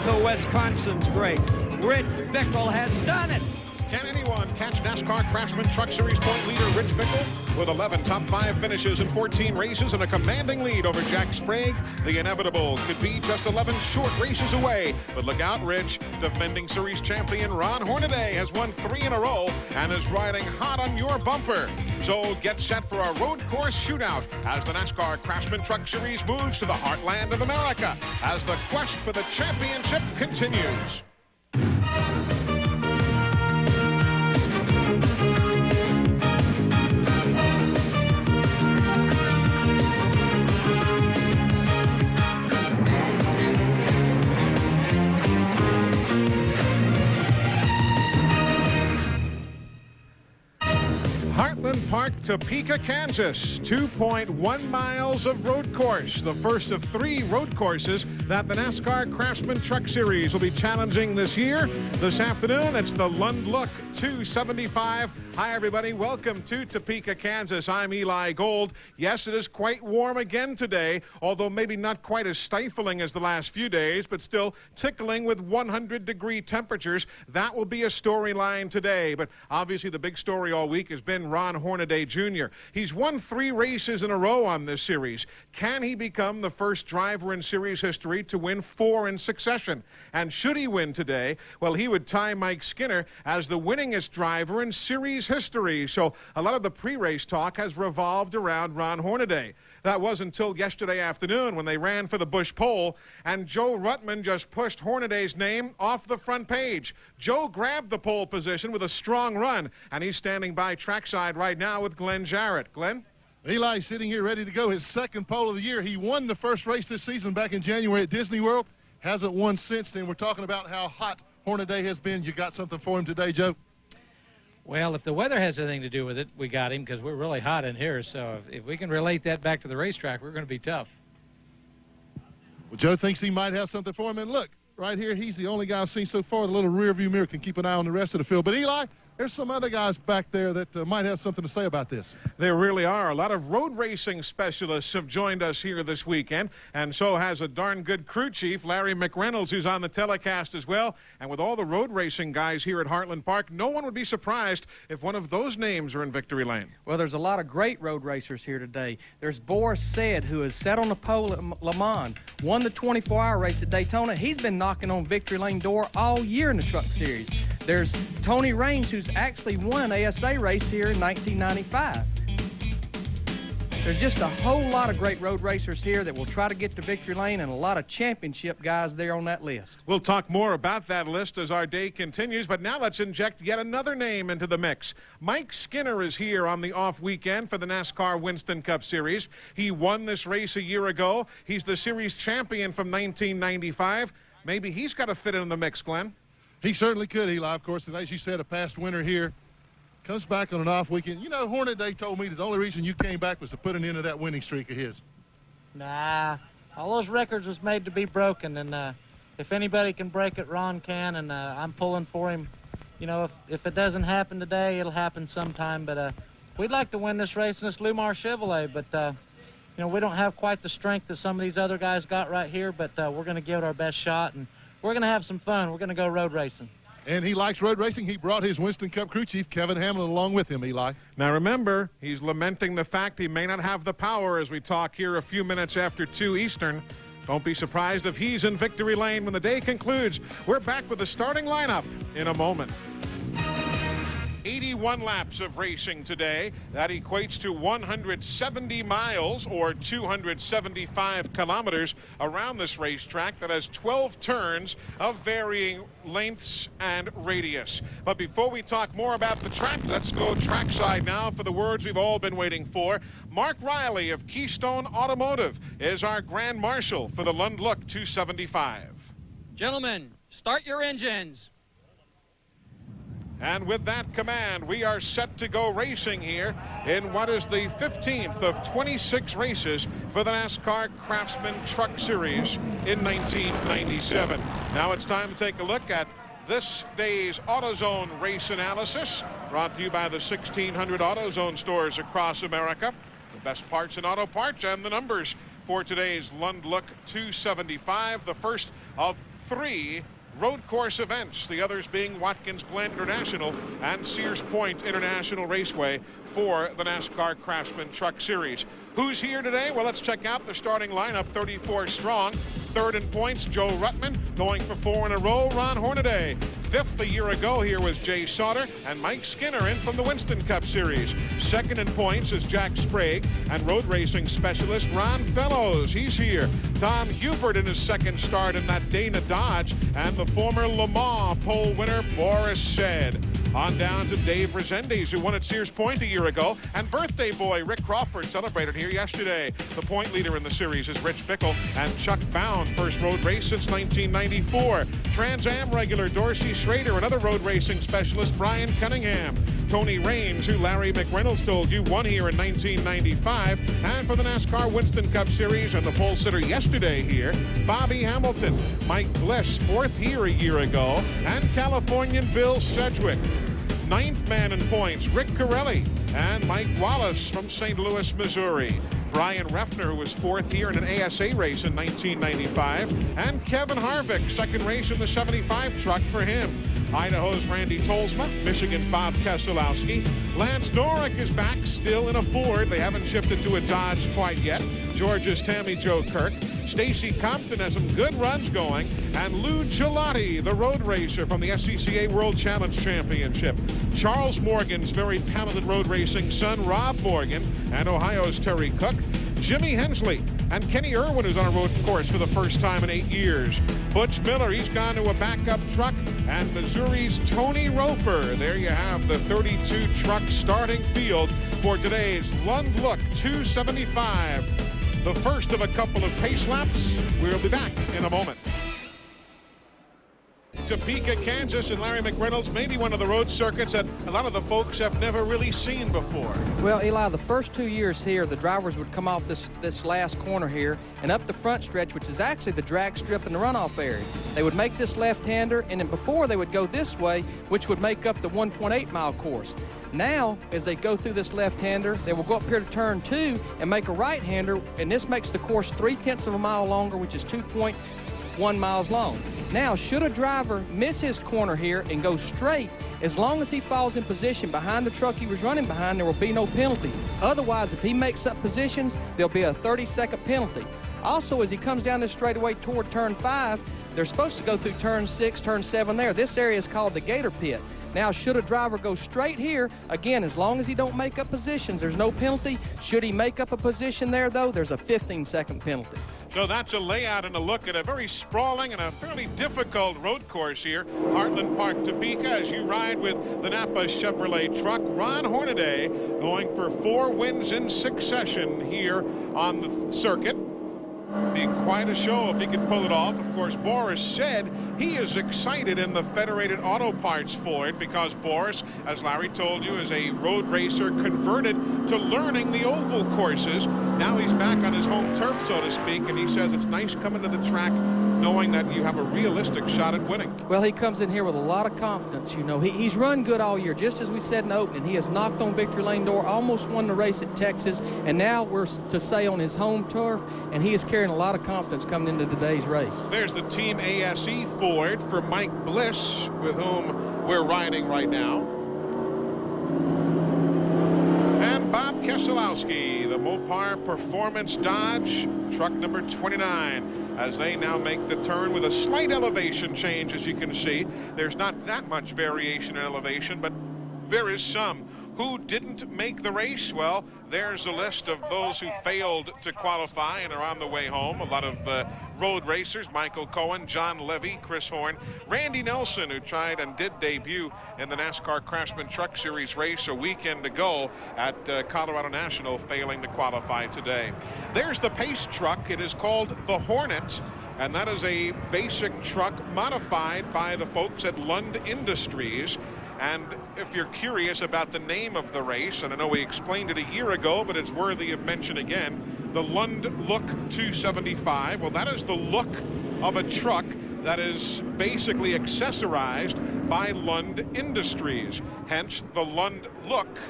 The Wisconsin's great. Rich Bickle has done it. Can anyone catch NASCAR Craftsman Truck Series point leader Rich Bickle? With 11 top 5 finishes in 14 races and a commanding lead over Jack Sprague, the inevitable could be just 11 short races away. But look out, Rich. Defending series champion Ron Hornaday has won 3 in a row and is riding hot on your bumper. So get set for a road course shootout as the NASCAR Craftsman Truck Series moves to the heartland of America as the quest for the championship continues. Heartland Park, Topeka, Kansas. 2.1 miles of road course. The first of 3 road courses that the NASCAR Craftsman Truck Series will be challenging this year. This afternoon, it's the Lund Look 275. Hi, everybody. Welcome to Topeka, Kansas. I'm Eli Gold. Yes, it is quite warm again today, although maybe not quite as stifling as the last few days, but still tickling with 100-degree temperatures. That will be a storyline today. But obviously, the big story all week has been Ron Hornaday Jr. He's won 3 races in a row on this series. Can he become the first driver in series history to win 4 in succession? And should he win today, well, he would tie Mike Skinner as the winningest driver in series history. So a lot of the pre-race talk has revolved around Ron Hornaday. That was until yesterday afternoon when they ran for the Busch pole, and Joe Ruttman just pushed Hornaday's name off the front page. Joe grabbed the pole position with a strong run, and he's standing by trackside right now with Glenn Jarrett. Glenn? Eli sitting here ready to go. His second pole of the year. He won the first race this season back in January at Disney World. Hasn't won since then. We're talking about how hot Hornaday has been. You got something for him today, Joe? Well, if the weather has anything to do with it, we got him because we're really hot in here. So if we can relate that back to the racetrack, we're going to be tough. Well, Joe thinks he might have something for him. And look, right here, he's the only guy I've seen so far. The little rear view mirror can keep an eye on the rest of the field. But, Eli, there's some other guys back there that might have something to say about this. There really are. A lot of road racing specialists have joined us here this weekend, and so has a darn good crew chief, Larry McReynolds, who's on the telecast as well. And with all the road racing guys here at Heartland Park, no one would be surprised if one of those names are in victory lane. Well, there's a lot of great road racers here today. There's Boris Said, who has sat on the pole at Le Mans, won the 24-hour race at Daytona. He's been knocking on victory lane door all year in the Truck Series. There's Tony Raines, who's actually won an ASA race here in 1995. There's just a whole lot of great road racers here that will try to get to victory lane, and a lot of championship guys there on that list. We'll talk more about that list as our day continues, but now let's inject yet another name into the mix. Mike Skinner is here on the off weekend for the NASCAR Winston Cup Series. He won this race a year ago. He's the series champion from 1995. Maybe he's got to fit in the mix, Glenn. He certainly could, Eli. Of course, and as you said, a past winner here. Comes back on an off weekend. You know, Hornaday told me that the only reason you came back was to put an end to that winning streak of his. Nah, all those records was made to be broken, and if anybody can break it, Ron can, and I'm pulling for him. You know, if it doesn't happen today, it'll happen sometime, but we'd like to win this race in this Lumar Chevrolet, but, you know, we don't have quite the strength that some of these other guys got right here, but we're going to give it our best shot, and we're going to have some fun. We're going to go road racing. And he likes road racing. He brought his Winston Cup crew chief, Kevin Hamlin, along with him, Eli. Now, remember, he's lamenting the fact he may not have the power as we talk here a few minutes after 2 Eastern. Don't be surprised if he's in victory lane when the day concludes. We're back with the starting lineup in a moment. 81 laps of racing today. That equates to 170 miles or 275 kilometers around this racetrack that has 12 turns of varying lengths and radius. But before we talk more about the track, let's go trackside now for the words we've all been waiting for. Mark Riley of Keystone Automotive is our Grand Marshal for the Lund Look 275. Gentlemen, start your engines. And with that command, we are set to go racing here in what is the 15th of 26 races for the NASCAR Craftsman Truck Series in 1997. Now it's time to take a look at this day's AutoZone race analysis, brought to you by the 1,600 AutoZone stores across America. The best parts in auto parts and the numbers for today's Lund Look 275, the first of 3 road course events, the others being Watkins Glen International and Sears Point International Raceway for the NASCAR Craftsman Truck Series. Who's here today? Well, let's check out the starting lineup. 34 strong. Third in points, Joe Ruttman, going for 4 in a row, Ron Hornaday. Fifth a year ago here was Jay Sauter and Mike Skinner in from the Winston Cup Series. Second in points is Jack Sprague and road racing specialist Ron Fellows. He's here. Tom Hubert in his second start in that Dana Dodge, and the former Le Mans pole winner Boris Said. On down to Dave Rezendes, who won at Sears Point a year ago, and birthday boy Rick Crawford celebrated here yesterday. The point leader in the series is Rich Bickle, and Chuck Bound, first road race since 1994. Trans Am regular Dorsey Schrader, another road racing specialist Brian Cunningham. Tony Raines, who Larry McReynolds told you won here in 1995, and for the NASCAR Winston Cup Series and the pole sitter yesterday here, Bobby Hamilton. Mike Bliss, fourth here a year ago, and Californian Bill Sedgwick. Ninth man in points, Rick Corelli, and Mike Wallace from St. Louis, Missouri. Brian Reffner, who was fourth here in an ASA race in 1995, and Kevin Harvick, second race in the 75 truck for him. Idaho's Randy Tolsma, Michigan's Bob Keselowski. Lance Norrick is back, still in a Ford. They haven't shifted to a Dodge quite yet. Georgia's Tammy Jo Kirk. Stacy Compton has some good runs going. And Lou Gelati, the road racer from the SCCA World Challenge Championship. Charles Morgan's very talented road racing son, Rob Morgan, and Ohio's Terry Cook. Jimmy Hensley and Kenny Irwin, who's on a road course for the first time in 8 years. Butch Miller, he's gone to a backup truck, and Missouri's Tony Roper. There you have the 32 truck starting field for today's Lund Look 275. The first of a couple of pace laps. We'll be back in a moment. Topeka, Kansas, and Larry McReynolds, maybe one of the road circuits that a lot of the folks have never really seen before. Well, Eli, the first 2 years here, the drivers would come off this last corner here and up the front stretch, which is actually the drag strip and the runoff area. They would make this left-hander, and then before they would go this way, which would make up the 1.8-mile course. Now, as they go through this left-hander, they will go up here to turn 2 and make a right-hander, and this makes the course 3/10 of a mile longer, which is 2.1 miles long. Now, should a driver miss his corner here and go straight, as long as he falls in position behind the truck he was running behind, there will be no penalty. Otherwise, if he makes up positions, there'll be a 30-second penalty. Also, as he comes down this straightaway toward turn 5, they're supposed to go through turn 6, turn 7 there. This area is called the Gator Pit. Now, should a driver go straight here, again, as long as he don't make up positions, there's no penalty. Should he make up a position there, though, there's a 15-second penalty. So that's a layout and a look at a very sprawling and a fairly difficult road course here. Heartland Park, Topeka, as you ride with the Napa Chevrolet truck. Ron Hornaday going for 4 wins in succession here on the circuit. Be quite a show if he could pull it off. Of course, Boris said he is excited in the Federated Auto Parts Ford because Boris, as Larry told you, is a road racer converted to learning the oval courses. Now he's back on his home turf, so to speak, and he says it's nice coming to the track knowing that you have a realistic shot at winning. Well, he comes in here with a lot of confidence. You know, he's run good all year. Just as we said in the opening, he has knocked on victory lane door, almost won the race at Texas, and now we're to say on his home turf, and he is carrying a lot of confidence coming into today's race. There's the Team ASE Ford for Mike Bliss, with whom we're riding right now. And Bob Keselowski, the Mopar Performance Dodge, truck number 29, as they now make the turn with a slight elevation change. As you can see, there's not that much variation in elevation, but there is some. Who didn't make the race? Well, there's a list of those who failed to qualify and are on the way home. A lot of road racers: Michael Cohen, John Levy, Chris Horn, Randy Nelson, who tried and did debut in the NASCAR Craftsman Truck Series race a weekend ago at Colorado National, failing to qualify today. There's the pace truck. It is called the Hornet, and that is a basic truck modified by the folks at Lund Industries. And if you're curious about the name of the race, and I know we explained it a year ago, but it's worthy of mention again, the Lund Look 275. Well, that is the look of a truck that is basically accessorized by Lund Industries. Hence, the Lund Look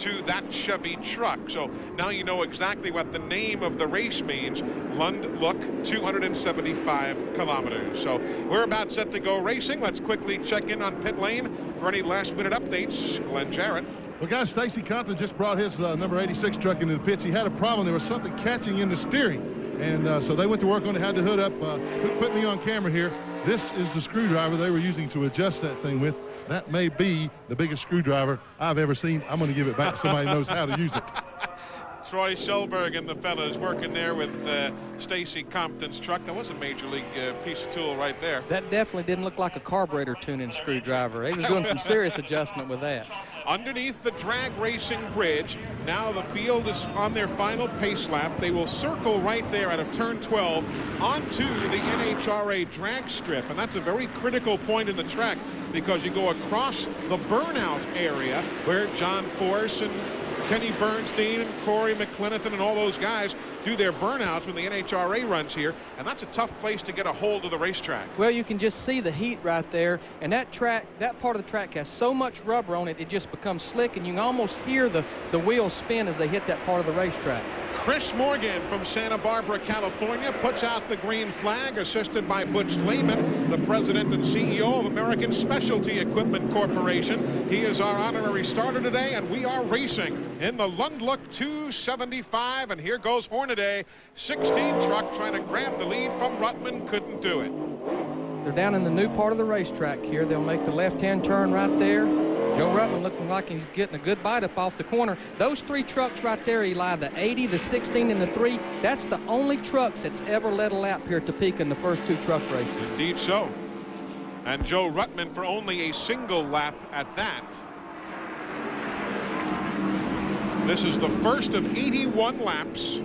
to that Chevy truck. So now you know exactly what the name of the race means. Lund Look, 275 kilometers. So we're about set to go racing. Let's quickly check in on pit lane for any last-minute updates. Glenn Jarrett. Well, guys, Stacy Compton just brought his number 86 truck into the pits. He had a problem. There was something catching in the steering. And so they went to work on it, had the hood up. Put me on camera here. This is the screwdriver they were using to adjust that thing with. That may be the biggest screwdriver I've ever seen. I'm going to give it back to somebody who knows how to use it. Troy Selberg and the fellas working there with Stacy Compton's truck. That was a major league piece of tool right there. That definitely didn't look like a carburetor tuning screwdriver. He was doing some serious adjustment with that. Underneath the drag racing bridge, now the field is on their final pace lap. They will circle right there out of turn 12 onto the NHRA drag strip, and that's a very critical point in the track because you go across the burnout area where John Force and Kenny Bernstein and Corey McClinathan and all those guys do their burnouts when the NHRA runs here, and that's a tough place to get a hold of the racetrack. Well, you can just see the heat right there, and that part of the track has so much rubber on it, it just becomes slick, and you can almost hear the wheels spin as they hit that part of the racetrack. Chris Morgan from Santa Barbara, California, puts out the green flag, assisted by Butch Lehman, the president and CEO of American Specialty Equipment Corporation. He is our honorary starter today, and we are racing in the Lund Look 275, and here goes Hornaday, 16 truck, trying to grab the lead from Ruttman, couldn't do it. They're down in the new part of the racetrack here. They'll make the left-hand turn right there. Joe Ruttman looking like he's getting a good bite up off the corner. Those three trucks right there, Eli, the 80, the 16, and the 3, that's the only trucks that's ever led a lap here at Topeka in the first 2 truck races. Indeed so. And Joe Ruttman for only a single lap at that. This is the first of 81 laps.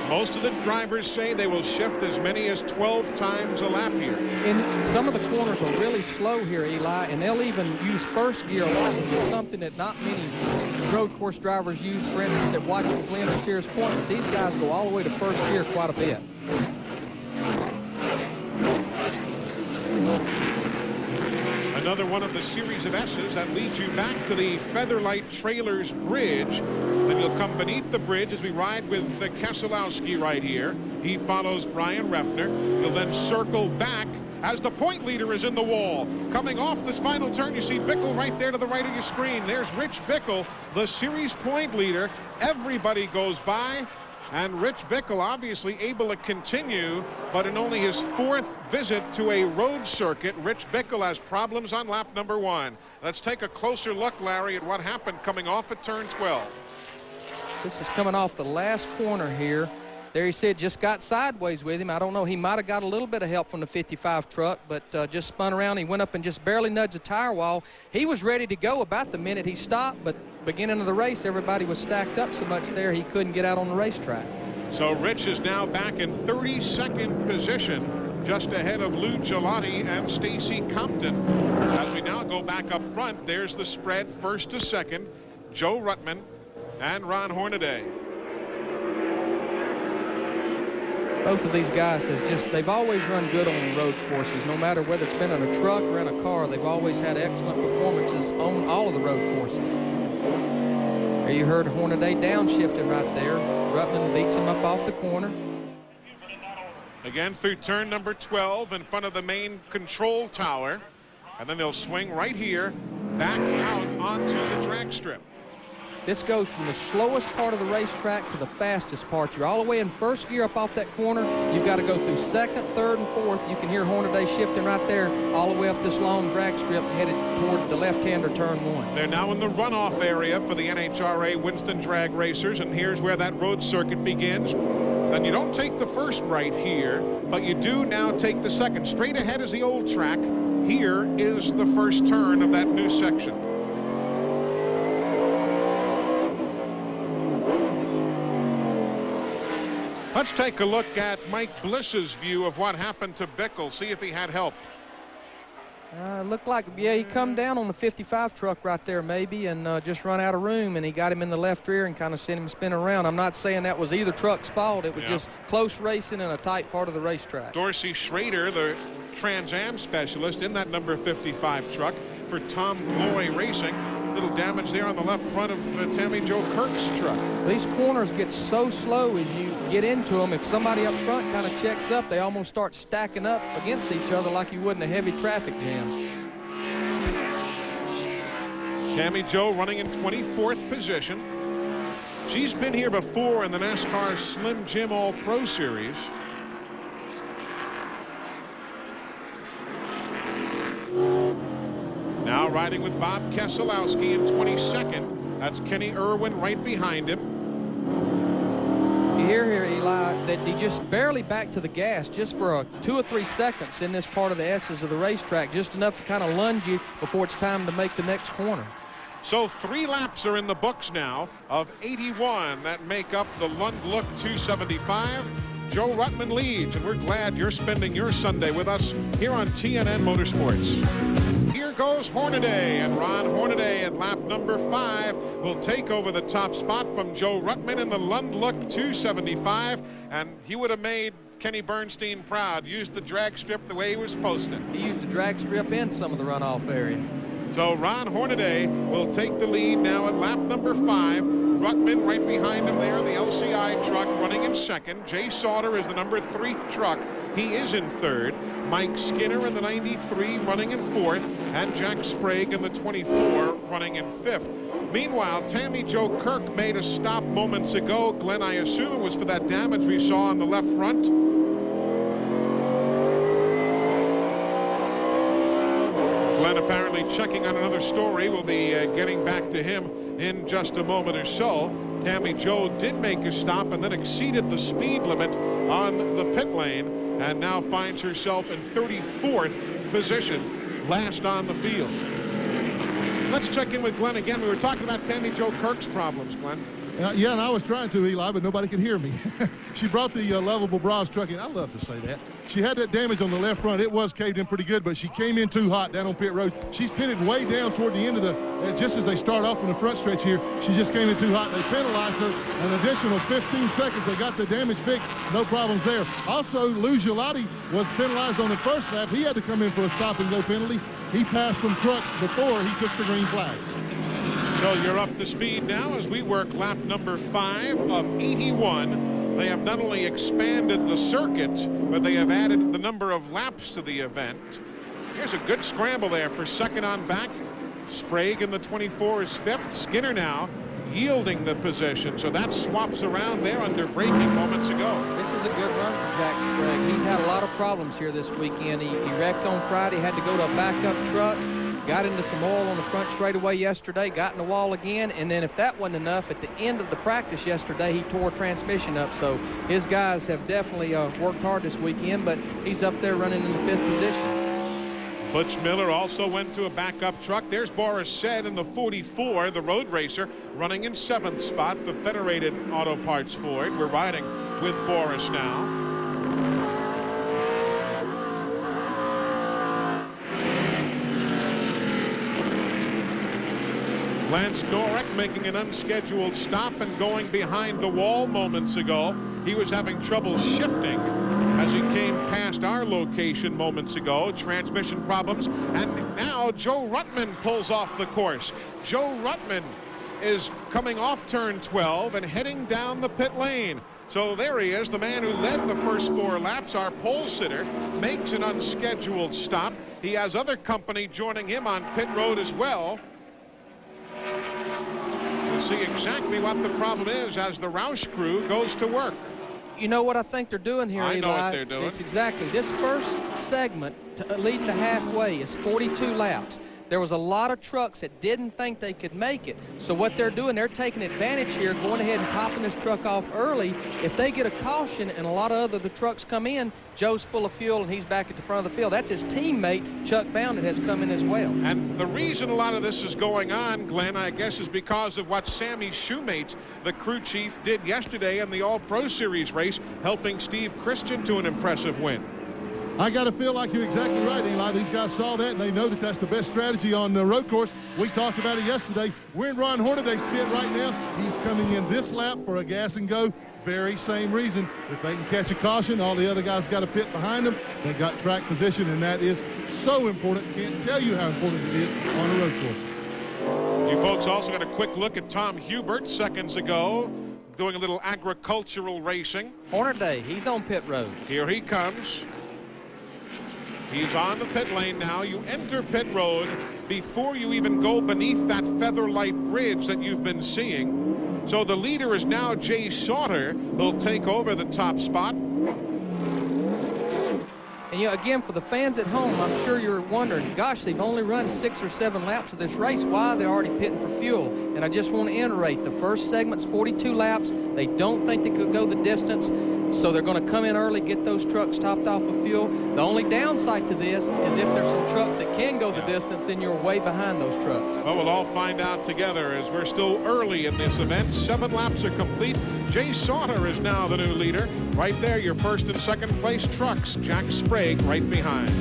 Most of the drivers say they will shift as many as 12 times a lap here. And some of the corners are really slow here, Eli, and they'll even use first gear a lot, which is something that not many road course drivers use, for instance, at Watkins Glen or Sears Point. But these guys go all the way to first gear quite a bit. Another one of the series of S's that leads you back to the Featherlight Trailers Bridge. Then you'll come beneath the bridge as we ride with the Keselowski right here. He follows Brian Refner. You'll then circle back as the point leader is in the wall. Coming off this final turn, you see Bickle right there to the right of your screen. There's Rich Bickle, the series point leader. Everybody goes by. And Rich Bickle obviously able to continue, but in only his 4th visit to a road circuit, Rich Bickle has problems on lap number 1. Let's take a closer look, Larry, at what happened coming off at turn 12. This is coming off the last corner here. There he said just got sideways with him. I don't know. He might have got a little bit of help from the 55 truck, but just spun around. He went up and just barely nudged the tire wall. He was ready to go about the minute he stopped, but beginning of the race, everybody was stacked up so much there he couldn't get out on the racetrack. So Rich is now back in 32nd position, just ahead of Lou Gelati and Stacy Compton. As we now go back up front, there's the spread, 1st to 2nd, Joe Ruttman and Ron Hornaday. Both of these guys they've always run good on road courses, no matter whether it's been in a truck or in a car. They've always had excellent performances on all of the road courses. There you heard Hornaday downshifting right there. Ruttman beats him up off the corner. Again through turn number 12 in front of the main control tower. And then they'll swing right here, back out onto the drag strip. This goes from the slowest part of the racetrack to the fastest part. You're all the way in first gear up off that corner. You've got to go through 2nd, 3rd, and 4th. You can hear Hornaday shifting right there all the way up this long drag strip headed toward the left-hander turn 1. They're now in the runoff area for the NHRA Winston Drag Racers, and here's where that road circuit begins. Then you don't take the first right here, but you do now take the 2nd. Straight ahead is the old track. Here is the first turn of that new section. Let's take a look at Mike Bliss's view of what happened to Bickle, see if he had help. Looked like, yeah, he come down on the 55 truck right there maybe and just run out of room, and he got him in the left rear and kind of sent him spinning around. I'm not saying that was either truck's fault. It was just close racing in a tight part of the racetrack. Dorsey Schrader, the Trans Am specialist in that number 55 truck for Tom Loy Racing. Little damage there on the left front of Tammy Jo Kirk's truck. These corners get so slow as you get into them. If somebody up front kind of checks up, they almost start stacking up against each other like you would in a heavy traffic jam. Tammy Jo running in 24th position. She's been here before in the NASCAR Slim Jim All-Pro Series. Now riding with Bob Keselowski in 22nd. That's Kenny Irwin right behind him. You hear here, Eli, that he just barely backed to the gas just for 2 or 3 seconds in this part of the S's of the racetrack, just enough to kind of lunge you before it's time to make the next corner. So 3 laps are in the books now of 81 that make up the Lund Look 275. Joe Ruttman leads, and we're glad you're spending your Sunday with us here on TNN Motorsports. Here goes Hornaday, and Ron Hornaday at lap number 5 will take over the top spot from Joe Ruttman in the Lund Look 275, and he would have made Kenny Bernstein proud. Used the drag strip the way he was supposed to. He used the drag strip in some of the runoff area. So Ron Hornaday will take the lead now at lap number 5. Ruttman right behind him there, the LCI truck running in second. Jay Sauter is the number 3 truck. He is in third. Mike Skinner in the 93 running in fourth, and Jack Sprague in the 24 running in fifth. Meanwhile, Tammy Jo Kirk made a stop moments ago. Glenn, I assume it was for that damage we saw on the left front. Glenn apparently checking on another story. We'll be getting back to him in just a moment or so. Tammy Jo did make a stop and then exceeded the speed limit on the pit lane and now finds herself in 34th position, last on the field. Let's check in with Glenn again. We were talking about Tammy Jo Kirk's problems, Glenn. Yeah, and I was trying to, Eli, but nobody could hear me. She brought the lovable bras truck in. I love to say that. She had that damage on the left front. It was caved in pretty good, but she came in too hot down on pit road. She's pitted way down toward the end of the, just as they start off in the front stretch here, she just came in too hot. They penalized her an additional 15 seconds. They got the damage fixed. No problems there. Also, Lou Gelati was penalized on the first lap. He had to come in for a stop and go penalty. He passed some trucks before he took the green flag. So you're up to speed now as we work lap number 5 of 81. They have not only expanded the circuit, but they have added the number of laps to the event. Here's a good scramble there for second on back. Sprague in the 24 is fifth. Skinner now yielding the position. So that swaps around there under braking moments ago. This is a good run for Jack Sprague. He's had a lot of problems here this weekend. He wrecked on Friday, had to go to a backup truck. Got into some oil on the front straightaway yesterday, got in the wall again, and then if that wasn't enough, at the end of the practice yesterday, he tore transmission up. So his guys have definitely worked hard this weekend, but he's up there running in the 5th position. Butch Miller also went to a backup truck. There's Boris Said in the 44, the road racer, running in 7th spot, the Federated Auto Parts Ford. We're riding with Boris now. Lance Dorek making an unscheduled stop and going behind the wall moments ago. He was having trouble shifting as he came past our location moments ago. Transmission problems. And now Joe Ruttman pulls off the course. Joe Ruttman is coming off turn 12 and heading down the pit lane. So there he is, the man who led the first 4 laps, our pole sitter, makes an unscheduled stop. He has other company joining him on pit road as well. We'll see exactly what the problem is as the Roush crew goes to work. You know what I think they're doing here, Eli? I know what they're doing. It's exactly. This first segment leading to halfway is 42 laps. There was a lot of trucks that didn't think they could make it. So what they're doing, they're taking advantage here, going ahead and topping this truck off early. If they get a caution and a lot of the trucks come in, Joe's full of fuel and he's back at the front of the field. That's his teammate, Chuck Bound, that has come in as well. And the reason a lot of this is going on, Glenn, I guess, is because of what Sammy Shoemates, the crew chief, did yesterday in the All-Pro Series race, helping Steve Christian to an impressive win. I got to feel like you're exactly right, Eli. These guys saw that, and they know that that's the best strategy on the road course. We talked about it yesterday. We're in Ron Hornaday's pit right now. He's coming in this lap for a gas and go. Very same reason. If they can catch a caution, all the other guys got a pit behind them. They got track position, and that is so important. Can't tell you how important it is on a road course. You folks also got a quick look at Tom Hubert seconds ago, doing a little agricultural racing. Hornaday, he's on pit road. Here he comes. He's on the pit lane now. You enter pit road before you even go beneath that Featherlight Bridge that you've been seeing. So the leader is now Jay Sauter, who'll take over the top spot. And, you know, again, for the fans at home, I'm sure you're wondering, gosh, they've only run 6 or 7 laps of this race. Why are they already pitting for fuel? And I just want to iterate, the first segment's 42 laps. They don't think they could go the distance, so they're going to come in early, get those trucks topped off of fuel. The only downside to this is if there's some trucks that can go the distance, then you're way behind those trucks. Well, we'll all find out together as we're still early in this event. 7 laps are complete. Jay Sauter is now the new leader. Right there, your first and second place trucks. Jack Sprague right behind.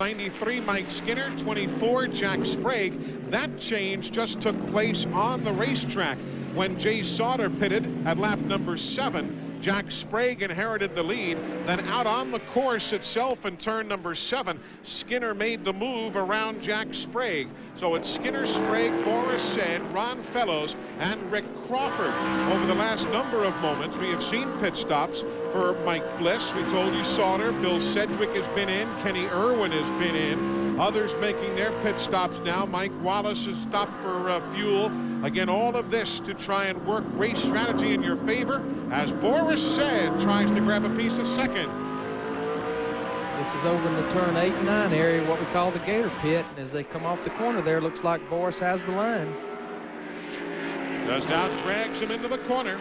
93, Mike Skinner. 24, Jack Sprague. That change just took place on the racetrack when Jay Sauter pitted at lap number 7. Jack Sprague inherited the lead. Then out on the course itself in turn number 7, Skinner made the move around Jack Sprague. So it's Skinner, Sprague, Boris Said, Ron Fellows, and Rick Crawford. Over the last number of moments, we have seen pit stops for Mike Bliss. We told you Sauter, Bill Sedgwick has been in, Kenny Irwin has been in. Others making their pit stops now. Mike Wallace has stopped for fuel. Again, all of this to try and work race strategy in your favor as Boris Said tries to grab a piece of second. This is over in the turn 8 and 9 area, what we call the Gator Pit. And as they come off the corner there, looks like Boris has the line. Does now drags him into the corner.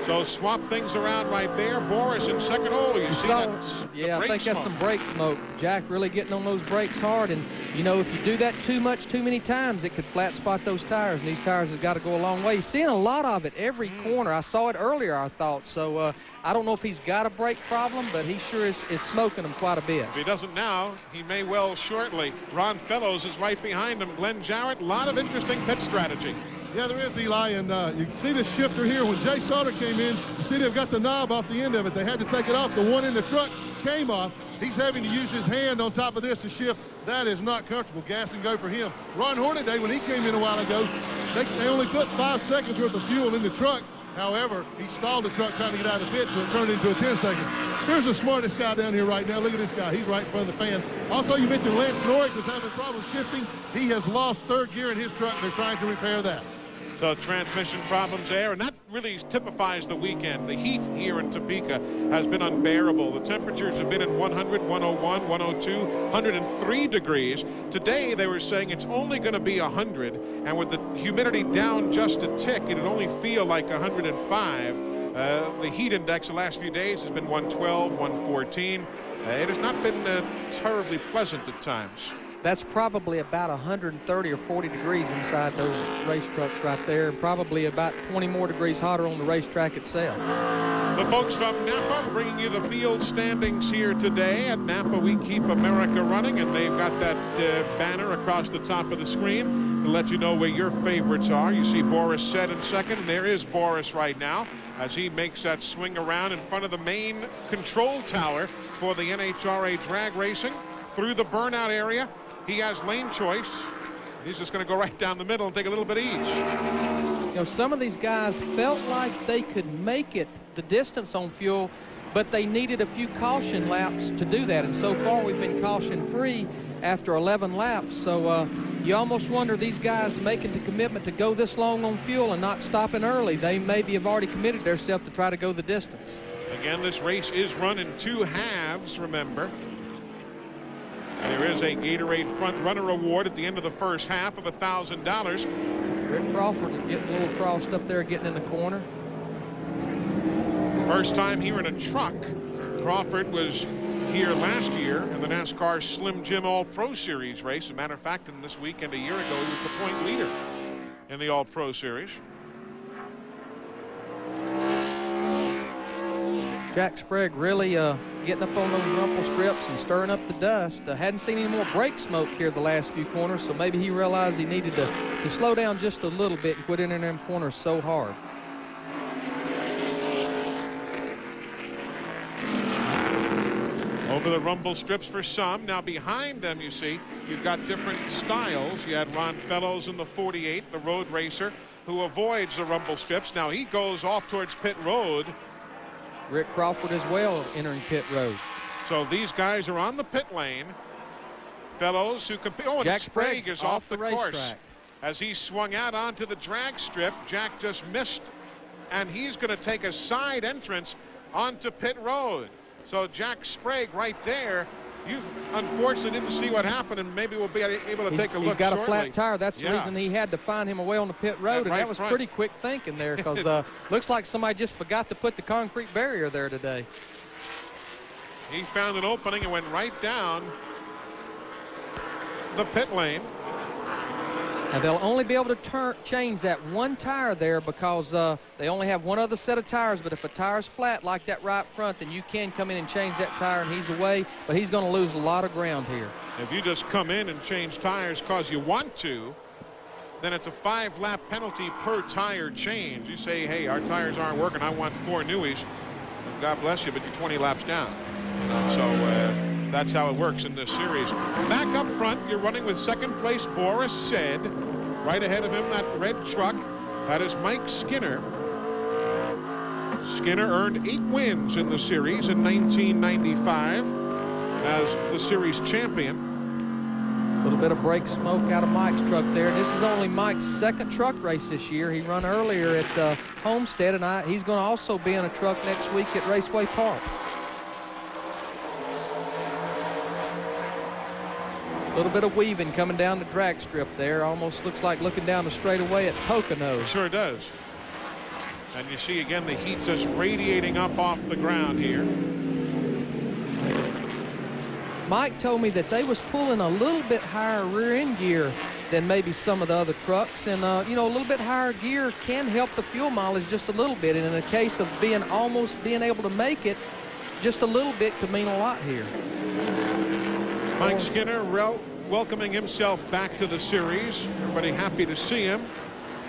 So swap things around right there. Boris in second. Oh, you see that? Yeah, I think that's some brake smoke. Jack really getting on those brakes hard. And, you know, if you do that too many times, it could flat spot those tires. And these tires have got to go a long way. You're seeing a lot of it every corner. I saw it earlier, I thought. So I don't know if he's got a brake problem, but he sure is smoking them quite a bit. If he doesn't now, he may well shortly. Ron Fellows is right behind him. Glenn Jarrett, a lot of interesting pit strategy. Yeah, there is, Eli, and you can see the shifter here. When Jay Sauter came in, you see they've got the knob off the end of it. They had to take it off. The one in the truck came off. He's having to use his hand on top of this to shift. That is not comfortable. Gas and go for him. Ron Hornaday, when he came in a while ago, they only put 5 seconds worth of fuel in the truck. However, he stalled the truck trying to get out of the pit, so it turned into a 10 second. Here's the smartest guy down here right now. Look at this guy. He's right in front of the fan. Also, you mentioned Lance Norris is having problems shifting. He has lost 3rd gear in his truck, and they're trying to repair that. So transmission problems there, and that really typifies the weekend. The heat here in Topeka has been unbearable. The temperatures have been in 100, 101, 102, 103 degrees. Today they were saying it's only going to be 100, and with the humidity down just a tick, it'd only feel like 105. The heat index the last few days has been 112, 114. It has not been terribly pleasant at times. That's probably about 130 or 40 degrees inside those race trucks right there, and probably about 20 more degrees hotter on the racetrack itself. The folks from Napa bringing you the field standings here today. At Napa, we keep America running, and they've got that banner across the top of the screen to let you know where your favorites are. You see Boris Said in second, and there is Boris right now as he makes that swing around in front of the main control tower for the NHRA drag racing through the burnout area. He has lane choice. He's just going to go right down the middle and take a little bit each. You know, some of these guys felt like they could make it the distance on fuel, but they needed a few caution laps to do that. And so far, we've been caution-free after 11 laps. So you almost wonder, these guys making the commitment to go this long on fuel and not stopping early, they maybe have already committed themselves to try to go the distance. Again, this race is run in 2 halves, remember. There is a Gatorade Front Runner Award at the end of the first half of $1,000. Rick Crawford is getting a little crossed up there, getting in the corner. First time here in a truck. Crawford was here last year in the NASCAR Slim Jim All-Pro Series race. As a matter of fact, in this weekend a year ago, he was the point leader in the All-Pro Series. Jack Sprague really getting up on those rumple strips and stirring up the dust. Hadn't seen any more brake smoke here the last few corners, so maybe he realized he needed to slow down just a little bit and quit entering them corners so hard. Over the rumble strips for some. Now behind them, you see, you've got different styles. You had Ron Fellows in the 48, the road racer, who avoids the rumble strips. Now he goes off towards pit road. Rick Crawford as well entering pit road. So these guys are on the pit lane. Fellows who compete. Oh, and Jack Sprague is off the course. racetrack. As he swung out onto the drag strip, Jack just missed, and he's going to take a side entrance onto pit road. So Jack Sprague right there. You unfortunately didn't see what happened, and maybe we'll be able to take a look. He's got shortly. a flat tire. That's the reason he had to find him away on the pit road, and right that was front. pretty quick thinking there, because looks like somebody just forgot to put the concrete barrier there today. He found an opening and went right down the pit lane. And they'll only be able to change that one tire there because they only have one other set of tires. But if a tire's flat like that right front, then you can come in and change that tire, and he's away. But he's going to lose a lot of ground here. If you just come in and change tires because you want to, then it's a 5-lap penalty per tire change. You say, hey, our tires aren't working. I want 4 newies. Well, God bless you, but you're 20 laps down. So that's how it works in this series. Back up front, you're running with second place Boris Said. Right ahead of him, that red truck. That is Mike Skinner. Skinner earned 8 wins in the series in 1995 as the series champion. A little bit of brake smoke out of Mike's truck there. This is only Mike's second truck race this year. He run earlier at Homestead, and he's going to also be in a truck next week at Raceway Park. A little bit of weaving coming down the drag strip there. Almost looks like looking down the straightaway at Pocono. Sure does. And you see again the heat just radiating up off the ground here. Mike told me that they was pulling a little bit higher rear end gear than maybe some of the other trucks, and you know, a little bit higher gear can help the fuel mileage just a little bit, and in a case of almost being able to make it, just a little bit could mean a lot here. Mike Skinner welcoming himself back to the series. Everybody happy to see him.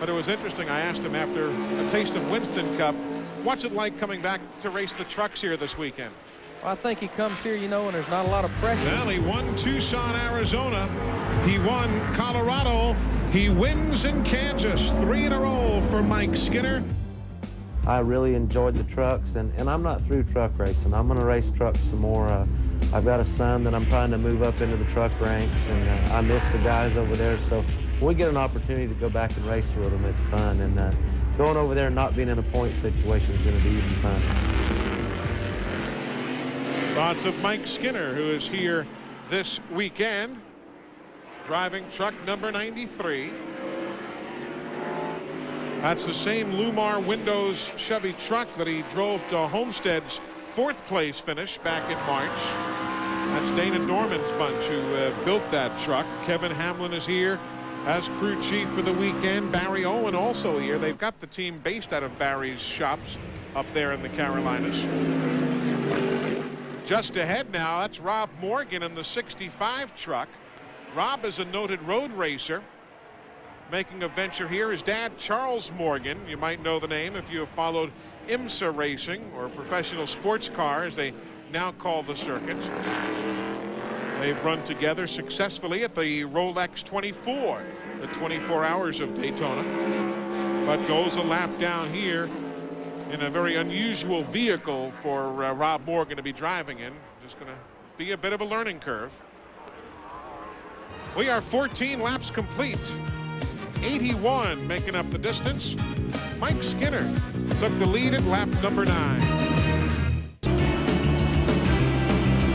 But it was interesting. I asked him after a taste of Winston Cup, what's it like coming back to race the trucks here this weekend? Well, I think he comes here, you know, and there's not a lot of pressure. Well, he won Tucson, Arizona. He won Colorado. He wins in Kansas. 3 in a row for Mike Skinner. I really enjoyed the trucks, and I'm not through truck racing. I'm going to race trucks some more. I've got a son that I'm trying to move up into the truck ranks, and I miss the guys over there. So when we get an opportunity to go back and race with them, it's fun. And going over there and not being in a point situation is going to be even fun. Thoughts of Mike Skinner, who is here this weekend, driving truck number 93. That's the same Lumar Windows Chevy truck that he drove to Homestead's 4th place finish back in March. That's Dana Norman's bunch who built that truck. Kevin Hamlin is here as crew chief for the weekend. Barry Owen also here. They've got the team based out of Barry's shops up there in the Carolinas. Just ahead now, that's Rob Morgan in the 65 truck. Rob is a noted road racer, making a venture here. His dad, Charles Morgan, you might know the name if you have followed IMSA racing, or professional sports car as they now call the circuits. They've run together successfully at the Rolex 24, the 24 Hours of Daytona, but goes a lap down here in a very unusual vehicle for Rob Morgan to be driving in. Just going to be a bit of a learning curve. We are 14 laps complete. 81 making up the distance. Mike Skinner took the lead at lap number 9.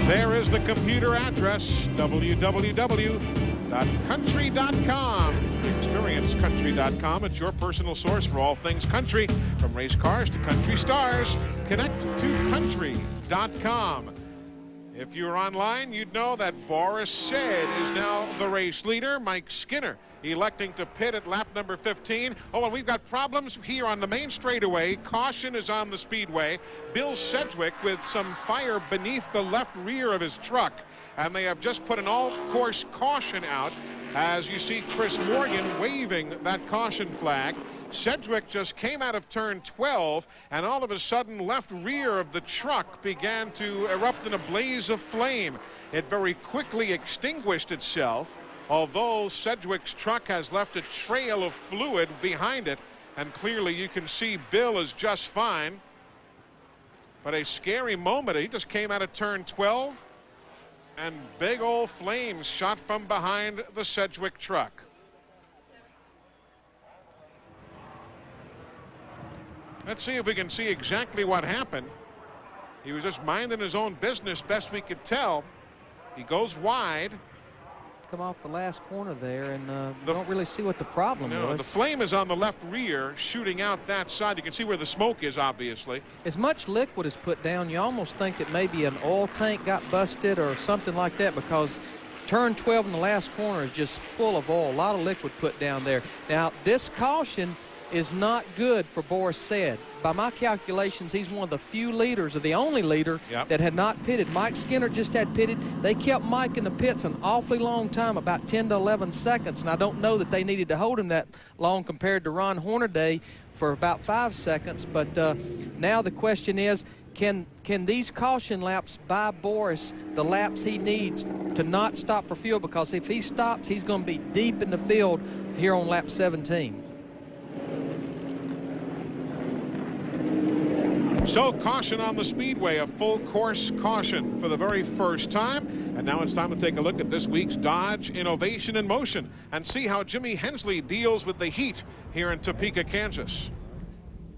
There is the computer address, www.country.com. ExperienceCountry.com. It's your personal source for all things country, from race cars to country stars. Connect to country.com. If you're online, you'd know that Boris Said is now the race leader. Mike Skinner electing to pit at lap number 15. Oh, and we've got problems here on the main straightaway. Caution is on the speedway. Bill Sedgwick with some fire beneath the left rear of his truck. And they have just put an all-course caution out, as you see Chris Morgan waving that caution flag. Sedgwick just came out of turn 12, and all of a sudden left rear of the truck began to erupt in a blaze of flame. It very quickly extinguished itself, although Sedgwick's truck has left a trail of fluid behind it, and clearly you can see Bill is just fine. But a scary moment. He just came out of turn 12, and big old flames shot from behind the Sedgwick truck. Let's see if we can see exactly what happened. He was just minding his own business, best we could tell. He goes wide. Come off the last corner there, and don't really see what the problem was. The flame is on the left rear, shooting out that side. You can see where the smoke is, obviously. As much liquid is put down, you almost think that maybe an oil tank got busted or something like that, because turn 12 in the last corner is just full of oil. A lot of liquid put down there. Now, this caution is not good for Boris Said. By my calculations, he's one of the few leaders, or the only leader, that had not pitted. Mike Skinner just had pitted. They kept Mike in the pits an awfully long time, about 10 to 11 seconds, and I don't know that they needed to hold him that long compared to Ron Hornaday for about 5 seconds. But now the question is, can these caution laps buy Boris the laps he needs to not stop for fuel? Because if he stops, he's going to be deep in the field here on lap 17. So caution on the speedway, a full course caution for the very first time. And now it's time to take a look at this week's Dodge Innovation in Motion and see how Jimmy Hensley deals with the heat here in Topeka, Kansas.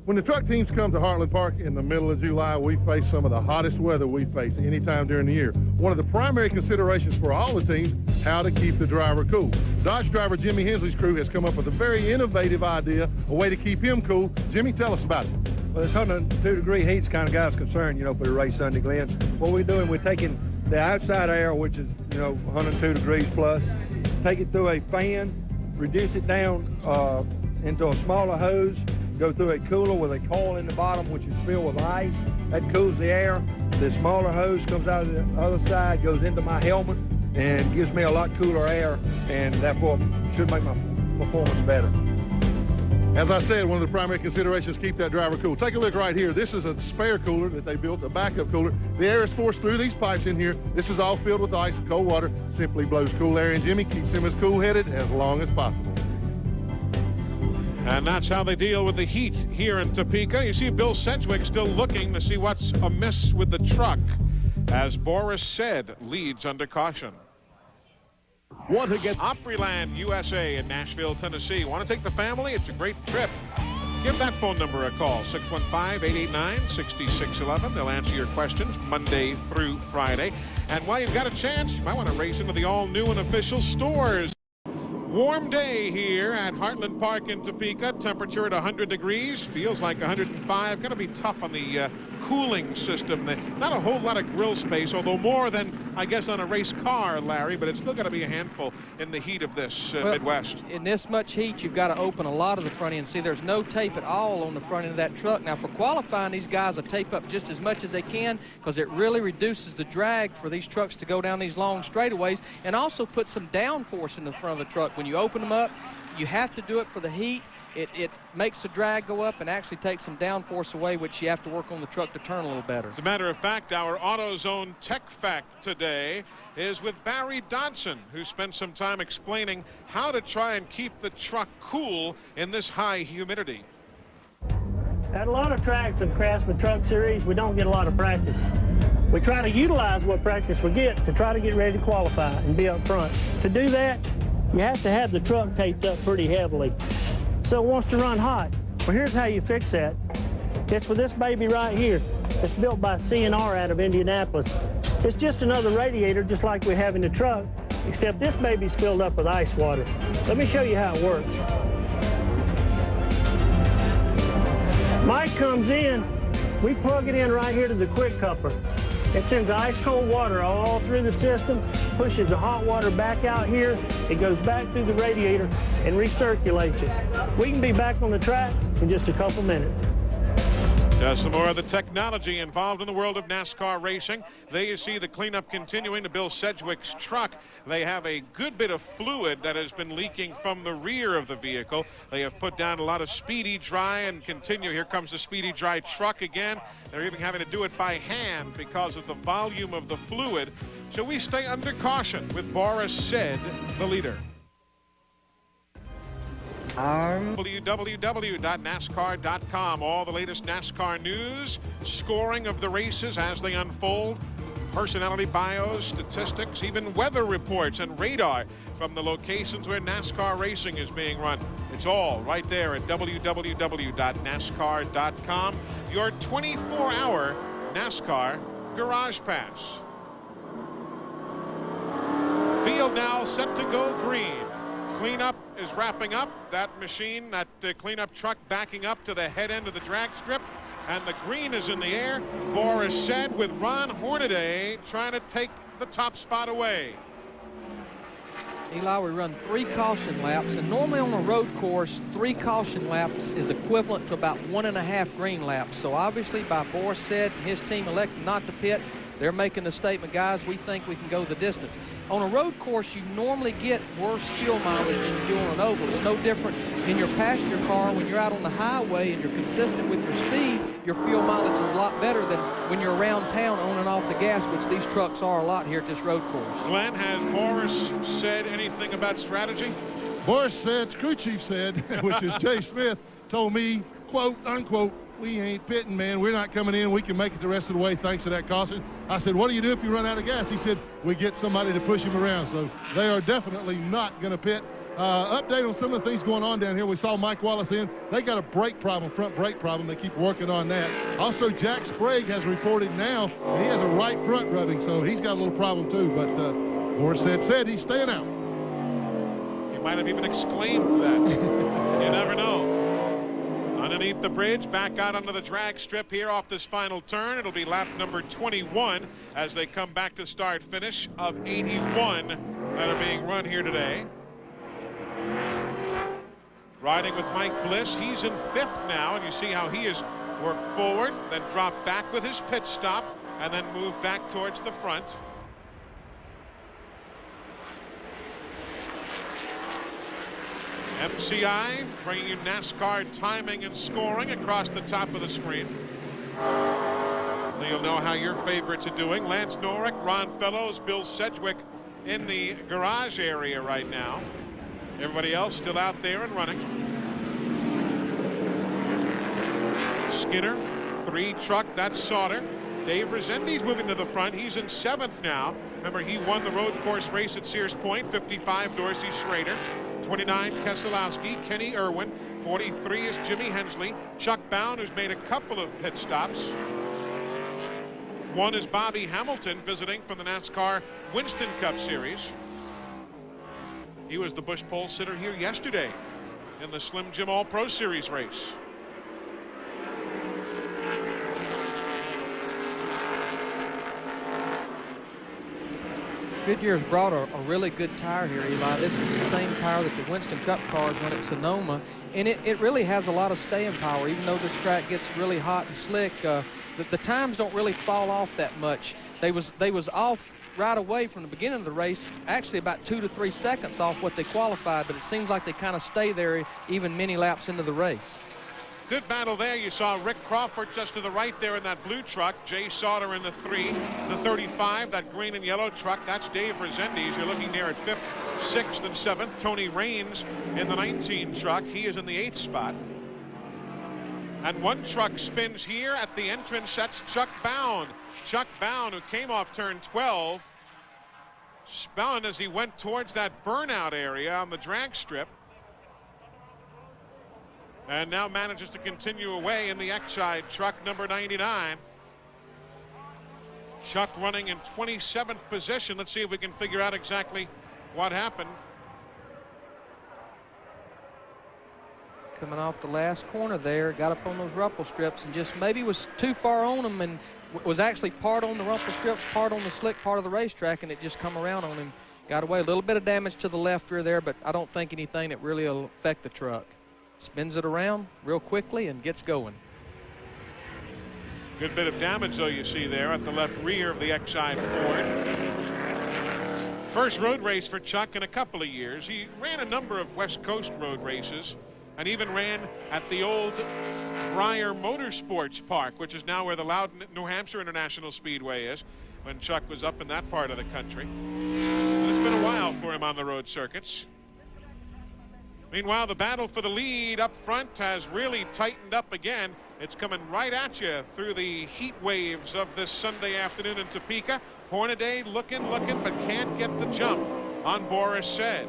When the truck teams come to Heartland Park in the middle of July, we face some of the hottest weather we face any time during the year. One of the primary considerations for all the teams, how to keep the driver cool. Dodge driver Jimmy Hensley's crew has come up with a very innovative idea, a way to keep him cool. Jimmy, tell us about it. Well, this 102-degree heat's kind of got us concerned, for the race Sunday, Glenn. What we're doing, we're taking the outside air, which is, 102 degrees plus, take it through a fan, reduce it down into a smaller hose, go through a cooler with a coil in the bottom, which is filled with ice. That cools the air. The smaller hose comes out of the other side, goes into my helmet, and gives me a lot cooler air, and therefore should make my performance better. As I said, one of the primary considerations is keep that driver cool. Take a look right here. This is a spare cooler that they built, a backup cooler. The air is forced through these pipes in here. This is all filled with ice and cold water. Simply blows cool air in. Jimmy keeps him as cool-headed as long as possible. And that's how they deal with the heat here in Topeka. You see Bill Sedgwick still looking to see what's amiss with the truck, as Boris Said leads under caution. Want to get Opryland USA in Nashville, Tennessee. Want to take the family? It's a great trip. Give that phone number a call, 615-889-6611. They'll answer your questions Monday through Friday. And while you've got a chance, you might want to race into the all-new and official stores. Warm day here at Heartland Park in Topeka. Temperature at 100 degrees. Feels like 105. Going to be tough on the cooling system. Not a whole lot of grill space, although more than, I guess, on a race car, Larry, but it's still going to be a handful in the heat of this Midwest. In this much heat, you've got to open a lot of the front end. See, there's no tape at all on the front end of that truck. Now, for qualifying, these guys will tape up just as much as they can, because it really reduces the drag for these trucks to go down these long straightaways, and also put some downforce in the front of the truck. When you open them up, you have to do it for the heat. It makes the drag go up and actually takes some downforce away, which you have to work on the truck to turn a little better. As a matter of fact, our AutoZone Tech Fact today is with Barry Dodson, who spent some time explaining how to try and keep the truck cool in this high humidity. At a lot of tracks in Craftsman Truck Series, we don't get a lot of practice. We try to utilize what practice we get to try to get ready to qualify and be up front. To do that, you have to have the truck taped up pretty heavily, so it wants to run hot. Well, here's how you fix that. It's with this baby right here. It's built by C&R out of Indianapolis. It's just another radiator, just like we have in the truck, except this baby's filled up with ice water. Let me show you how it works. Mike comes in, we plug it in right here to the quick coupler. It sends ice cold water all through the system, pushes the hot water back out here. It goes back through the radiator and recirculates it. We can be back on the track in just a couple minutes. Just some more of the technology involved in the world of NASCAR racing. There you see the cleanup continuing to Bill Sedgwick's truck. They have a good bit of fluid that has been leaking from the rear of the vehicle. They have put down a lot of Speedy Dry and continue. Here comes the Speedy Dry truck again. They're even having to do it by hand because of the volume of the fluid. So we stay under caution with Boris Said, the leader. www.nascar.com. All the latest NASCAR news, scoring of the races as they unfold, personality bios, statistics, even weather reports and radar from the locations where NASCAR racing is being run. It's all right there at www.nascar.com. Your 24-hour NASCAR Garage Pass. Field now set to go green. Cleanup is wrapping up. That machine, that cleanup truck backing up to the head end of the drag strip. And the green is in the air. Boris Said with Ron Hornaday trying to take the top spot away. Eli, we run 3 caution laps, and normally on a road course, 3 caution laps is equivalent to about 1.5 green laps. So obviously by Boris Said and his team electing not to pit, they're making the statement, guys, we think we can go the distance. On a road course, you normally get worse fuel mileage than you do on an oval. It's no different in your passenger car. When you're out on the highway and you're consistent with your speed, your fuel mileage is a lot better than when you're around town on and off the gas, which these trucks are a lot here at this road course. Glenn, has Boris said anything about strategy? Boris Said, crew chief said, which is Jay Smith, told me, quote, unquote, we ain't pitting, man. We're not coming in. We can make it the rest of the way thanks to that caution. I said, what do you do if you run out of gas? He said, we get somebody to push him around. So they are definitely not going to pit. Update on some of the things going on down here. We saw Mike Wallace in. They got a brake problem, front brake problem. They keep working on that. Also, Jack Sprague has reported now he has a right front rubbing, so he's got a little problem too. But Boris said he's staying out. He might have even exclaimed that. You never know. Underneath the bridge, back out onto the drag strip here off this final turn. It'll be lap number 21 as they come back to start finish of 81 that are being run here today. Riding with Mike Bliss, he's in 5th now, and you see how he has worked forward, then dropped back with his pit stop, and then moved back towards the front. MCI bringing you NASCAR timing and scoring across the top of the screen. So you'll know how your favorites are doing. Lance Norrick, Ron Fellows, Bill Sedgwick in the garage area right now. Everybody else still out there and running. Skinner, 3 truck, that's Sauter. Dave Resendi's moving to the front. He's in 7th now. Remember, he won the road course race at Sears Point. 55, Dorsey Schrader. 29, Keselowski. Kenny Irwin. 43 is Jimmy Hensley. Chuck Bound, who's made a couple of pit stops. 1 is Bobby Hamilton, visiting from the NASCAR Winston Cup Series. He was the Busch pole sitter here yesterday in the Slim Jim All-Pro Series race. Goodyear's brought a really good tire here, Eli. This is the same tire that the Winston Cup cars run at Sonoma, and it really has a lot of staying power. Even though this track gets really hot and slick, the times don't really fall off that much. They was off right away from the beginning of the race, actually about 2 to 3 seconds off what they qualified, but it seems like they kind of stay there even many laps into the race. Good battle there. You saw Rick Crawford just to the right there in that blue truck. Jay Sauter in the 3. The 35, that green and yellow truck, that's Dave Resendiz. You're looking there at 5th, 6th, and 7th. Tony Raines in the 19 truck. He is in the 8th spot. And 1 truck spins here at the entrance. That's Chuck Bound. Chuck Bound, who came off turn 12, spun as he went towards that burnout area on the drag strip. And now manages to continue away in the Exide truck number 99. Chuck running in 27th position. Let's see if we can figure out exactly what happened. coming off the last corner there, got up on those rumple strips and just maybe was too far on them and was actually part on the rumple strips, part on the slick part of the racetrack, and it just come around on him. Got away. A little bit of damage to the left rear there, but I don't think anything that really will affect the truck. Spins it around real quickly and gets going. Good bit of damage, though, you see there at the left rear of the XI Ford. First road race for Chuck in a couple of years. He ran a number of West Coast road races and even ran at the old Briar Motorsports Park, which is now where the Loudon, New Hampshire International Speedway is, when Chuck was up in that part of the country. And it's been a while for him on the road circuits. Meanwhile, the battle for the lead up front has really tightened up again. It's coming right at you through the heat waves of this Sunday afternoon in Topeka. Hornaday looking, but can't get the jump on Boris Said.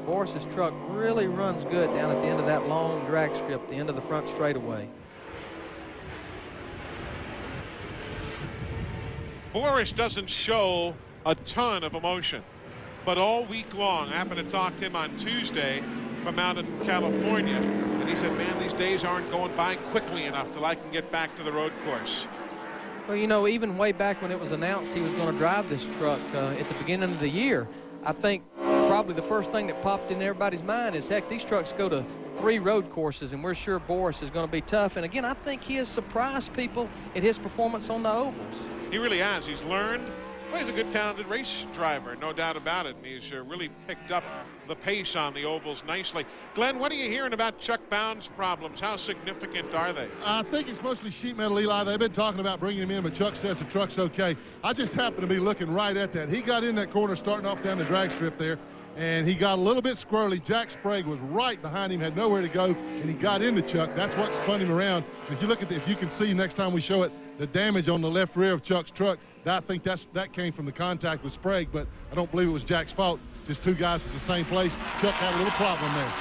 Boris's truck really runs good down at the end of that long drag strip, the end of the front straightaway. Boris doesn't show a ton of emotion, but all week long, I happened to talk to him on Tuesday from out in California, and he said, man, these days aren't going by quickly enough till I can get back to the road course. Well, you know, even way back when it was announced he was going to drive this truck at the beginning of the year, I think probably the first thing that popped in everybody's mind is, heck, these trucks go to 3 road courses, and we're sure Boris is going to be tough. And again, I think he has surprised people at his performance on the ovals. He really has. He's learned. Well, he's a good, talented race driver, no doubt about it. And he's really picked up the pace on the ovals nicely. Glenn, what are you hearing about Chuck Bound's problems? How significant are they? I think it's mostly sheet metal, Eli. They've been talking about bringing him in, but Chuck says the truck's okay. I just happen to be looking right at that. He got in that corner starting off down the drag strip there, and he got a little bit squirrely. Jack Sprague was right behind him, had nowhere to go, and he got into Chuck. That's what spun him around. If you look at if you can see next time we show it, the damage on the left rear of Chuck's truck, I think that came from the contact with Sprague, but I don't believe it was Jack's fault. Just 2 guys at the same place. Chuck had a little problem there.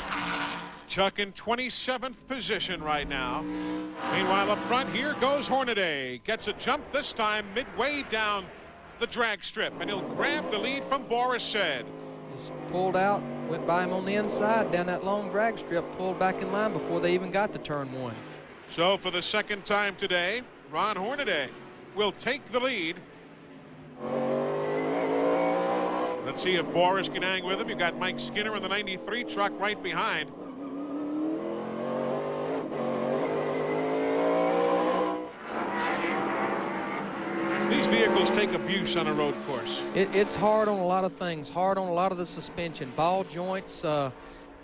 Chuck in 27th position right now. Meanwhile, up front, here goes Hornaday. Gets a jump this time midway down the drag strip, and he'll grab the lead from Boris Said. Just pulled out, went by him on the inside down that long drag strip, pulled back in line before they even got to turn 1. So for the second time today, Ron Hornaday will take the lead. Let's see if Boris can hang with him. You've got Mike Skinner in the 93 truck right behind. These vehicles take abuse on a road course. It's hard on a lot of things, hard on a lot of the suspension, ball joints,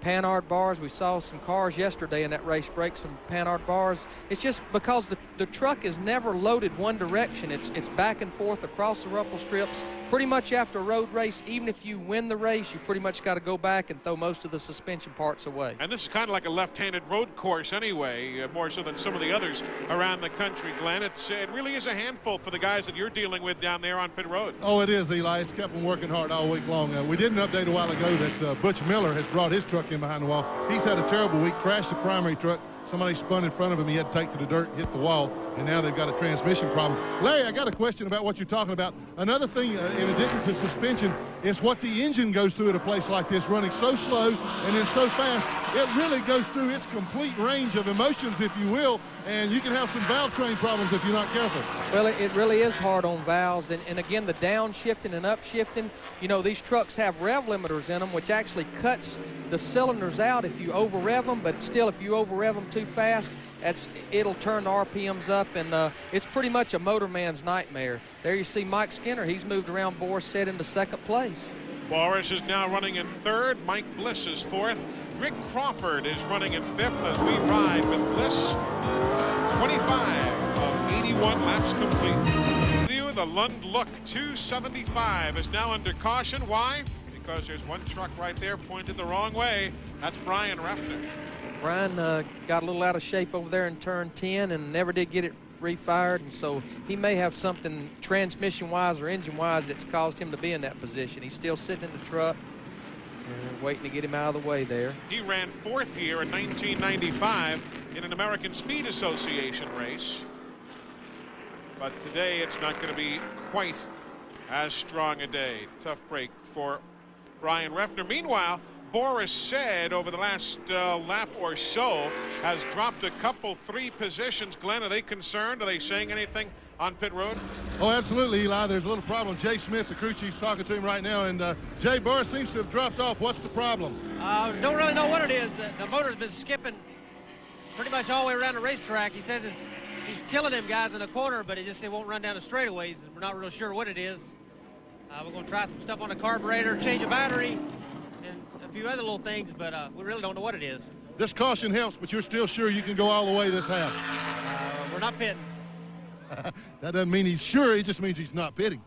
panhard bars. We saw some cars yesterday in that race break some panhard bars. It's just because the truck is never loaded one direction. It's back and forth across the rumple strips. Pretty much after a road race, even if you win the race, you pretty much got to go back and throw most of the suspension parts away. And this is kind of like a left-handed road course anyway, more so than some of the others around the country, Glenn. It really is a handful for the guys that you're dealing with down there on pit road. Oh, it is, Eli. It's kept them working hard all week long. We did an update a while ago that Butch Miller has brought his truck in behind the wall. He's had a terrible week, crashed the primary truck. Somebody spun in front of him. He had to take to the dirt, hit the wall, and now they've got a transmission problem. Larry, I got a question about what you're talking about. Another thing, in addition to suspension, is what the engine goes through at a place like this, running so slow and then so fast. It really goes through its complete range of emotions, if you will, and you can have some valve train problems if you're not careful. Well, it really is hard on valves, and again, the downshifting and upshifting. You know, these trucks have rev limiters in them, which actually cuts the cylinders out if you over rev them, but still, if you over rev them too fast, it'll turn the RPMs up, and it's pretty much a motorman's nightmare. There you see Mike Skinner. He's moved around Boris Said into 2nd place. Boris is now running in 3rd. Mike Bliss is 4th. Rick Crawford is running in 5th as we ride with Bliss. 25 of 81 laps complete. The Lund Look 275 is now under caution. Why? Because there's one truck right there pointed the wrong way. That's Brian Reffner. Brian got a little out of shape over there in turn 10 and never did get it refired, and so he may have something transmission-wise or engine-wise that's caused him to be in that position. He's still sitting in the truck, waiting to get him out of the way there. He ran 4th here in 1995 in an American Speed Association race, but today it's not going to be quite as strong a day. Tough break for Brian Reffner. Meanwhile, Boris said over the last lap or so has dropped a couple 3 positions. Glenn, are they concerned? Are they saying anything on pit road? Oh, absolutely, Eli. There's a little problem. Jay Smith, the crew chief's talking to him right now, and Jay, Boris seems to have dropped off. What's the problem? Don't really know what it is. The motor's been skipping pretty much all the way around the racetrack. He says he's killing them guys in the corner, but it won't run down the straightaways, and we're not real sure what it is. We're going to try some stuff on the carburetor, change a battery, and a few other little things, but we really don't know what it is. This caution helps, but you're still sure you can go all the way this half? We're not pitting. That doesn't mean he's sure. It just means he's not pitting.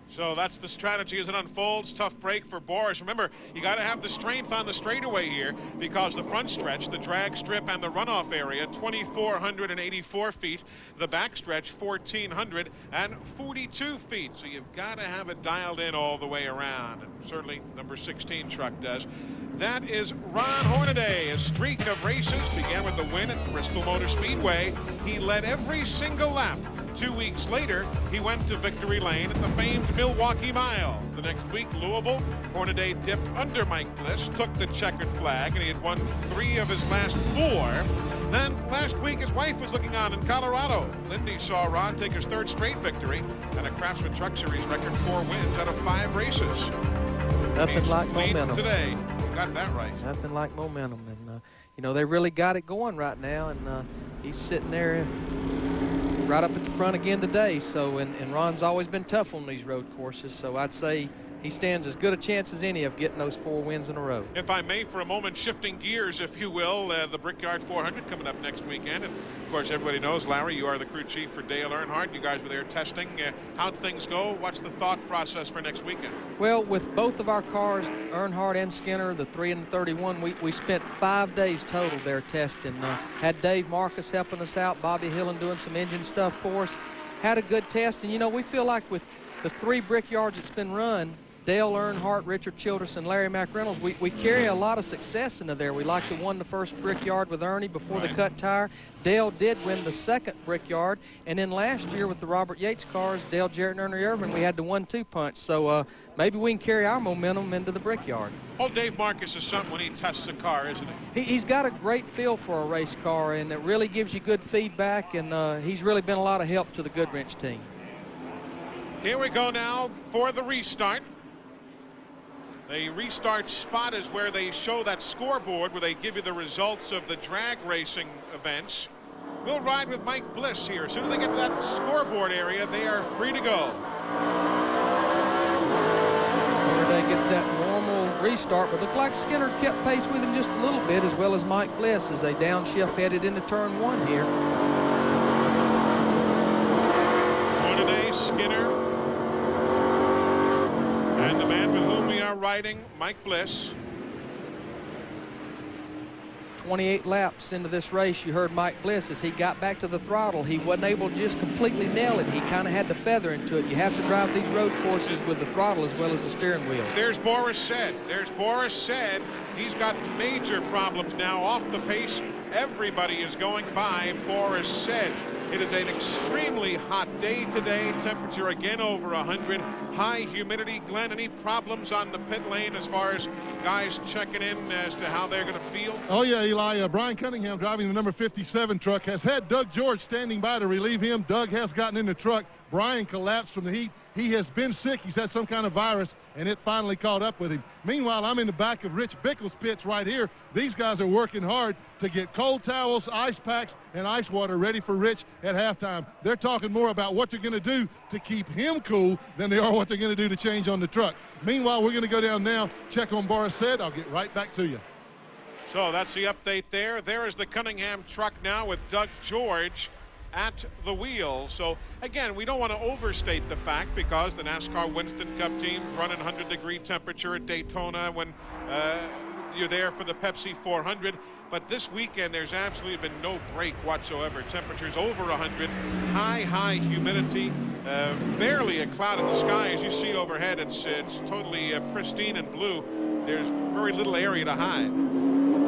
So that's the strategy as it unfolds. Tough break for Boris. Remember, you got to have the strength on the straightaway here because the front stretch, the drag strip and the runoff area, 2,484 feet. The back stretch, 1,442 feet. So you've got to have it dialed in all the way around. And certainly number 16 truck does. That is Ron Hornaday. A streak of races began with the win at Bristol Motor Speedway. He led every single lap. 2 weeks later, he went to victory lane at the famed Milwaukee Mile. The next week, Louisville, Hornaday dipped under Mike Bliss, took the checkered flag, and he had won 3 of his last 4. Then last week, his wife was looking on in Colorado. Lindy saw Ron take his 3rd straight victory and a Craftsman Truck Series record 4 wins out of 5 races. Nothing like momentum. Today, got that right. Nothing like momentum, and you know, they really got it going right now, and he's sitting there right up at the front again today. So, and Ron's always been tough on these road courses, so I'd say he stands as good a chance as any of getting those 4 wins in a row. If I may, for a moment, shifting gears, if you will, the Brickyard 400 coming up next weekend. And of course, everybody knows, Larry, you are the crew chief for Dale Earnhardt. You guys were there testing. How'd things go? What's the thought process for next weekend? Well, with both of our cars, Earnhardt and Skinner, the 3 and the 31, we spent 5 days total there testing. Had Dave Marcus helping us out, Bobby Hillen doing some engine stuff for us. Had a good test, and you know, we feel like with the 3 Brickyards that's been run, Dale Earnhardt, Richard Childress, and Larry McReynolds, we carry a lot of success into there. We like to won the first Brickyard with Ernie before the cut tire. Dale did win the 2nd Brickyard, and then last year with the Robert Yates cars, Dale Jarrett and Ernie Irvin, we had the 1-2 punch. So maybe we can carry our momentum into the Brickyard. Oh, Dave Marcus is something when he tests a car, isn't he? He's got a great feel for a race car, and it really gives you good feedback, and he's really been a lot of help to the Goodwrench team. Here we go now for the restart. The restart spot is where they show that scoreboard where they give you the results of the drag racing events. We'll ride with Mike Bliss here. As soon as they get to that scoreboard area, they are free to go. Hornaday gets that normal restart, but looked like Skinner kept pace with him just a little bit, as well as Mike Bliss as they downshift headed into turn 1 here. Hornaday, Skinner, and the man with whom we are riding, Mike Bliss. 28 laps into this race, you heard Mike Bliss as he got back to the throttle. He wasn't able to just completely nail it. He kind of had to feather into it. You have to drive these road courses with the throttle as well as the steering wheel. There's Boris Said. There's Boris Said. He's got major problems now off the pace. Everybody is going by Boris Said. It is an extremely hot day today. Temperature again over 100. High humidity. Glenn, any problems on the pit lane as far as guys checking in as to how they're going to feel? Oh, yeah, Eli. Brian Cunningham, driving the number 57 truck, has had Doug George standing by to relieve him. Doug has gotten in the truck. Brian collapsed from the heat. He has been sick. He's had some kind of virus, and it finally caught up with him. Meanwhile, I'm in the back of Rich Bickle's pits right here. These guys are working hard to get cold towels, ice packs, and ice water ready for Rich at halftime. They're talking more about what they're going to do to keep him cool than they are what they're going to do to change on the truck. Meanwhile, we're going to go down now, check on Boris Said. I'll get right back to you. So that's the update there. There is the Cunningham truck now with Doug George at the wheel. So again, we don't want to overstate the fact because the NASCAR Winston Cup team running 100-degree temperature at Daytona when you're there for the Pepsi 400. But this weekend, there's absolutely been no break whatsoever. Temperatures over 100, high humidity, barely a cloud in the sky. As you see overhead, it's totally pristine and blue. There's very little area to hide.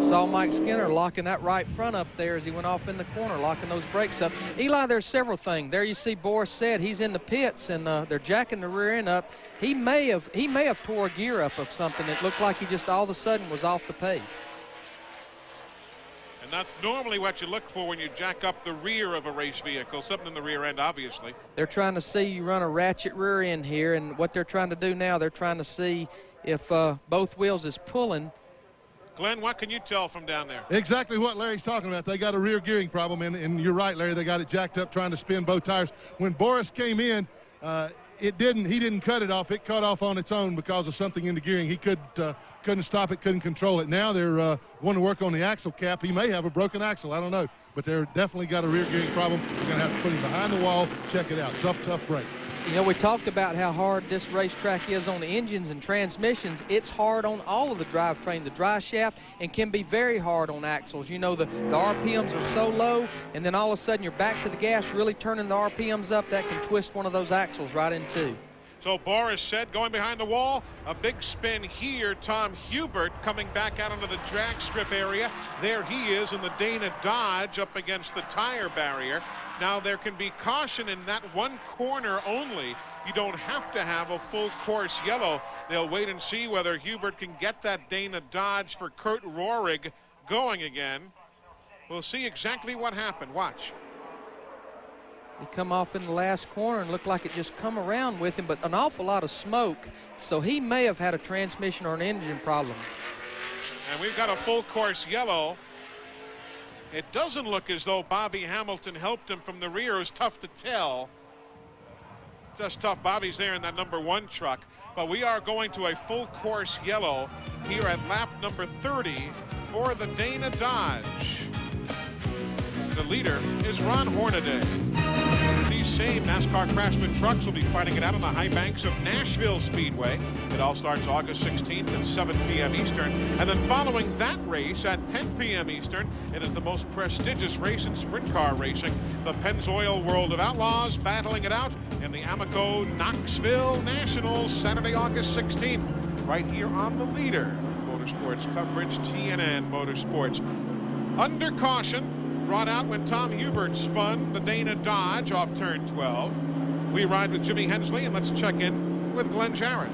Saw Mike Skinner locking that right front up there as he went off in the corner, locking those brakes up. Eli, there's several things. There you see Boris said he's in the pits, and they're jacking the rear end up. He may have tore a gear up of something. It looked like he just all of a sudden was off the pace. And that's normally what you look for when you jack up the rear of a race vehicle, something in the rear end, obviously. They're trying to see you run a ratchet rear end here, and what they're trying to do now, they're trying to see if both wheels is pulling. Glenn, what can you tell from down there? Exactly what Larry's talking about. They got a rear gearing problem, and you're right, Larry. They got it jacked up trying to spin both tires. When Boris came in, he didn't cut it off. It cut off on its own because of something in the gearing. He couldn't stop it, couldn't control it. Now they're wanting to work on the axle cap. He may have a broken axle. I don't know. But they're definitely got a rear gearing problem. They're going to have to put him behind the wall, check it out. Tough break. You know, we talked about how hard this racetrack is on the engines and transmissions. It's hard on all of the drivetrain, the dry shaft, and can be very hard on axles. You know, the RPMs are so low, and then all of a sudden you're back to the gas, really turning the RPMs up. That can twist one of those axles right in two. So Boris said, going behind the wall, a big spin here. Tom Hubert coming back out onto the drag strip area. There he is in the Dana Dodge up against the tire barrier. Now there can be caution in that one corner only. You don't have to have a full course yellow. They'll wait and see whether Hubert can get that Dana Dodge for Kurt Rohrig going again. We'll see exactly what happened. Watch. He come off in the last corner and looked like it just come around with him, but an awful lot of smoke, so he may have had a transmission or an engine problem. And we've got a full course yellow. It doesn't look as though Bobby Hamilton helped him from the rear. It was tough to tell. Just tough. Bobby's there in that #1 truck. But we are going to a full course yellow here at lap number 30 for the Dana Dodge. The leader is Ron Hornaday. These same NASCAR Craftsman trucks will be fighting it out on the high banks of Nashville Speedway. It all starts August 16th at 7 p.m. Eastern. And then following that race at 10 p.m. Eastern, it is the most prestigious race in sprint car racing. The Pennzoil World of Outlaws battling it out in the Amoco Knoxville Nationals, Saturday, August 16th, right here on the leader. Motorsports coverage, TNN Motorsports. Under caution, brought out when Tom Hubert spun the Dana Dodge off turn 12. We ride with Jimmy Hensley, and let's check in with Glenn Jarrett.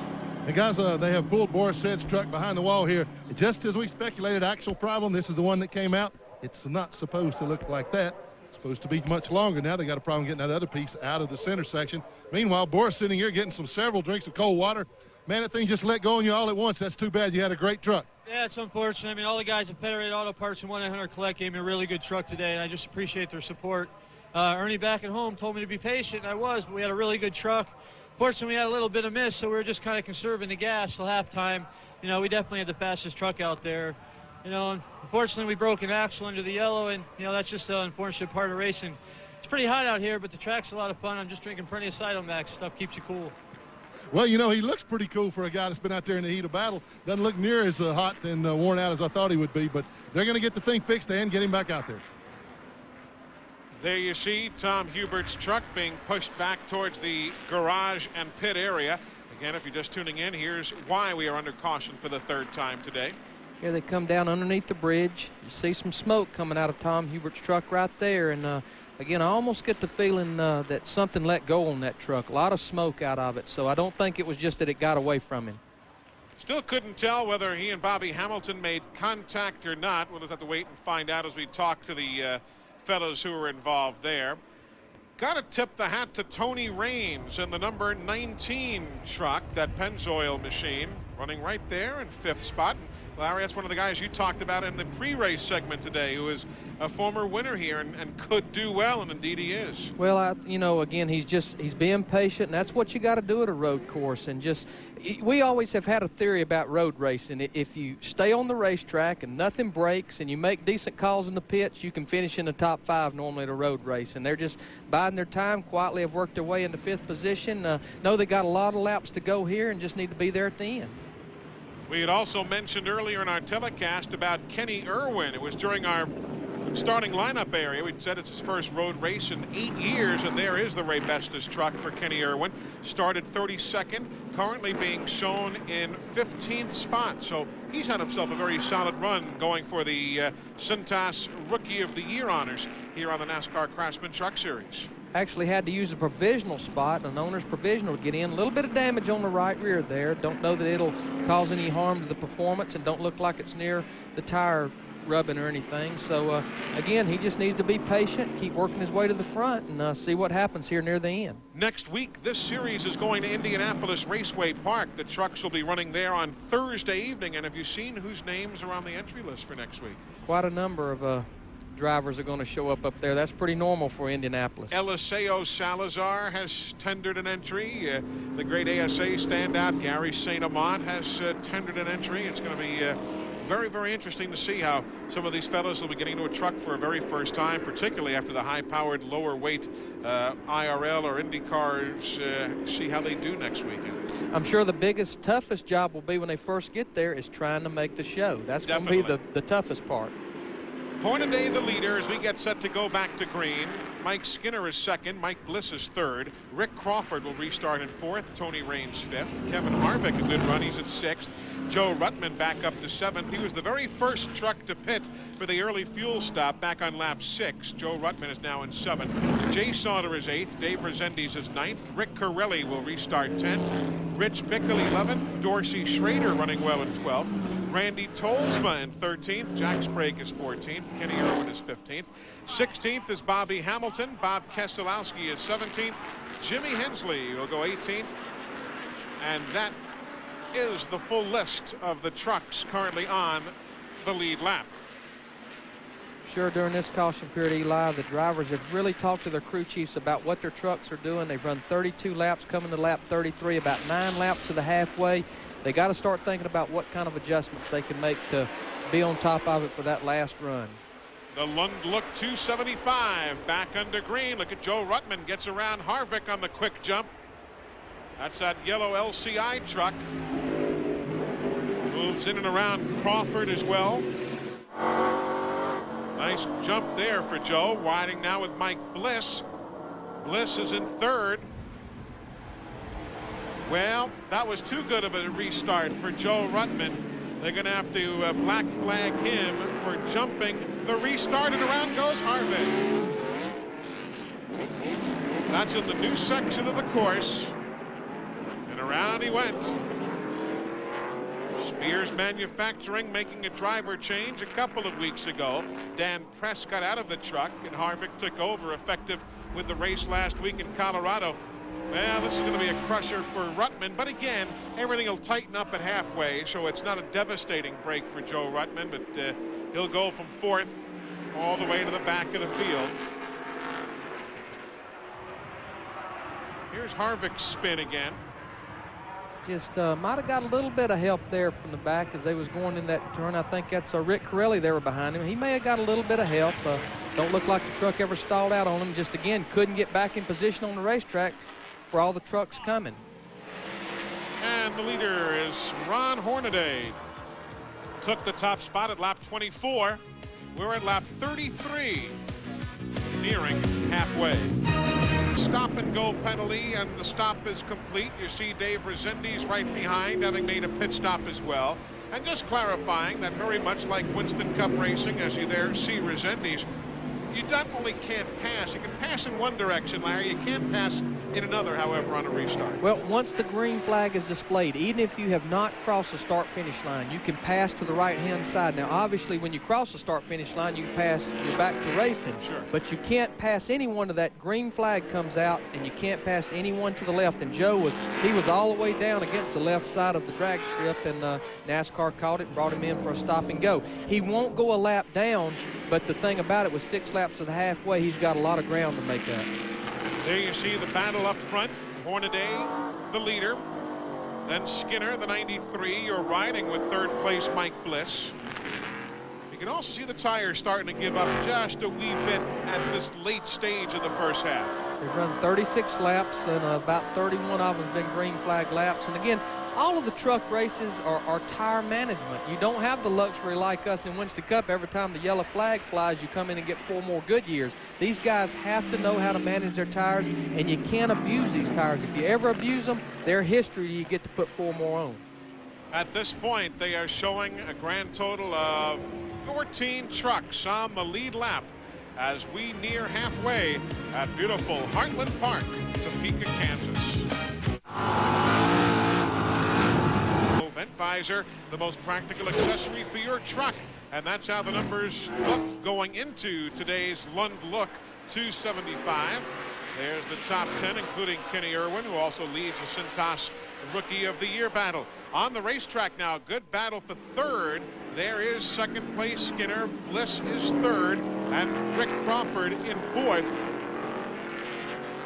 Hey guys, they have pulled Boris Said's truck behind the wall here. Just as we speculated, axle problem. This is the one that came out. It's not supposed to look like that. It's supposed to be much longer. Now they got a problem getting that other piece out of the center section. Meanwhile, Boris sitting here getting several drinks of cold water. Man, that thing just let go on you all at once. That's too bad. You had a great truck. Yeah, it's unfortunate. I mean, all the guys at Federated Auto Parts and 1-800-COLLECT gave me a really good truck today, and I just appreciate their support. Ernie back at home told me to be patient, and I was, but we had a really good truck. Fortunately, we had a little bit of miss, so we were just kind of conserving the gas till halftime. You know, we definitely had the fastest truck out there. You know, unfortunately, we broke an axle under the yellow, and, you know, that's just the unfortunate part of racing. It's pretty hot out here, but the track's a lot of fun. I'm just drinking plenty of Cytomax. Stuff keeps you cool. Well, you know, he looks pretty cool for a guy that's been out there in the heat of battle. Doesn't look near as hot and worn out as I thought he would be, but they're going to get the thing fixed and get him back out there. There you see Tom Hubert's truck being pushed back towards the garage and pit area. Again, if you're just tuning in, here's why we are under caution for the third time today. Here they come down underneath the bridge. You see some smoke coming out of Tom Hubert's truck right there, and again, I almost get the feeling that something let go on that truck. A lot of smoke out of it, so I don't think it was just that it got away from him. Still couldn't tell whether he and Bobby Hamilton made contact or not. We'll just have to wait and find out as we talk to the fellows who were involved there. Got to tip the hat to Tony Raines in the number 19 truck, that Pennzoil machine, running right there in 5th spot. Larry, that's one of the guys you talked about in the pre-race segment today, who is a former winner here and could do well, and indeed he is. Well, you know, again, he's being patient, and that's what you got to do at a road course. And just, we always have had a theory about road racing. If you stay on the racetrack and nothing breaks and you make decent calls in the pits, you can finish in the top 5 normally at a road race. And they're just biding their time, quietly have worked their way into 5th position. Know they got a lot of laps to go here and just need to be there at the end. We had also mentioned earlier in our telecast about Kenny Irwin. It was during our starting lineup area. We said it's his first road race in 8 years, and there is the Ray Bestis truck for Kenny Irwin. Started 32nd, currently being shown in 15th spot. So he's had himself a very solid run going for the Cintas Rookie of the Year honors here on the NASCAR Craftsman Truck Series. Actually had to use a provisional spot, an owner's provisional, to get in. A little bit of damage on the right rear there. Don't know that it'll cause any harm to the performance, and don't look like it's near the tire rubbing or anything. So again, he just needs to be patient, keep working his way to the front, and see what happens here near the end. Next week, this series is going to Indianapolis Raceway Park. The trucks will be running there on Thursday evening. And have you seen whose names are on the entry list for next week? Quite a number of drivers are going to show up there. That's pretty normal for Indianapolis. Eliseo Salazar has tendered an entry. The great ASA standout Gary St. Amant has tendered an entry. It's going to be very, very interesting to see how some of these fellows will be getting into a truck for a very first time, particularly after the high-powered, lower-weight IRL or Indy cars. See how they do next weekend. I'm sure the biggest, toughest job will be when they first get there is trying to make the show. That's going to be the toughest part. Hornaday the leader as we get set to go back to green. Mike Skinner is second. Mike Bliss is third. Rick Crawford will restart in fourth. Tony Raines fifth. Kevin Harvick, a good run. He's at sixth. Joe Ruttman back up to seventh. He was the very first truck to pit for the early fuel stop back on lap 6. Joe Ruttman is now in seventh. Jay Sauter is eighth. Dave Rezendes is ninth. Rick Corelli will restart 10th. Rich Bickle 11th. Dorsey Schrader running well in 12th. Randy Tolsma in 13th. Jack Sprague is 14th. Kenny Irwin is 15th. 16th is Bobby Hamilton. Bob Keselowski is 17th. Jimmy Hensley will go 18th. And that is the full list of the trucks currently on the lead lap. Sure, during this caution period, Eli, the drivers have really talked to their crew chiefs about what their trucks are doing. They've run 32 laps, coming to lap 33, about 9 laps to the halfway. They got to start thinking about what kind of adjustments they can make to be on top of it for that last run. The Lund Look 275 back under green. Look at Joe Ruttman gets around Harvick on the quick jump. That's that yellow LCI truck. Moves in and around Crawford as well. Nice jump there for Joe. Riding now with Mike Bliss. Bliss is in third. Well, that was too good of a restart for Joe Ruttman. They're going to have to black flag him for jumping the restart, and around goes Harvick. That's in the new section of the course, and around he went. Spears Manufacturing making a driver change a couple of weeks ago. Dan Press got out of the truck, and Harvick took over, effective with the race last week in Colorado. Well, this is going to be a crusher for Ruttman, but again, everything will tighten up at halfway, so it's not a devastating break for Joe Ruttman, but he'll go from fourth all the way to the back of the field. Here's Harvick's spin again. Just might have got a little bit of help there from the back as they was going in that turn. I think that's Rick Corelli there behind him. He may have got a little bit of help. Don't look like the truck ever stalled out on him. Just, again, couldn't get back in position on the racetrack for all the trucks coming. And the leader is Ron Hornaday. Took the top spot at lap 24. We're at lap 33, nearing halfway. Stop and go penalty, and the stop is complete. You see Dave Rezendes right behind, having made a pit stop as well. And just clarifying that, very much like Winston Cup racing, as you there see Rezendes, you not only can't pass, you can pass in one direction, Larry. You can't pass in another, however, on a restart. Well, once the green flag is displayed, even if you have not crossed the start-finish line, you can pass to the right-hand side. Now, obviously, when you cross the start-finish line, you can pass, you're back to racing. Sure. But you can't pass anyone to that green flag comes out, and you can't pass anyone to the left. And Joe was all the way down against the left side of the drag strip, and NASCAR caught it and brought him in for a stop and go. He won't go a lap down, but the thing about it was 6 laps to the halfway, he's got a lot of ground to make up. There you see the battle up front. Hornaday, the leader. Then Skinner, the 93. You're riding with third place Mike Bliss. You can also see the tires starting to give up just a wee bit at this late stage of the first half. They've run 36 laps, and about 31 of them have been green flag laps. And again, all of the truck races are tire management. You don't have the luxury like us in Winston Cup. Every time the yellow flag flies, you come in and get 4 more Goodyears. These guys have to know how to manage their tires, and you can't abuse these tires. If you ever abuse them, their history, you get to put 4 more on. At this point, they are showing a grand total of 14 trucks on the lead lap as we near halfway at beautiful Heartland Park, Topeka, Kansas. Vent visor, the most practical accessory for your truck, and that's how the numbers look going into today's Lund Look 275. There's the top 10, including Kenny Irwin, who also leads the Cintas Rookie of the Year battle. On the racetrack now, good battle for third. There is second place Skinner. Bliss is third, and Rick Crawford in fourth.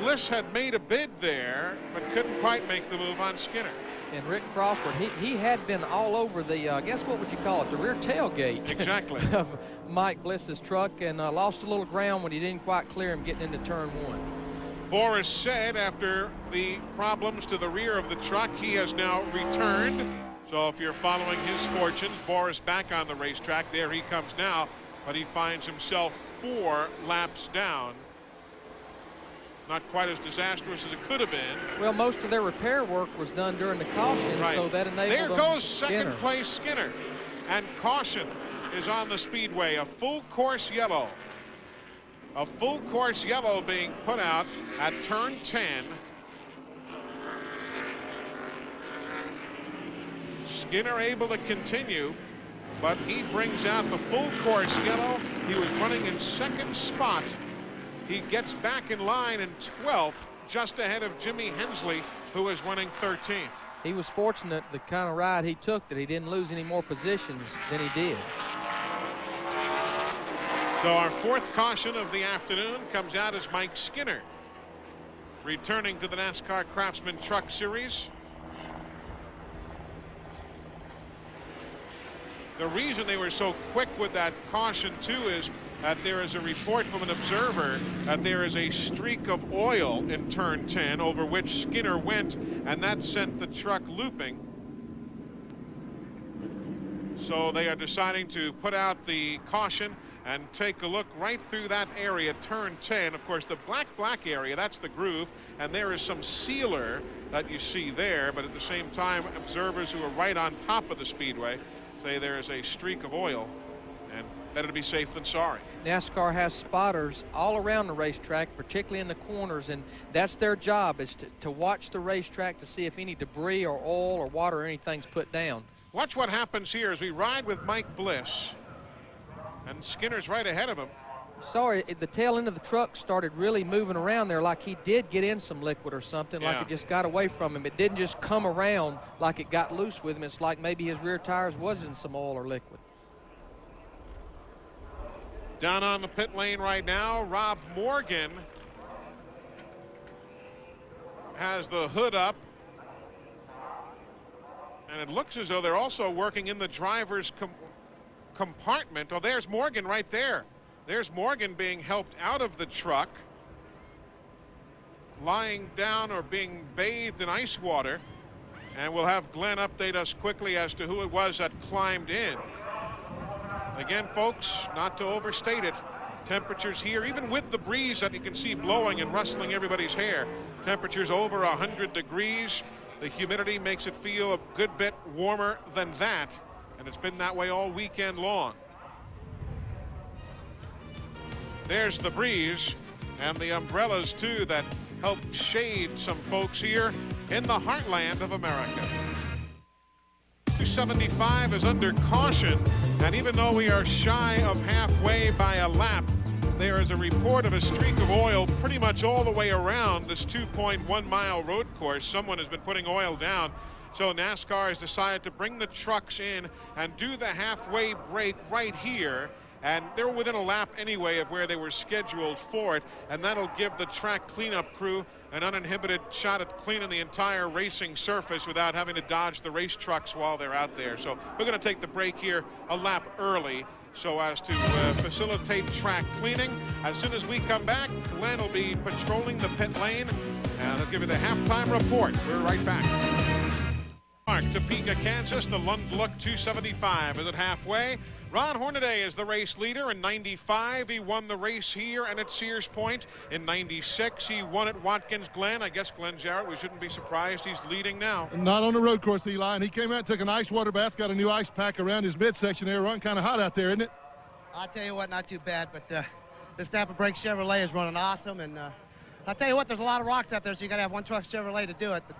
Bliss had made a bid there, but couldn't quite make the move on Skinner. And Rick Crawford, he had been all over the, I guess what would you call it, the rear tailgate. Exactly. Of Mike Bliss's truck, and lost a little ground when he didn't quite clear him getting into turn 1. Boris said after the problems to the rear of the truck, he has now returned. So if you're following his fortunes, Boris back on the racetrack. There he comes now, but he finds himself 4 laps down. Not quite as disastrous as it could have been. Well, most of their repair work was done during the caution, right. So that enabled there them. Goes second place Skinner, and caution is on the speedway. A full course yellow. A full course yellow being put out at turn 10. Skinner able to continue, but he brings out the full course yellow. He was running in second spot. He gets back in line in 12th, just ahead of Jimmy Hensley, who is running 13th. He was fortunate, the kind of ride he took, that he didn't lose any more positions than he did. So our 4th caution of the afternoon comes out as Mike Skinner, returning to the NASCAR Craftsman Truck Series. The reason they were so quick with that caution, too, is that there is a report from an observer that there is a streak of oil in turn 10 over which Skinner went, and that sent the truck looping. So they are deciding to put out the caution and take a look right through that area, turn 10. Of course, the black area, that's the groove, and there is some sealer that you see there, but at the same time, observers who are right on top of the speedway say there is a streak of oil, and better to be safe than sorry. NASCAR has spotters all around the racetrack, particularly in the corners, and that's their job, is to watch the racetrack to see if any debris or oil or water or anything's put down. Watch what happens here as we ride with Mike Bliss, and Skinner's right ahead of him. Sorry, the tail end of the truck started really moving around there like he did get in some liquid or something, like it just got away from him. It didn't just come around like it got loose with him. It's like maybe his rear tires was in some oil or liquid. Down on the pit lane right now, Rob Morgan has the hood up, and it looks as though they're also working in the driver's compartment. Oh, there's Morgan right there. There's Morgan being helped out of the truck, lying down or being bathed in ice water, and we'll have Glenn update us quickly as to who it was that climbed in. Again, folks, not to overstate it, temperatures here, even with the breeze that you can see blowing and rustling everybody's hair, temperatures over 100 degrees. The humidity makes it feel a good bit warmer than that, and it's been that way all weekend long. There's the breeze and the umbrellas, too, that help shade some folks here in the heartland of America. 275 is under caution, and even though we are shy of halfway by a lap, there is a report of a streak of oil pretty much all the way around this 2.1-mile road course. Someone has been putting oil down, so NASCAR has decided to bring the trucks in and do the halfway break right here. And they're within a lap anyway of where they were scheduled for it, and that'll give the track cleanup crew an uninhibited shot at cleaning the entire racing surface without having to dodge the race trucks while they're out there. So we're going to take the break here a lap early, so as to facilitate track cleaning. As soon as we come back, Glenn will be patrolling the pit lane, and he'll give you the halftime report. We're right back. Topeka, Kansas, the Lund Look 275 is at halfway. Ron Hornaday is the race leader. In 95, he won the race here and at Sears Point. In 96, he won at Watkins Glen. I guess Glenn Jarrett, we shouldn't be surprised he's leading now. Not on the road course, Eli, and he came out and took an ice water bath, got a new ice pack around his midsection there. Run kind of hot out there, isn't it? I'll tell you what, not too bad, but this Napa Brake Chevrolet is running awesome, and I'll tell you what, there's a lot of rocks out there, so you got to have one truck Chevrolet to do it. But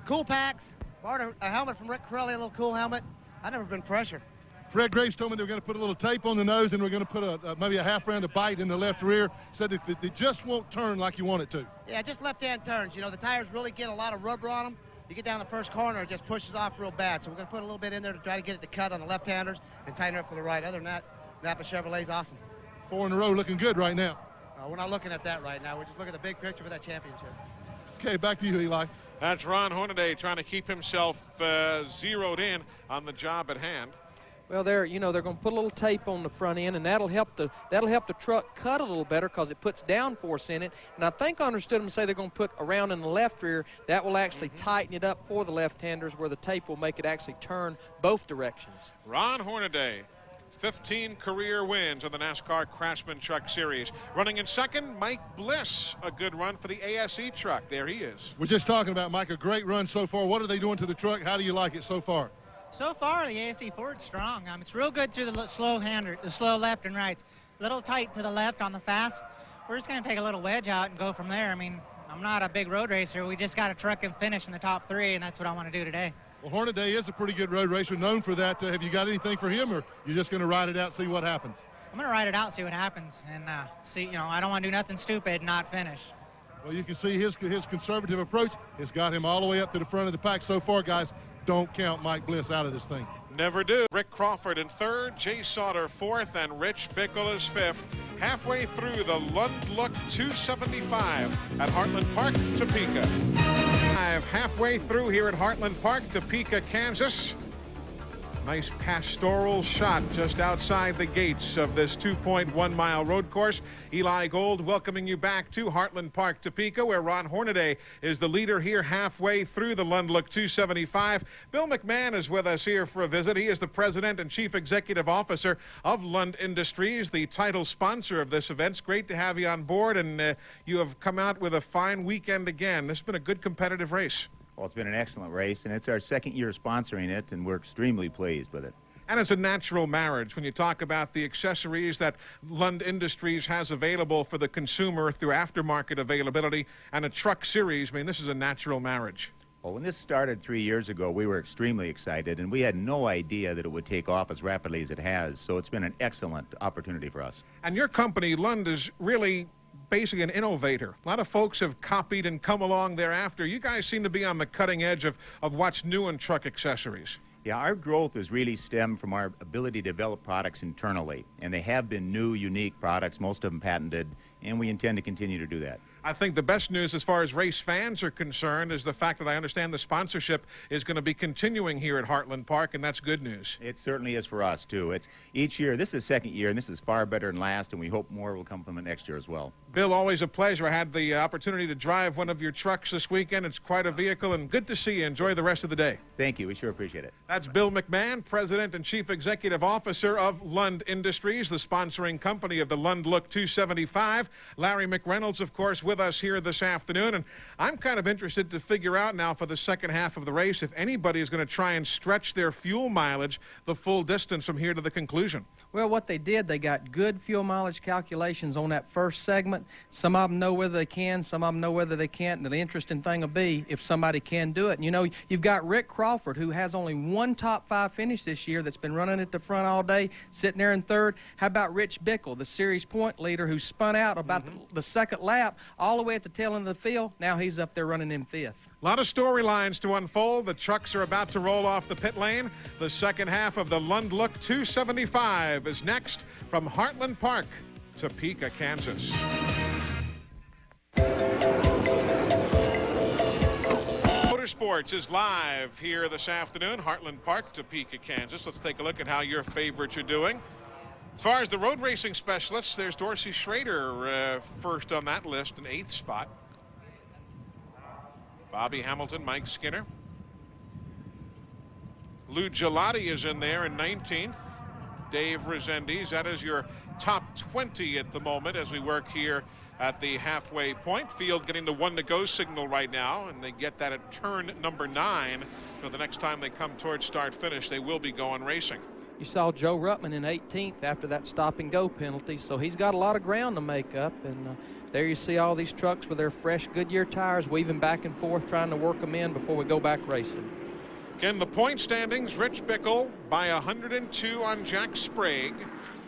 cool packs, borrowed a helmet from Rick Corelli, a little cool helmet. I've never been fresher. Fred Graves told me they were going to put a little tape on the nose, and we're going to put maybe a half round of bite in the left rear. Said that they just won't turn like you want it to. Yeah, just left-hand turns. You know, the tires really get a lot of rubber on them. You get down the first corner, it just pushes off real bad. So we're going to put a little bit in there to try to get it to cut on the left-handers and tighten it up for the right. Other than that, Napa Chevrolet's awesome. 4 in a row, looking good right now. We're not looking at that right now. We're just looking at the big picture for that championship. Okay, back to you, Eli. That's Ron Hornaday trying to keep himself zeroed in on the job at hand. Well, they're going to put a little tape on the front end, and that'll help the truck cut a little better because it puts downforce in it. And I think I understood them say they're going to put around in the left rear. That will actually tighten it up for the left-handers, where the tape will make it actually turn both directions. Ron Hornaday, 15 career wins on the NASCAR Craftsman Truck Series. Running in second, Mike Bliss, a good run for the ASE truck. There he is. We're just talking about Mike, a great run so far. What are they doing to the truck? How do you like it so far? So far, the ASE Ford's strong. It's real good through the slow hander, the slow left and rights. A little tight to the left on the fast. We're just going to take a little wedge out and go from there. I mean, I'm not a big road racer. We just got to truck and finish in the top 3, and that's what I want to do today. Well, Hornaday is a pretty good road racer, known for that. Have you got anything for him, or you're just going to ride it out, see what happens? I'm going to ride it out, see what happens, and see. I don't want to do nothing stupid and not finish. Well, you can see his conservative approach has got him all the way up to the front of the pack so far, guys. Don't count Mike Bliss out of this thing. Never do. Rick Crawford in third, Jay Sauter fourth, and Rich Bickle is fifth. Halfway through the Lund Look 275 at Heartland Park, Topeka. Halfway through here at Heartland Park, Topeka, Kansas. Nice pastoral shot just outside the gates of this 2.1-mile road course. Eli Gold welcoming you back to Heartland Park, Topeka, where Ron Hornaday is the leader here halfway through the Lund Look 275. Bill McMahon is with us here for a visit. He is the president and chief executive officer of Lund Industries, the title sponsor of this event. It's great to have you on board, and you have come out with a fine weekend again. This has been a good competitive race. Well, it's been an excellent race, and it's our second year sponsoring it, and we're extremely pleased with it. And it's a natural marriage when you talk about the accessories that Lund Industries has available for the consumer through aftermarket availability and a truck series. I mean, this is a natural marriage. Well, when this started 3 years ago, we were extremely excited, and we had no idea that it would take off as rapidly as it has. So it's been an excellent opportunity for us. And your company, Lund, is really basically an innovator. A lot of folks have copied and come along thereafter. You guys seem to be on the cutting edge of what's new in truck accessories. Yeah, our growth has really stemmed from our ability to develop products internally, and they have been new, unique products, most of them patented, and we intend to continue to do that. I think the best news as far as race fans are concerned is the fact that I understand the sponsorship is going to be continuing here at Heartland Park, and that's good news. It certainly is for us, too. It's each year. This is the second year, and this is far better than last, and we hope more will come from it next year as well. Bill, always a pleasure. I had the opportunity to drive one of your trucks this weekend. It's quite a vehicle, and good to see you. Enjoy the rest of the day. Thank you. We sure appreciate it. That's Bill McMahon, President and Chief Executive Officer of Lund Industries, the sponsoring company of the Lund Look 275. Larry McReynolds, of course, with us here this afternoon, and I'm kind of interested to figure out now for the second half of the race if anybody is going to try and stretch their fuel mileage the full distance from here to the conclusion. Well, what they did, they got good fuel mileage calculations on that first segment. Some of them know whether they can, some of them know whether they can't, and the interesting thing will be if somebody can do it. And, you know, you've got Rick Crawford, who has only one top 5 finish this year, that's been running at the front all day, sitting there in third. How about Rich Bickle, the series point leader, who spun out about the second lap all the way at the tail end of the field? Now he's up there running in 5th. A lot of storylines to unfold. The trucks are about to roll off the pit lane. The second half of the Lund Look 275 is next from Heartland Park, Topeka, Kansas. Motorsports is live here this afternoon, Heartland Park, Topeka, Kansas. Let's take a look at how your favorites are doing. As far as the road racing specialists, there's Dorsey Schrader first on that list, an 8th spot. Bobby Hamilton, Mike Skinner. Lou Gelati is in there in 19th. Dave Rezendes, that is your top 20 at the moment as we work here at the halfway point. Field getting the 1 to go signal right now, and they get that at turn number 9. So the next time they come towards start finish, they will be going racing. You saw Joe Ruttman in 18th after that stop and go penalty, so he's got a lot of ground to make up. And there you see all these trucks with their fresh Goodyear tires weaving back and forth, trying to work them in before we go back racing. Again, the point standings, Rich Bickle by 102 on Jack Sprague.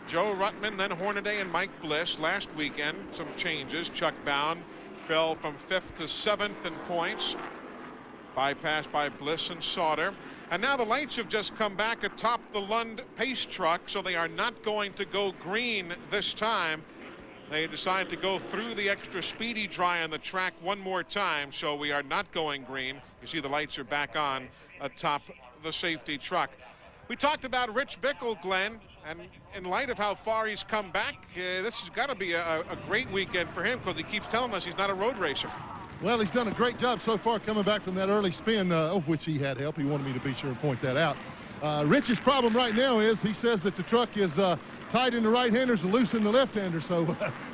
Joe Ruttman, then Hornaday and Mike Bliss. Last weekend, some changes. Chuck Bound fell from 5th to 7th in points, bypassed by Bliss and Sauter. And now the lights have just come back atop the Lund pace truck, so they are not going to go green this time. They decided to go through the extra speedy dry on the track one more time, so we are not going green. You see the lights are back on atop the safety truck. We talked about Rich Bickle, Glenn, and in light of how far he's come back, this has got to be a great weekend for him, because he keeps telling us he's not a road racer. Well, he's done a great job so far coming back from that early spin, of which he had help. He wanted me to be sure and point that out. Rich's problem right now is he says that the truck is tight in the right-handers and loose in the left-hander, so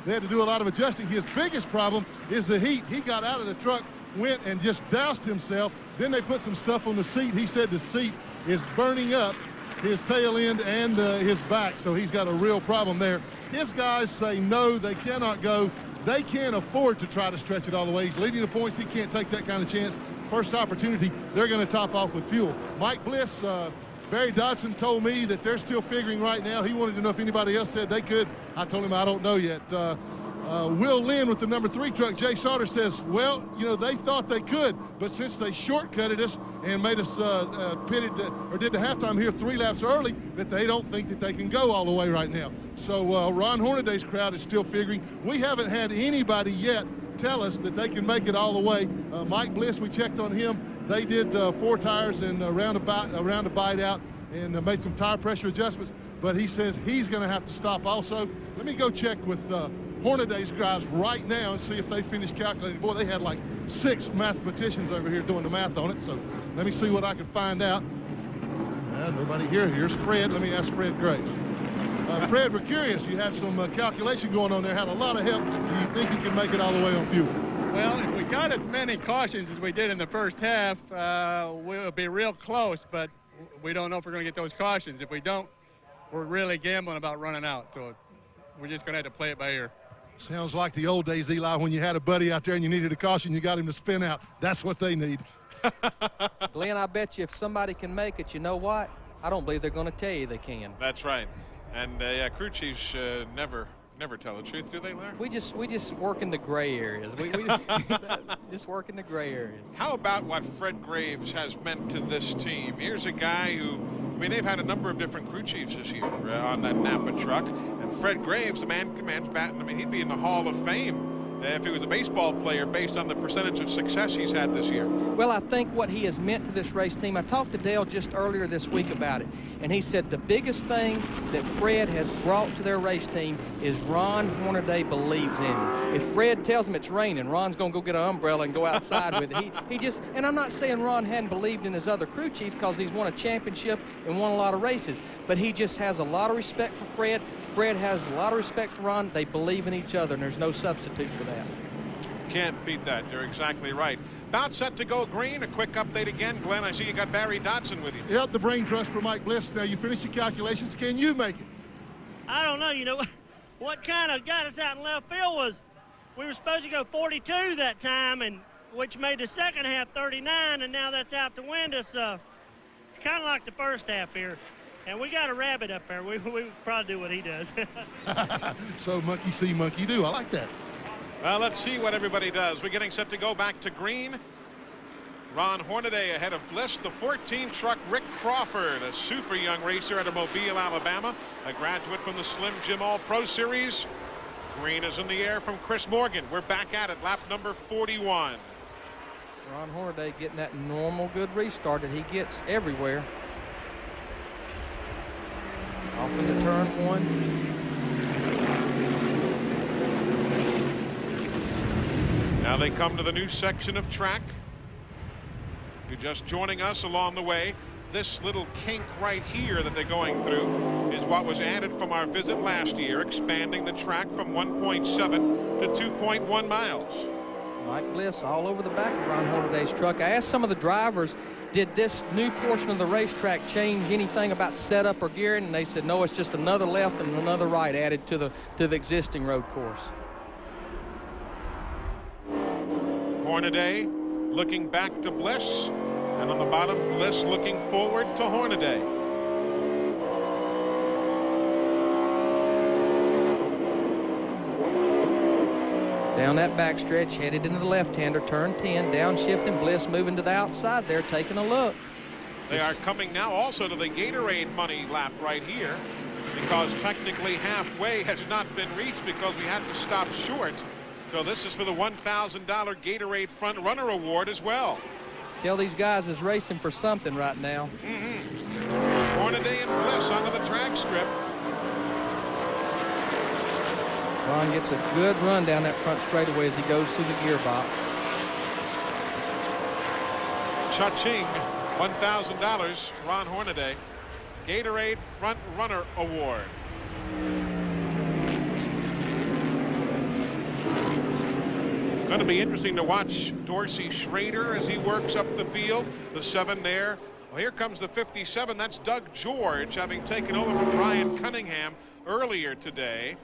they had to do a lot of adjusting. His biggest problem is the heat. He got out of the truck, went and just doused himself. Then they put some stuff on the seat. He said the seat is burning up his tail end and his back, so he's got a real problem there. His guys say no, they cannot go. They can't afford to try to stretch it all the way. He's leading the points. He can't take that kind of chance. First opportunity, they're going to top off with fuel. Mike Bliss, Barry Dodson told me that they're still figuring right now. He wanted to know if anybody else said they could. I told him I don't know yet. Will Lynn with the number 3 truck, Jay Sauter, says, well, you know, they thought they could, but since they shortcutted us and made us pitted or did the halftime here 3 laps early, that they don't think that they can go all the way right now. So Ron Hornaday's crowd is still figuring. We haven't had anybody yet tell us that they can make it all the way. Mike Bliss, we checked on him. They did 4 tires and around a bite out and made some tire pressure adjustments, but he says he's going to have to stop also. Let me go check with Hornaday's guys right now and see if they finished calculating. Boy, they had like 6 mathematicians over here doing the math on it, so let me see what I can find out. Nobody here. Here's Fred. Let me ask Fred Graves. Fred, we're curious. You had some calculation going on there, had a lot of help. Do you think you can make it all the way on fuel? Well, if we got as many cautions as we did in the first half, we'll be real close, but we don't know if we're going to get those cautions. If we don't, we're really gambling about running out, so we're just going to have to play it by ear. Sounds like the old days, Eli, when you had a buddy out there and you needed a caution, you got him to spin out. That's what they need. Glenn, I bet you if somebody can make it, you know what? I don't believe they're going to tell you they can. That's right. And, yeah, crew chiefs never tell the truth, do they, Larry? We just work in the gray areas. We just work in the gray areas. How about what Fred Graves has meant to this team? Here's a guy who, I mean, they've had a number of different crew chiefs this year on that Napa truck. And Fred Graves, the man commands batting. I mean, he'd be in the Hall of Fame if he was a baseball player based on the percentage of success he's had this year. Well, I think what he has meant to this race team, I talked to Dale just earlier this week about it, and he said the biggest thing that Fred has brought to their race team is Ron Hornaday believes in him. If Fred tells him it's raining, Ron's going to go get an umbrella and go outside with it. He just, and I'm not saying Ron hadn't believed in his other crew chief because he's won a championship and won a lot of races, but he just has a lot of respect for Fred. Fred has a lot of respect for Ron. They believe in each other, and there's no substitute for that. Can't beat that. You're exactly right. About set to go green. A quick update again. Glenn, I see you got Barry Dodson with you. Yep, the brain trust for Mike Bliss. Now, you finished your calculations. Can you make it? I don't know. You know, what kind of got us out in left field was we were supposed to go 42 that time, and which made the second half 39, and now that's out the window. So it's kind of like the first half here. And we got a rabbit up there. We probably do what he does. So monkey see, monkey do. I like that. Well, let's see what everybody does. We're getting set to go back to green. Ron Hornaday ahead of Bliss. The 14 truck, Rick Crawford, a super young racer out of Mobile, Alabama, a graduate from the Slim Jim All-Pro Series. Green is in the air from Chris Morgan. We're back at it, lap number 41. Ron Hornaday getting that normal good restart that he gets everywhere. Off into turn 1. Now they come to the new section of track. If you're just joining us along the way, this little kink right here that they're going through is what was added from our visit last year, expanding the track from 1.7 to 2.1 miles. Mike Bliss all over the back of Ron Hornaday's truck. I asked some of the drivers, did this new portion of the racetrack change anything about setup or gearing? And they said, no, it's just another left and another right added to the existing road course. Hornaday looking back to Bliss, and on the bottom, Bliss looking forward to Hornaday. Down that backstretch, headed into the left-hander, turn 10, downshifting, Bliss moving to the outside there, taking a look. They are coming now also to the Gatorade money lap right here, because technically halfway has not been reached because we had to stop short. So this is for the $1,000 Gatorade Front Runner Award as well. Tell these guys is racing for something right now. Hornaday and Bliss onto the track strip. Ron gets a good run down that front straightaway as he goes through the gearbox. Cha-ching, $1,000, Ron Hornaday. Gatorade Front Runner Award. Going to be interesting to watch Dorsey Schrader as he works up the field. The 7 there. Well, here comes the 57. That's Doug George, having taken over from Brian Cunningham earlier today.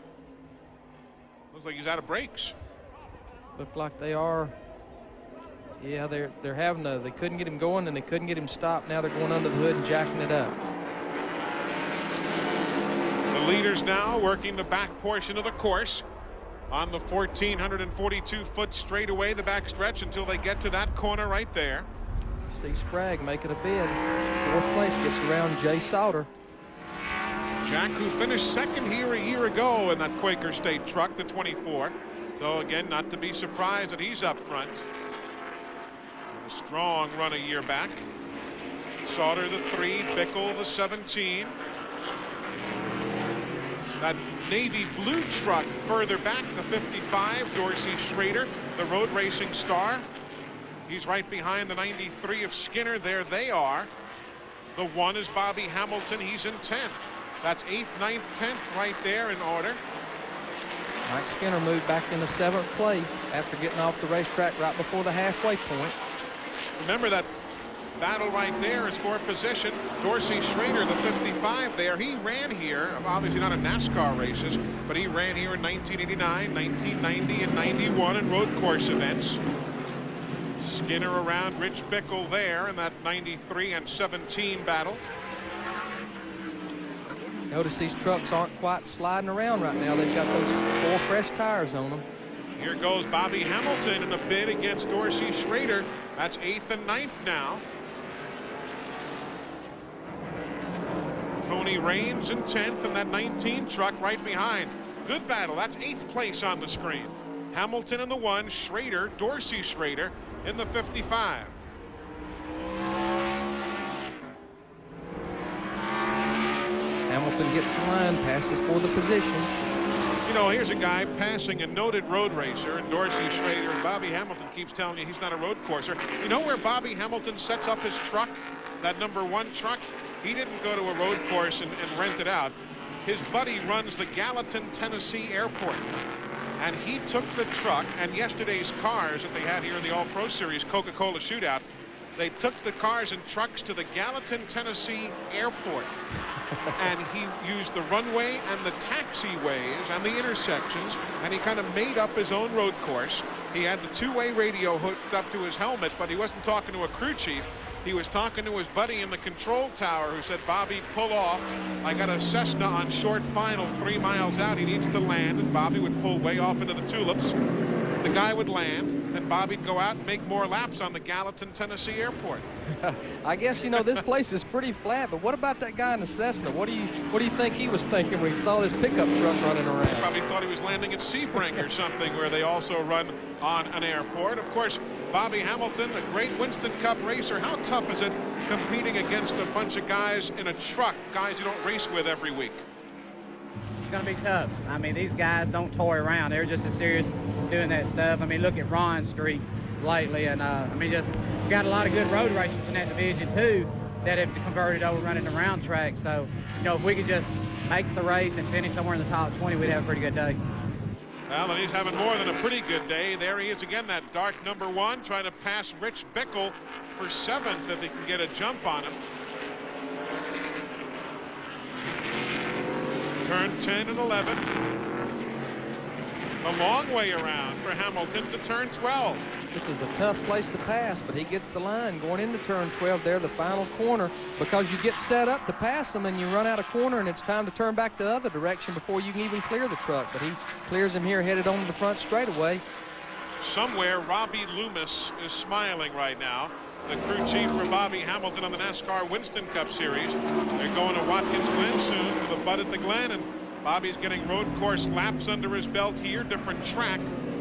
Looks like he's out of brakes. Look like they are. Yeah, they're having to. They couldn't get him going and they couldn't get him stopped. Now they're going under the hood and jacking it up. The leaders now working the back portion of the course on the 1,442-foot straightaway, the backstretch, until they get to that corner right there. See Sprague making a bid. 4th place gets around Jay Sauter. Jack, who finished second here a year ago in that Quaker State truck, the 24. So again, not to be surprised that he's up front. A strong run a year back. Sauter the 3, Bickle the 17. That navy blue truck further back, the 55, Dorsey Schrader, the road racing star. He's right behind the 93 of Skinner. There they are. The 1 is Bobby Hamilton. He's in 10th. That's 8th, 9th, 10th right there in order. Mike Skinner moved back into 7th place after getting off the racetrack right before the halfway point. Remember that battle right there is for position. Dorsey Schrader, the 55 there. He ran here, obviously not in NASCAR races, but he ran here in 1989, 1990, and 91 in road course events. Skinner around Rich Bickle there in that 93 and 17 battle. Notice these trucks aren't quite sliding around right now. They've got those 4 fresh tires on them. Here goes Bobby Hamilton in a bid against Dorsey Schrader. That's 8th and 9th now. Tony Raines in 10th in that 19 truck right behind. Good battle. That's 8th place on the screen. Hamilton in the 1, Schrader, Dorsey Schrader in the 55. Hamilton gets the line, passes for the position. You know, here's a guy passing a noted road racer, and Dorsey Schrader, and Bobby Hamilton keeps telling you he's not a road courser. You know where Bobby Hamilton sets up his truck, that number 1 truck? He didn't go to a road course and rent it out. His buddy runs the Gallatin, Tennessee airport. And he took the truck, and yesterday's cars that they had here in the All-Pro Series Coca-Cola Shootout, they took the cars and trucks to the Gallatin, Tennessee airport. And he used the runway and the taxiways and the intersections, and he kind of made up his own road course. He had the 2-way radio hooked up to his helmet, but he wasn't talking to a crew chief. He was talking to his buddy in the control tower who said, Bobby, pull off. I got a Cessna on short final 3 miles out. He needs to land. And Bobby would pull way off into the tulips. The guy would land, and Bobby'd go out and make more laps on the Gallatin, Tennessee airport. I guess, you know, this place is pretty flat, but what about that guy in the Cessna? What do you think he was thinking when he saw this pickup truck running around? He probably thought he was landing at Sebring or something, where they also run on an airport. Of course, Bobby Hamilton, a great Winston Cup racer. How tough is it competing against a bunch of guys in a truck, guys you don't race with every week? going to be tough. I mean, these guys don't toy around. They're just as serious doing that stuff. I mean, look at Ron's streak lately, and I mean, just got a lot of good road racers in that division too that have converted over running the round track. So, you know, if we could just make the race and finish somewhere in the top 20, we'd have a pretty good day. Well, and he's having more than a pretty good day. There he is again, that dark #1, trying to pass Rich Bickle for 7th if he can get a jump on him. Turn 10 and 11. The long way around for Hamilton to turn 12. This is a tough place to pass, but he gets the line going into turn 12 there, the final corner, because you get set up to pass them and you run out of corner and it's time to turn back the other direction before you can even clear the truck. But he clears him here, headed on to the front straightaway. Somewhere Robbie Loomis is smiling right now. The crew chief for Bobby Hamilton on the NASCAR Winston Cup Series. They're going to Watkins Glen soon for the Bud at the Glen, and Bobby's getting road course laps under his belt here, different track,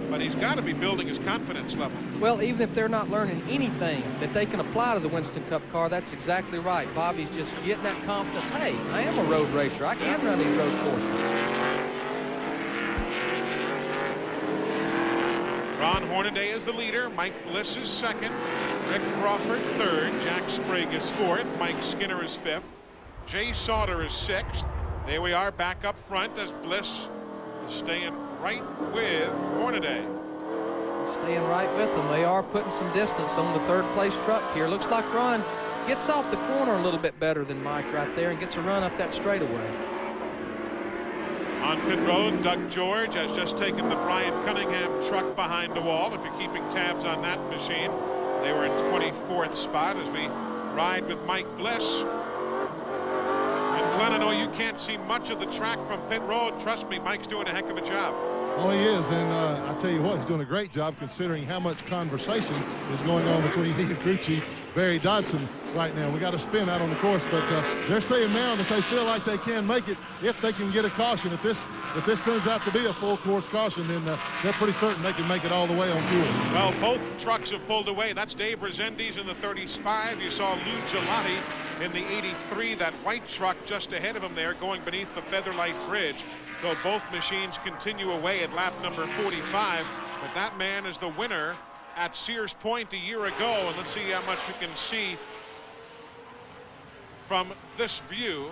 but he's got to be building his confidence level. Well, even if they're not learning anything that they can apply to the Winston Cup car, that's exactly right. Bobby's just getting that confidence. Hey, I am a road racer. I can run these road courses. Ron Hornaday is the leader. Mike Bliss is second. Rick Crawford third. Jack Sprague is fourth. Mike Skinner is fifth. Jay Sauter is sixth. There we are back up front as Bliss is staying right with Hornaday. Staying right with them. They are putting some distance on the third place truck here. Looks like Ron gets off the corner a little bit better than Mike right there and gets a run up that straightaway. On pit road, Doug George has just taken the Brian Cunningham truck behind the wall. If you're keeping tabs on that machine, they were in 24th spot as we ride with Mike Bliss. And Glenn, I know you can't see much of the track from pit road. Trust me, Mike's doing a heck of a job. Oh, he is, and I tell you what, he's doing a great job considering how much conversation is going on between he and crew chief Barry Dodson right now. We got a spin out on the course, but they're saying now that they feel like they can make it if they can get a caution. If this turns out to be a full course caution, then they're pretty certain they can make it all the way on fuel. Well, both trucks have pulled away. That's Dave Rezendes in the 35. You saw Lou Gelati in the 83, that white truck just ahead of him there going beneath the Featherlight Bridge. So both machines continue away at lap number 45, but that man is the winner at Sears Point a year ago. And let's see how much we can see from this view.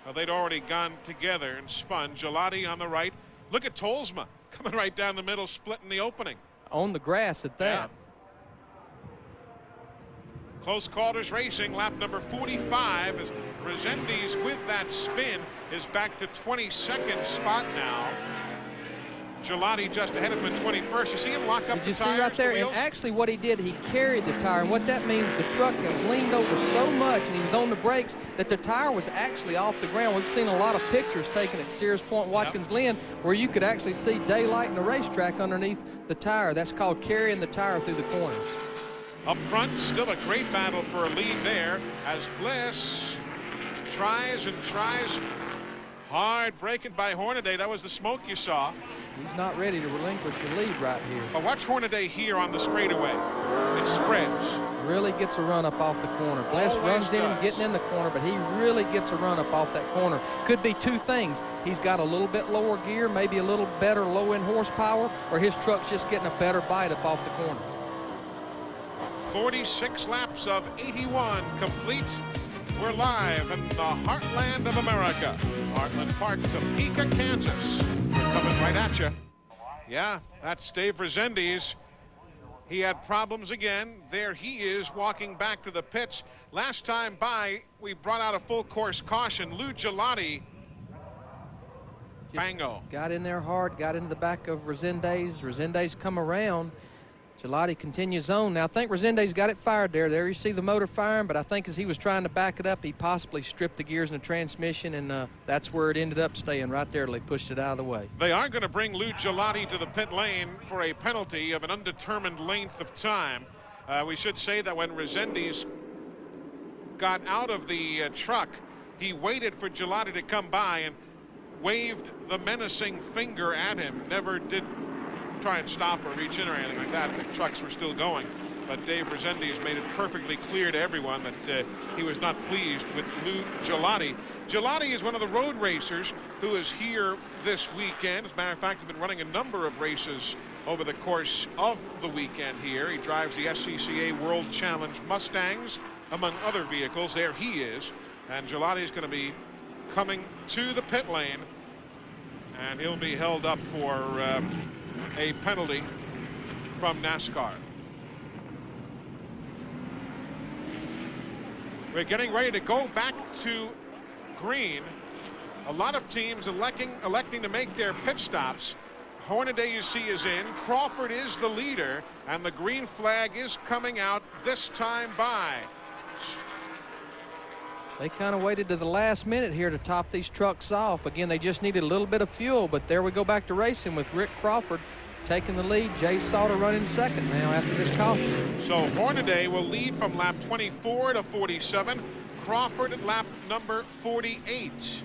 Well, they'd already gone together and spun. Gelati on the right. Look at Tolsma coming right down the middle, splitting the opening. On the grass at that. Yeah. Close quarters racing, lap number 45 as Rezendes with that spin is back to 22nd spot now. Gelati just ahead of him in 21st. You see him lock up the tires? Did you see right there? And actually what he did, he carried the tire. And what that means, the truck has leaned over so much and he was on the brakes that the tire was actually off the ground. We've seen a lot of pictures taken at Sears Point, Watkins Glen, where you could actually see daylight in the racetrack underneath the tire. That's called carrying the tire through the corners. Up front, still a great battle for a lead there as Bliss tries and tries. Hard braking by Hornaday. That was the smoke you saw. He's not ready to relinquish the lead right here. But watch Hornaday here on the straightaway. It spreads. Really gets a run up off the corner. Bliss runs in and getting in the corner, but he really gets a run up off that corner. Could be two things. He's got a little bit lower gear, maybe a little better low-end horsepower, or his truck's just getting a better bite up off the corner. 46 laps of 81 complete. We're live in the heartland of America. Heartland Park, Topeka, Kansas. We're coming right at you. Yeah, that's Dave Rezendes. He had problems again. There he is walking back to the pits. Last time by, we brought out a full course caution. Lou Gelati. Bango. Got in there hard, got into the back of Rezendes. Rezendes come around. Gelati continues on. Now, I think Rezendes got it fired there. There you see the motor firing, but I think as he was trying to back it up, he possibly stripped the gears in the transmission, and that's where it ended up staying right there till he pushed it out of the way. They are going to bring Lou Gelati to the pit lane for a penalty of an undetermined length of time. We should say that when Rezendes got out of the truck, he waited for Gelati to come by and waved the menacing finger at him. Never did try and stop or reach in or anything like that. The trucks were still going. But Dave Resendiz made it perfectly clear to everyone that he was not pleased with Lou Gelati. Gelati is one of the road racers who is here this weekend. As a matter of fact, he's been running a number of races over the course of the weekend here. He drives the SCCA World Challenge Mustangs, among other vehicles. There he is. And Gelati is going to be coming to the pit lane, and he'll be held up for a penalty from NASCAR. We're getting ready to go back to green. A lot of teams electing to make their pit stops. Hornaday, you see, is in. Crawford is the leader, and the green flag is coming out this time by. They kind of waited to the last minute here to top these trucks off. Again, they just needed a little bit of fuel, but there we go back to racing with Rick Crawford taking the lead. Jay Sauter running second now after this caution. So Hornaday will lead from lap 24 to 47. Crawford at lap number 48.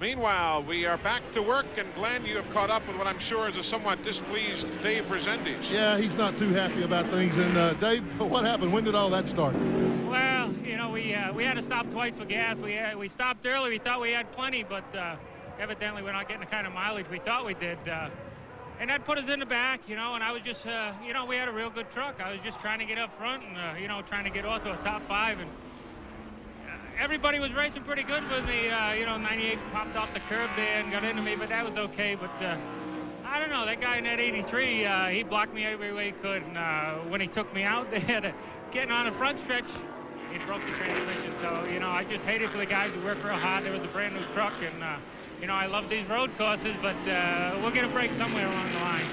Meanwhile, we are back to work, and Glenn, you have caught up with what I'm sure is a somewhat displeased Dave Resendiz. Yeah, he's not too happy about things. And Dave, what happened? When did all that start? Well, you know, we had to stop twice for gas. We stopped early. We thought we had plenty, but evidently we're not getting the kind of mileage we thought we did. And that put us in the back, you know, and I was just, you know, we had a real good truck. I was just trying to get up front and, you know, trying to get off to a top 5. And everybody was racing pretty good with me. You know, 98 popped off the curb there and got into me, but that was okay. But I don't know, that guy in that 83, he blocked me every way he could. And when he took me out there, getting on the front stretch, he broke the transmission. So, you know, I just hated for the guys who worked real hard. There was a brand new truck, and, you know, I love these road courses, but we'll get a break somewhere along the line.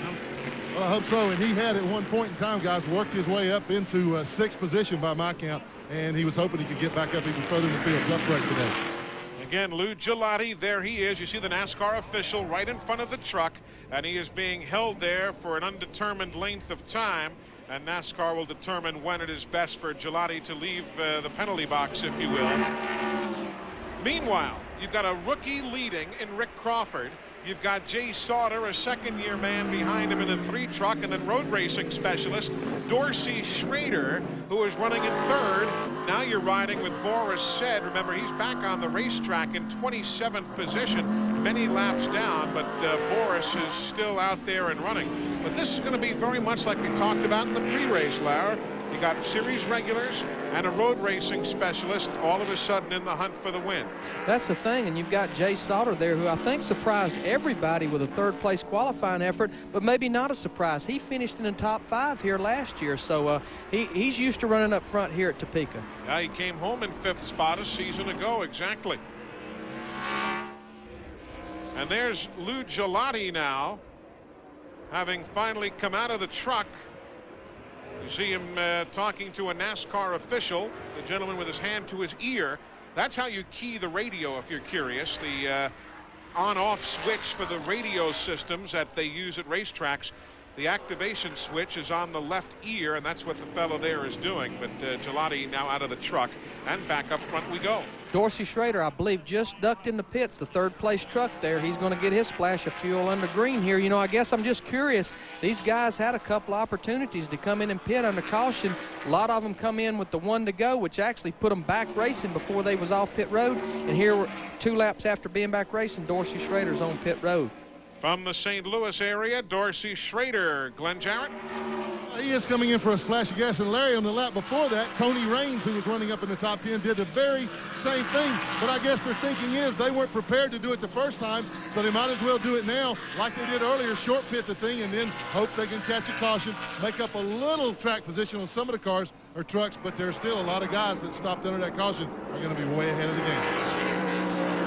Well, I hope so. And he had at one point in time, guys, worked his way up into 6th position by my count, and he was hoping he could get back up even further in the field. Tough break today. Again, Lou Gelati, there he is. You see the NASCAR official right in front of the truck, and he is being held there for an undetermined length of time, and NASCAR will determine when it is best for Gelati to leave the penalty box, if you will. Meanwhile, you've got a rookie leading in Rick Crawford. You've got Jay Sauter, a second-year man behind him in a 3 truck, and then road racing specialist Dorsey Schrader, who is running in 3rd. Now you're riding with Boris Said. Remember, he's back on the racetrack in 27th position, many laps down, but Boris is still out there and running. But this is going to be very much like we talked about in the pre-race, Lara. You got series regulars and a road racing specialist all of a sudden in the hunt for the win. That's the thing, and you've got Jay Sauter there, who I think surprised everybody with a 3rd place qualifying effort, but maybe not a surprise. He finished in the top 5 here last year, so he's used to running up front here at Topeka. Yeah, he came home in 5th spot a season ago, exactly. And there's Lou Gelati now, having finally come out of the truck. You see him talking to a NASCAR official, the gentleman with his hand to his ear. That's how you key the radio, if you're curious. The on-off switch for the radio systems that they use at racetracks. The activation switch is on the left ear, and that's what the fellow there is doing. But Gelati now out of the truck, and back up front we go. Dorsey Schrader, I believe, just ducked in the pits, the 3rd place truck there. He's going to get his splash of fuel under green here. You know, I guess I'm just curious. These guys had a couple opportunities to come in and pit under caution. A lot of them come in with the 1 to go, which actually put them back racing before they was off pit road. And here, 2 laps after being back racing, Dorsey Schrader's on pit road. From the St. Louis area, Dorsey Schrader. Glenn Jarrett. He is coming in for a splash of gas. And Larry, on the lap before that, Tony Raines, who was running up in the top 10, did the very same thing. But I guess their thinking is they weren't prepared to do it the first time, so they might as well do it now like they did earlier, short pit the thing, and then hope they can catch a caution, make up a little track position on some of the cars or trucks, but there's still a lot of guys that stopped under that caution are going to be way ahead of the game.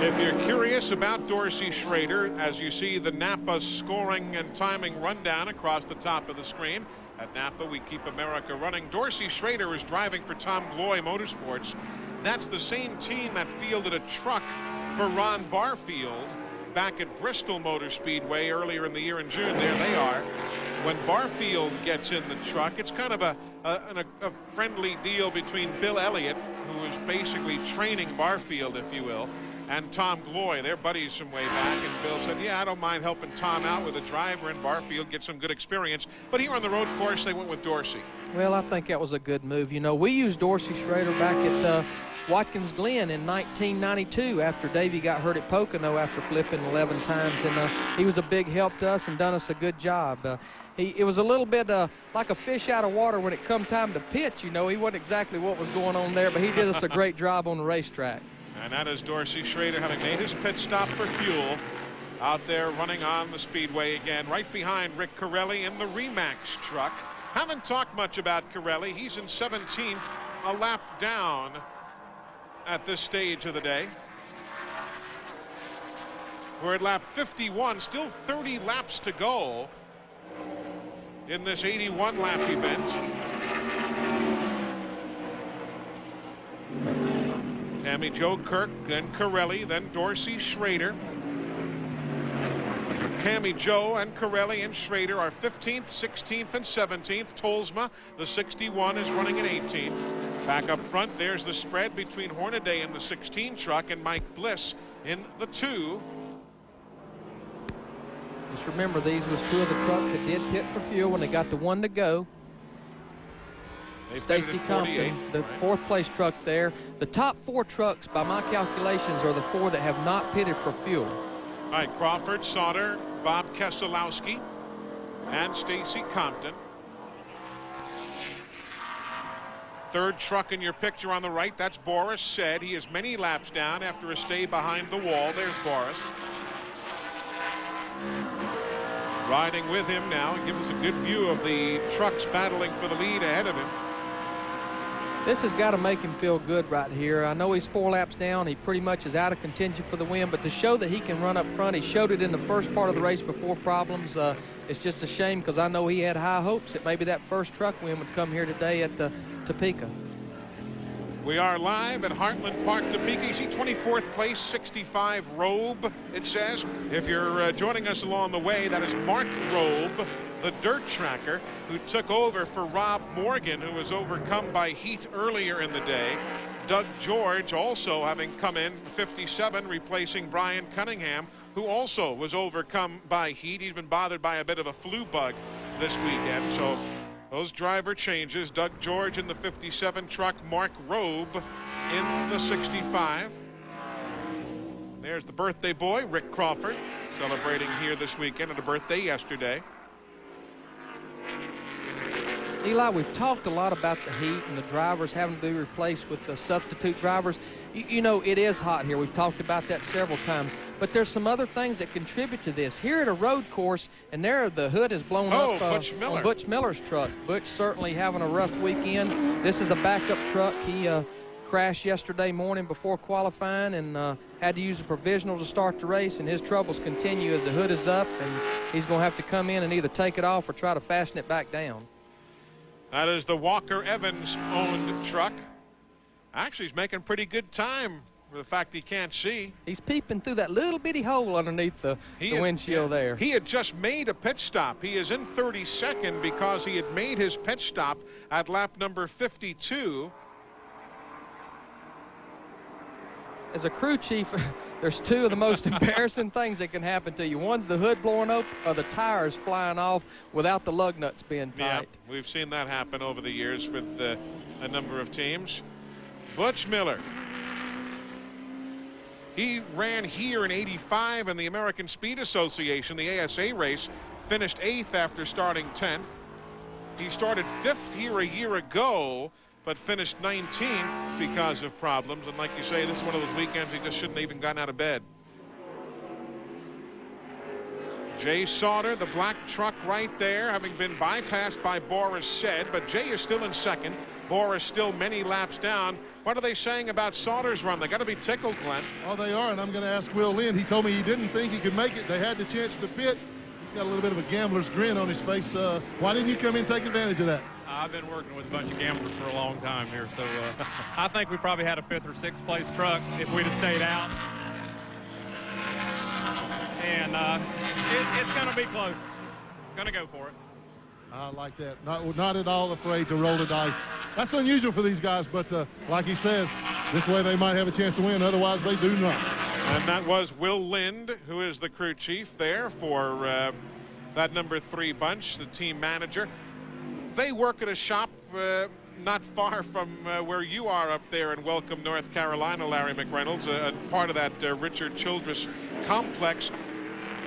If you're curious about Dorsey Schrader, as you see the Napa scoring and timing rundown across the top of the screen. At Napa, we keep America running. Dorsey Schrader is driving for Tom Gloy Motorsports. That's the same team that fielded a truck for Ron Barfield back at Bristol Motor Speedway earlier in the year in June. There they are. When Barfield gets in the truck, it's kind of a friendly deal between Bill Elliott, who is basically training Barfield, if you will, and Tom Gloy. They're buddies from way back, and Bill said, yeah, I don't mind helping Tom out with a driver in Barfield, get some good experience. But here on the road course, they went with Dorsey. Well, I think that was a good move. You know, we used Dorsey Schrader back at Watkins Glen in 1992 after Davey got hurt at Pocono after flipping 11 times, and he was a big help to us and done us a good job. It was a little bit like a fish out of water when it come time to pitch. You know, he wasn't exactly what was going on there, but he did us a great job on the racetrack. And that is Dorsey Schrader having made his pit stop for fuel out there running on the speedway again, right behind Rick Corelli in the Remax truck. Haven't talked much about Corelli. He's in 17th, a lap down at this stage of the day. We're at lap 51, still 30 laps to go in this 81 lap event. Tammy Jo Kirk, then Corelli, then Dorsey Schrader. Tammy Jo and Corelli and Schrader are 15th, 16th, and 17th. Tolsma, the 61, is running in 18th. Back up front, there's the spread between Hornaday in the 16 truck and Mike Bliss in the 2. Just remember, these was 2 of the trucks that did pit for fuel when they got the 1 to go. Stacy Compton, the 4th place truck there. The top 4 trucks, by my calculations, are the 4 that have not pitted for fuel. All right, Crawford, Sauter, Bob Keselowski, and Stacy Compton. 3rd truck in your picture on the right, that's Boris Said. He is many laps down after a stay behind the wall. There's Boris. Riding with him now and gives us a good view of the trucks battling for the lead ahead of him. This has got to make him feel good right here. I know he's 4 laps down. He pretty much is out of contention for the win, but to show that he can run up front, he showed it in the first part of the race before problems. It's just a shame because I know he had high hopes that maybe that first truck win would come here today at Topeka. We are live at Heartland Park, Topeka. You see 24th place, 65 Robe, it says. If you're joining us along the way, that is Mark Robe, the dirt tracker, who took over for Rob Morgan, who was overcome by heat earlier in the day. Doug George also having come in 57, replacing Brian Cunningham, who also was overcome by heat. He's been bothered by a bit of a flu bug this weekend. So those driver changes: Doug George in the 57 truck, Mark Robe in the 65. There's the birthday boy, Rick Crawford, celebrating here this weekend and a birthday yesterday. Eli, we've talked a lot about the heat and the drivers having to be replaced with substitute drivers. You know, it is hot here. We've talked about that several times. But there's some other things that contribute to this. Here at a road course, and there the hood is blown up on Butch Miller's truck. Butch certainly having a rough weekend. This is a backup truck. He crashed yesterday morning before qualifying and had to use a provisional to start the race, and his troubles continue as the hood is up, and he's going to have to come in and either take it off or try to fasten it back down. That is the Walker Evans owned truck. Actually, he's making pretty good time for the fact he can't see. He's peeping through that little bitty hole underneath the windshield there. He had just made a pit stop. He is in 32nd because he had made his pit stop at lap number 52. As a crew chief, there's 2 of the most embarrassing things that can happen to you. One's the hood blowing up or the tires flying off without the lug nuts being tight. Yeah, we've seen that happen over the years with a number of teams. Butch Miller. He ran here in '85 in the American Speed Association, the ASA race, finished 8th after starting 10th. He started 5th here a year ago, but finished 19th because of problems. And like you say, this is one of those weekends he just shouldn't have even gotten out of bed. Jay Sauter, the black truck right there, having been bypassed by Boris Said, but Jay is still in 2nd. Boris still many laps down. What are they saying about Sauter's run? They got to be tickled, Glenn. Oh, they are, and I'm going to ask Will Lynn. He told me he didn't think he could make it. They had the chance to pit. He's got a little bit of a gambler's grin on his face. Why didn't you come in and take advantage of that? I've been working with a bunch of gamblers for a long time here, so I think we probably had a 5th or 6th place truck if we'd have stayed out. And it's going to be close. Going to go for it. I like that. Not at all afraid to roll the dice. That's unusual for these guys, but like he says, this way they might have a chance to win. Otherwise, they do not. And that was Will Lind, who is the crew chief there for that number 3 bunch, the team manager. They work at a shop not far from where you are up there in Welcome, North Carolina, Larry McReynolds, part of that Richard Childress complex.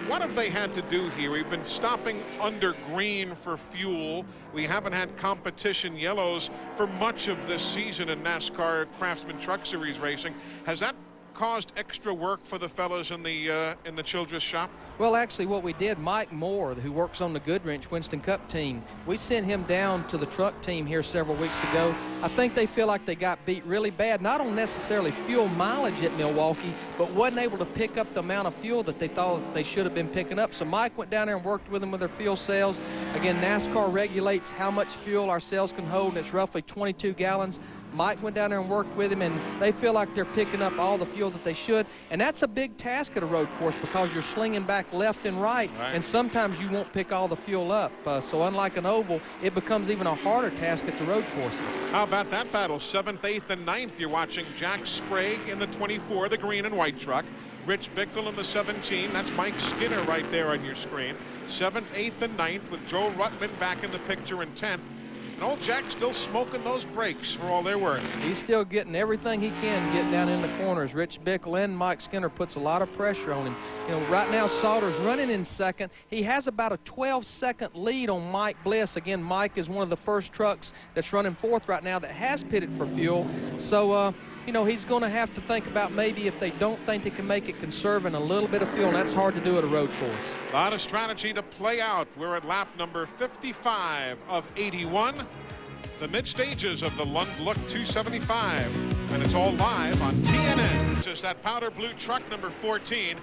What have they had to do here? We've been stopping under green for fuel. We haven't had competition yellows for much of this season in NASCAR Craftsman Truck Series racing. Has that caused extra work for the fellas in the Childress shop? Well, actually, what we did, Mike Moore, who works on the Goodwrench Winston Cup team, we sent him down to the truck team here several weeks ago. I think they feel like they got beat really bad, not on necessarily fuel mileage at Milwaukee, but wasn't able to pick up the amount of fuel that they thought they should have been picking up. So Mike went down there and worked with them with their fuel cells. Again, NASCAR regulates how much fuel our cells can hold, and it's roughly 22 gallons. Mike went down there and worked with him, and they feel like they're picking up all the fuel that they should. And that's a big task at a road course because you're slinging back left and right. And sometimes you won't pick all the fuel up. So unlike an oval, it becomes even a harder task at the road courses. How about that battle? 7th, 8th, and 9th. You're watching Jack Sprague in the 24, the green and white truck. Rich Bickle in the 17. That's Mike Skinner right there on your screen. 7th, 8th, and 9th with Joe Ruttman back in the picture in 10th. And old Jack's still smoking those brakes for all they're worth. He's still getting everything he can get down in the corners. Rich Bickle and Mike Skinner puts a lot of pressure on him. You know, right now Sauter's running in second. He has about a 12-second lead on Mike Bliss. Again, Mike is one of the first trucks that's running 4th right now that has pitted for fuel. So, you know, he's going to have to think about maybe if they don't think they can make it conserving a little bit of fuel, and that's hard to do at a road course. A lot of strategy to play out. We're at lap number 55 of 81. The mid-stages of the Lund Look 275, and it's all live on TNN. It's just that powder blue truck number 14.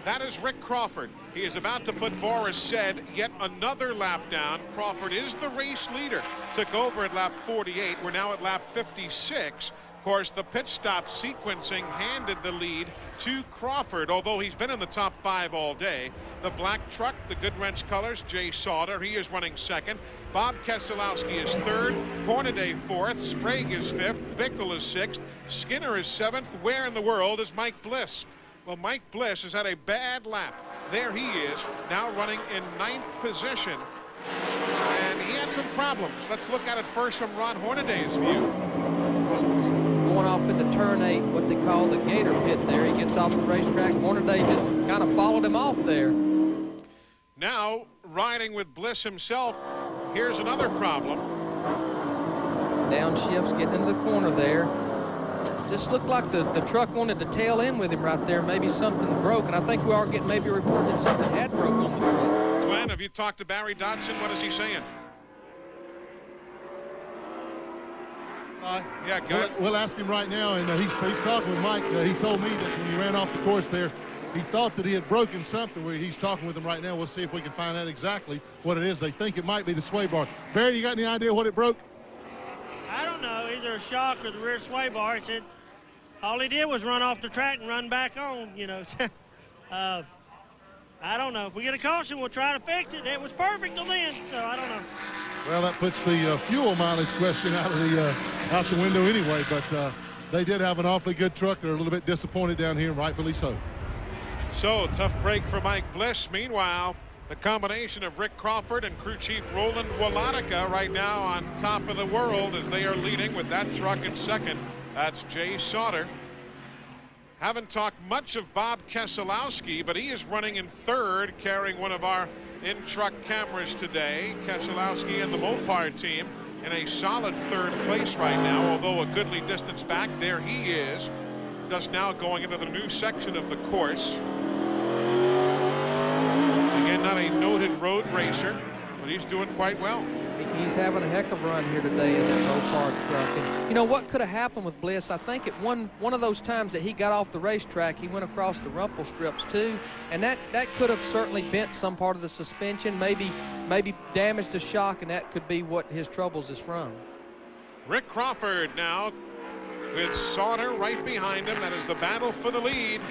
That is Rick Crawford. He is about to put Boris Said yet another lap down. Crawford is the race leader. Took over at lap 48. We're now at lap 56. Of course, the pit stop sequencing handed the lead to Crawford, although he's been in the top 5 all day. The black truck, the Goodwrench colors, Jay Sauter, he is running 2nd. Bob Keselowski is 3rd. Hornaday 4th. Sprague is 5th. Bickle is 6th. Skinner is 7th. Where in the world is Mike Bliss? Well, Mike Bliss has had a bad lap. There he is, now running in 9th position. And he had some problems. Let's look at it first from Ron Hornaday's view. Going off into turn 8, what they call the gator pit there. He gets off the racetrack. Hornaday just kind of followed him off there. Now, riding with Bliss himself, here's another problem. Downshifts, getting into the corner there. Just looked like the truck wanted to tail in with him right there. Maybe something broke, and I think we are getting maybe a report that something had broke on the truck. Glenn, have you talked to Barry Dodson? What is he saying? Yeah, good. We'll ask him right now, and he's talking with Mike. He told me that when he ran off the course there, he thought that he had broken something. He's talking with him right now. We'll see if we can find out exactly what it is. They think it might be the sway bar. Barry, you got any idea what it broke? I don't know. Either a shock or the rear sway bar. It said all he did was run off the track and run back on, you know. I don't know. If we get a caution, we'll try to fix it. It was perfect till then, so I don't know. Well, that puts the fuel mileage question out the window anyway, but they did have an awfully good truck. They're a little bit disappointed down here, and rightfully so. So, tough break for Mike Bliss. Meanwhile, the combination of Rick Crawford and crew chief Roland Walonica right now on top of the world as they are leading with that truck in 2nd. That's Jay Sauter. Haven't talked much of Bob Keselowski, but he is running in 3rd, carrying one of our in-truck cameras today. Keselowski and the Mopar team in a solid 3rd place right now, although a goodly distance back. There he is, just now going into the new section of the course. Again, not a noted road racer, but he's doing quite well. He's having a heck of a run here today in that Mopar truck. And you know what could have happened with Bliss? I think at one of those times that he got off the racetrack, he went across the rumple strips too, and that could have certainly bent some part of the suspension, maybe damaged the shock, and that could be what his troubles is from. Rick Crawford now with Sauter right behind him. That is the battle for the lead.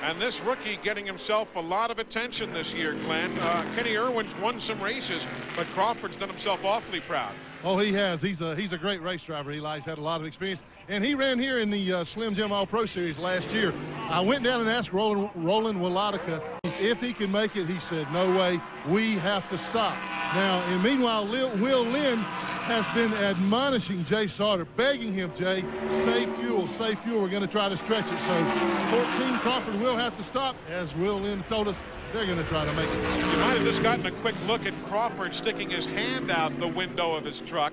And this rookie getting himself a lot of attention this year, Glenn. Kenny Irwin's won some races, but Crawford's done himself awfully proud. Oh, he has. He's a great race driver. Eli's had a lot of experience. And he ran here in the Slim Jim All-Pro Series last year. I went down and asked Roland Wolotica if he can make it. He said, no way, we have to stop. Now, and meanwhile, Will Lynn has been admonishing Jay Sauter, begging him, Jay, save fuel, we're going to try to stretch it. So 14 Crawford will have to stop, as Will Lynn told us. They're going to try to make it. You might have just gotten a quick look at Crawford sticking his hand out the window of his truck.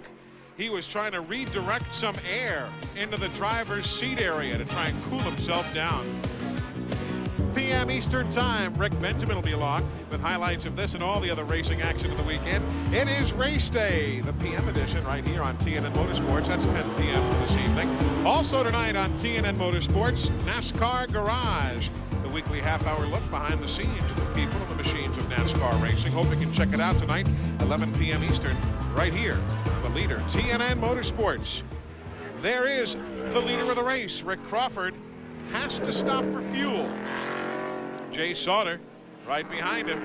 He was trying to redirect some air into the driver's seat area to try and cool himself down. p.m. Eastern Time. Rick Benjamin will be along with highlights of this and all the other racing action of the weekend. It is race day, the p.m. edition right here on TNN Motorsports. That's 10 p.m. this evening. Also tonight on TNN Motorsports, NASCAR Garage. Weekly half-hour look behind the scenes of the people and the machines of NASCAR racing. Hope you can check it out tonight, 11 p.m. Eastern, right here, the leader, TNN Motorsports. There is the leader of the race, Rick Crawford, has to stop for fuel. Jay Sauter right behind him.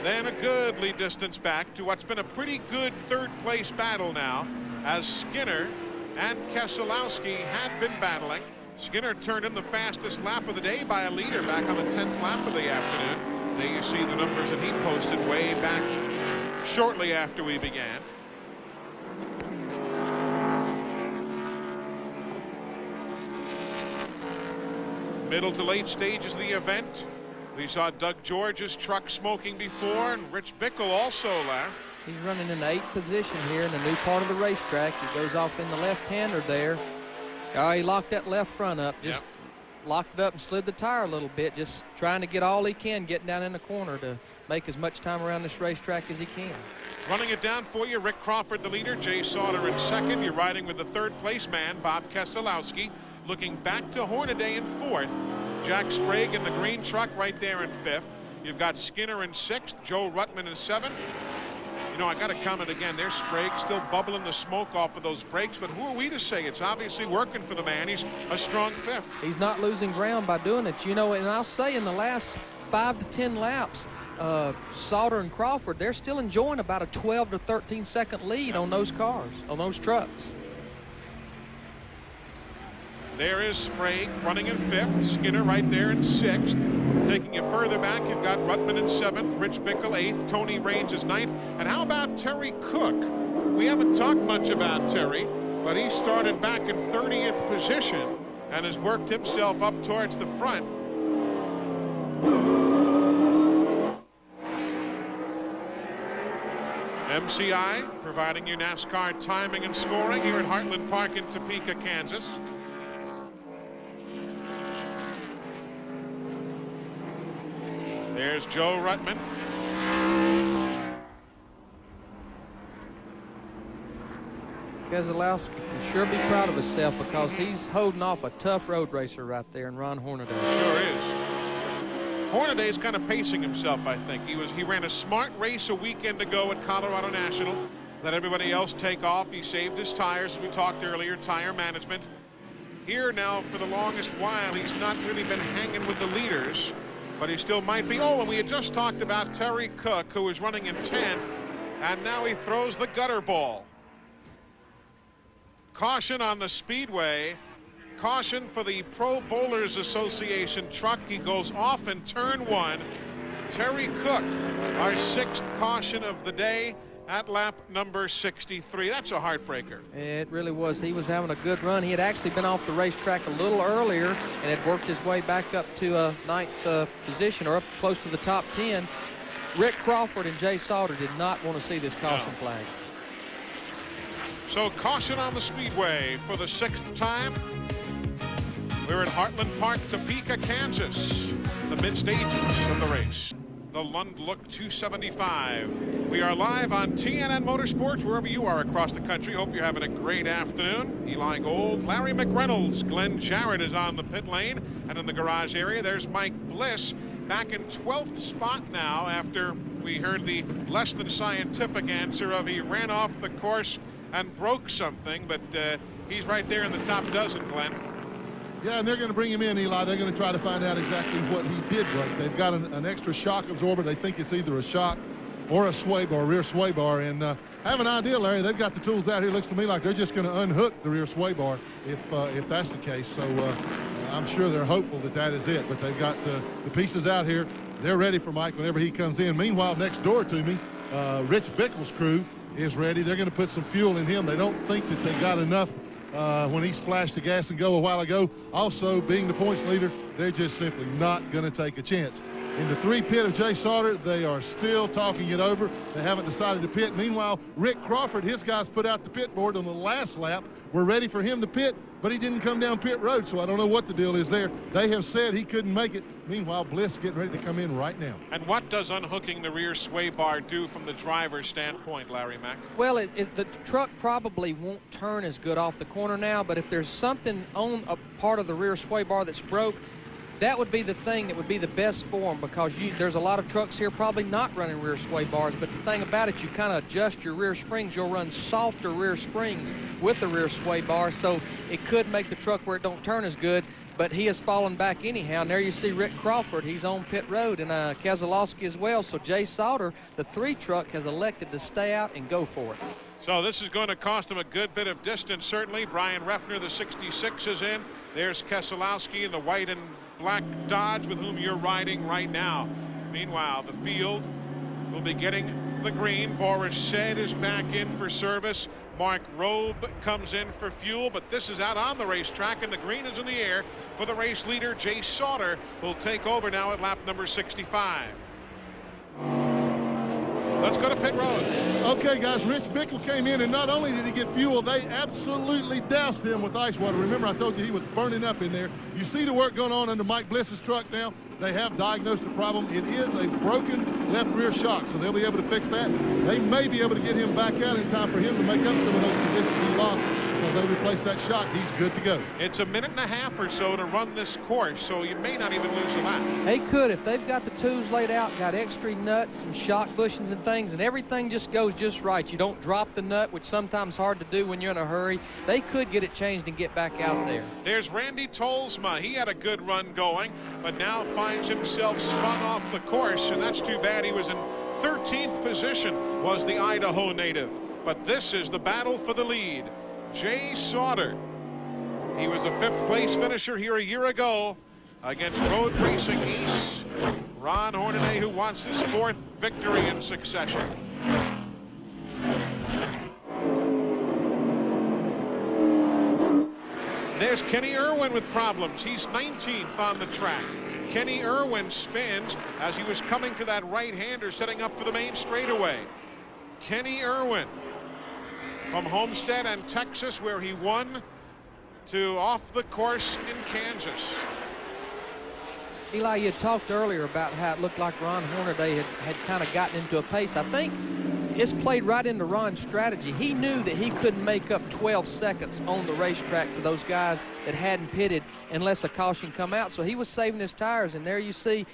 Then a goodly distance back to what's been a pretty good third-place battle now, as Skinner and Keselowski had been battling. Skinner turned in the fastest lap of the day by a leader back on the 10th lap of the afternoon. There you see the numbers that he posted way back shortly after we began. Middle to late stages of the event. We saw Doug George's truck smoking before, and Rich Bickle also left. He's running in the 8th position here in the new part of the racetrack. He goes off in the left-hander there. He locked that left front up, just locked it up and slid the tire a little bit, just trying to get all he can, getting down in the corner to make as much time around this racetrack as he can. Running it down for you, Rick Crawford, the leader, Jay Sauter in second. You're riding with the third-place man, Bob Keselowski, looking back to Hornaday in fourth. Jack Sprague in the green truck right there in fifth. You've got Skinner in sixth, Joe Ruttman in seventh. You know, I got to comment again. There's Sprague still bubbling the smoke off of those brakes, but who are we to say? It's obviously working for the man. He's a strong fifth. He's not losing ground by doing it, you know, and I'll say in the last 5 to 10 laps, Sauter and Crawford, they're still enjoying about a 12 to 13 second lead on those cars, on those trucks. There is Sprague running in fifth, Skinner right there in sixth. Taking you further back, you've got Ruttman in seventh, Rich Bickle eighth, Tony Raines is ninth. And how about Terry Cook? We haven't talked much about Terry, but he started back in 30th position and has worked himself up towards the front. MCI providing you NASCAR timing and scoring here at Heartland Park in Topeka, Kansas. There's Joe Ruttman. Keselowski can sure be proud of himself because he's holding off a tough road racer right there in Ron Hornaday. Sure is. Hornaday's kind of pacing himself, I think. He ran a smart race a weekend ago at Colorado National. Let everybody else take off. He saved his tires, as we talked earlier, tire management. Here now, for the longest while, he's not really been hanging with the leaders, but he still might be. Oh, and we had just talked about Terry Cook, who was running in 10th, and now he throws the gutter ball. Caution on the speedway. Caution for the Pro Bowlers Association truck. He goes off in turn one. Terry Cook, our 6th caution of the day at lap number 63. That's a heartbreaker. It really was. He was having a good run. He had actually been off the racetrack a little earlier and had worked his way back up to a 9th position, or up close to the top 10. Rick Crawford and Jay Sauter did not want to see this caution flag. So caution on the speedway for the 6th time. We're at Heartland Park, Topeka, Kansas, the mid stages of the race. The Lund Look 275. We are live on TNN Motorsports wherever you are across the country. Hope you're having a great afternoon. Eli Gold, Larry McReynolds, Glenn Jarrett is on the pit lane, and in the garage area there's Mike Bliss back in 12th spot now after we heard the less than scientific answer of he ran off the course and broke something, but he's right there in the top dozen, Glenn. Yeah, and they're going to bring him in, Eli. They're going to try to find out exactly what he did break. They've got an extra shock absorber. They think it's either a shock or a sway bar, rear sway bar. And have an idea, Larry, they've got the tools out here. Looks to me like they're just going to unhook the rear sway bar if that's the case. So I'm sure they're hopeful that that is it. But they've got the pieces out here. They're ready for Mike whenever he comes in. Meanwhile, next door to me, Rich Bickle's crew is ready. They're going to put some fuel in him. They don't think that they got enough when he splashed the gas and go a while ago. Also, being the points leader, they're just simply not going to take a chance. In the 3 pit of Jay Sauter, they are still talking it over. They haven't decided to pit. Meanwhile, Rick Crawford, his guys put out the pit board on the last lap. We're ready for him to pit, but he didn't come down pit road, so I don't know what the deal is there. They have said he couldn't make it. Meanwhile, Bliss getting ready to come in right now. And what does unhooking the rear sway bar do from the driver's standpoint, Larry Mack? Well, the truck probably won't turn as good off the corner now, but if there's something on a part of the rear sway bar that's broke, that would be the thing that would be the best for them, because there's a lot of trucks here probably not running rear sway bars, but the thing about it, you kind of adjust your rear springs. You'll run softer rear springs with the rear sway bar, so it could make the truck where it don't turn as good, but he has fallen back anyhow. And there you see Rick Crawford. He's on pit road, and Keselowski as well. So Jay Sauter, the 3 truck, has elected to stay out and go for it. So this is going to cost him a good bit of distance, certainly. Brian Reffner, the 66, is in. There's Keselowski in the white and black Dodge with whom you're riding right now. Meanwhile, the field will be getting the green. Boris Said is back in for service. Mark Robe comes in for fuel, but this is out on the racetrack, and the green is in the air for the race leader, Jay Sauter, who'll take over now at lap number 65. Let's go to pit road. Okay, guys, Rich Bickle came in, and not only did he get fuel, they absolutely doused him with ice water. Remember, I told you he was burning up in there. You see the work going on under Mike Bliss's truck now. They have diagnosed the problem. It is a broken left rear shock, so they'll be able to fix that. They may be able to get him back out in time for him to make up some of those positions he lost. Because they replace that shock, he's good to go. It's a minute and a half or so to run this course, so you may not even lose a lap. They could, if they've got the tools laid out, got extra nuts and shock bushings and things, and everything just goes just right. You don't drop the nut, which sometimes hard to do when you're in a hurry. They could get it changed and get back out there. There's Randy Tolsma. He had a good run going, but now finds himself spun off the course, and that's too bad. He was in 13th position, was the Idaho native. But this is the battle for the lead. Jay Sauter. He was a 5th place finisher here a year ago against road racing ace Ron Hornaday, who wants his 4th victory in succession. There's Kenny Irwin with problems. He's 19th on the track. Kenny Irwin spins as he was coming to that right-hander setting up for the main straightaway. Kenny Irwin from Homestead and Texas, where he won, to off the course in Kansas. Eli, you talked earlier about how it looked like Ron Hornaday had kind of gotten into a pace. I think it's played right into Ron's strategy. He knew that he couldn't make up 12 seconds on the racetrack to those guys that hadn't pitted unless a caution come out. So he was saving his tires, and there you see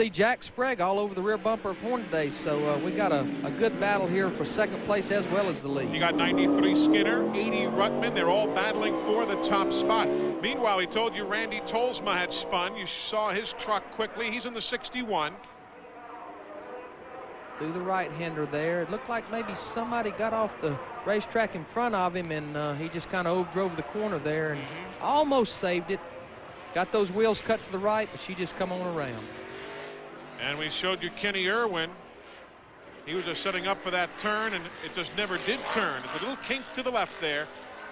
Jack Sprague all over the rear bumper of Hornaday. So we got a good battle here for 2nd place as well as the lead. You got 93 Skinner, 80 Ruttman. They're all battling for the top spot. Meanwhile, we told you Randy Tolsma had spun. You saw his truck quickly. He's in the 61. Through the right-hander there. It looked like maybe somebody got off the racetrack in front of him, and he just kind of drove the corner there and almost saved it. Got those wheels cut to the right, but she just come on around. And we showed you Kenny Irwin. He was just setting up for that turn, and it just never did turn. It's a little kink to the left there,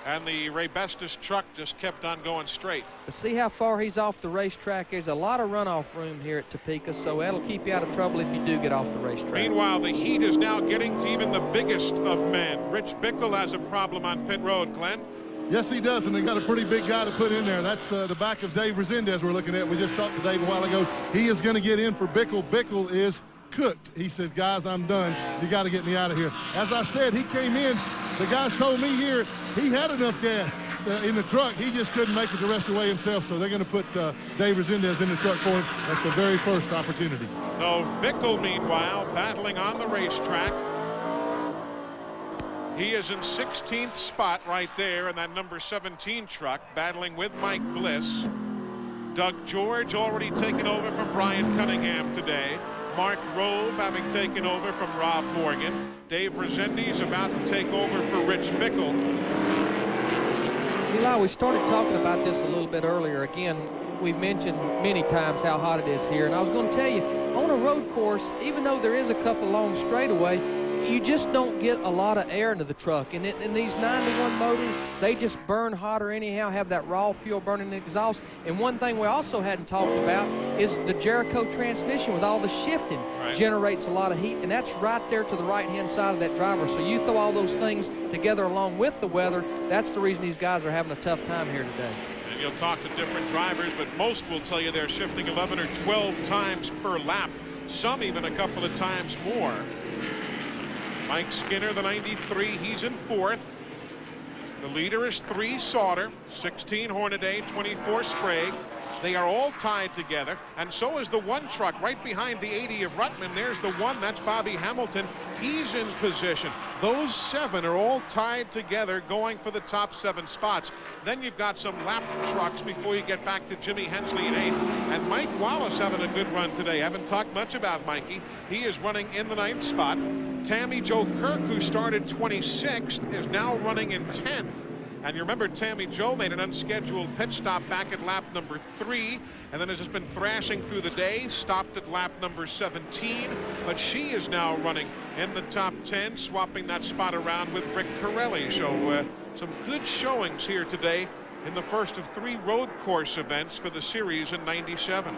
and the Ray Bestis truck just kept on going straight. But see how far he's off the racetrack. There's a lot of runoff room here at Topeka, so that'll keep you out of trouble if you do get off the racetrack. Meanwhile, the heat is now getting to even the biggest of men. Rich Bickle has a problem on pit road, Glenn. Yes, he does, and they got a pretty big guy to put in there. That's the back of Dave Resendez we're looking at. We just talked to Dave a while ago. He is going to get in for Bickle. Bickle is cooked. He said, guys, I'm done. You got to get me out of here. As I said, he came in. The guys told me here he had enough gas in the truck. He just couldn't make it the rest of the way himself, so they're going to put Dave Resendez in the truck for him. That's the very first opportunity. So Bickle, meanwhile, battling on the racetrack. He is in 16th spot right there in that number 17 truck, battling with Mike Bliss. Doug George already taken over from Brian Cunningham today. Mark Rove having taken over from Rob Morgan. Dave Resendiz about to take over for Rich Bickle. Eli, we started talking about this a little bit earlier. Again, we've mentioned many times how hot it is here, and I was going to tell you, on a road course, even though there is a couple long straightaway, you just don't get a lot of air into the truck. And in these 9-to-1 motors, they just burn hotter anyhow, have that raw fuel burning exhaust. And one thing we also hadn't talked about is the Jericho transmission with all the shifting generates a lot of heat, and that's right there to the right-hand side of that driver. So you throw all those things together along with the weather, that's the reason these guys are having a tough time here today. And you'll talk to different drivers, but most will tell you they're shifting 11 or 12 times per lap, some even a couple of times more. Mike Skinner, the 93, he's in 4th. The leader is 3 Sauter, 16 Hornaday, 24 Sprague. They are all tied together, and so is the 1 truck right behind the 80 of Ruttman. There's the 1, that's Bobby Hamilton. He's in position. Those 7 are all tied together going for the top 7 spots. Then you've got some lap trucks before you get back to Jimmy Hensley in 8th. And Mike Wallace having a good run today. Haven't talked much about Mikey. He is running in the 9th spot. Tammy Joe Kirk, who started 26th, is now running in 10th. And you remember Tammy Joe made an unscheduled pit stop back at lap number 3, and then has just been thrashing through the day, stopped at lap number 17, but she is now running in the top 10, swapping that spot around with Rick Corelli. So some good showings here today in the first of 3 road course events for the series in '97.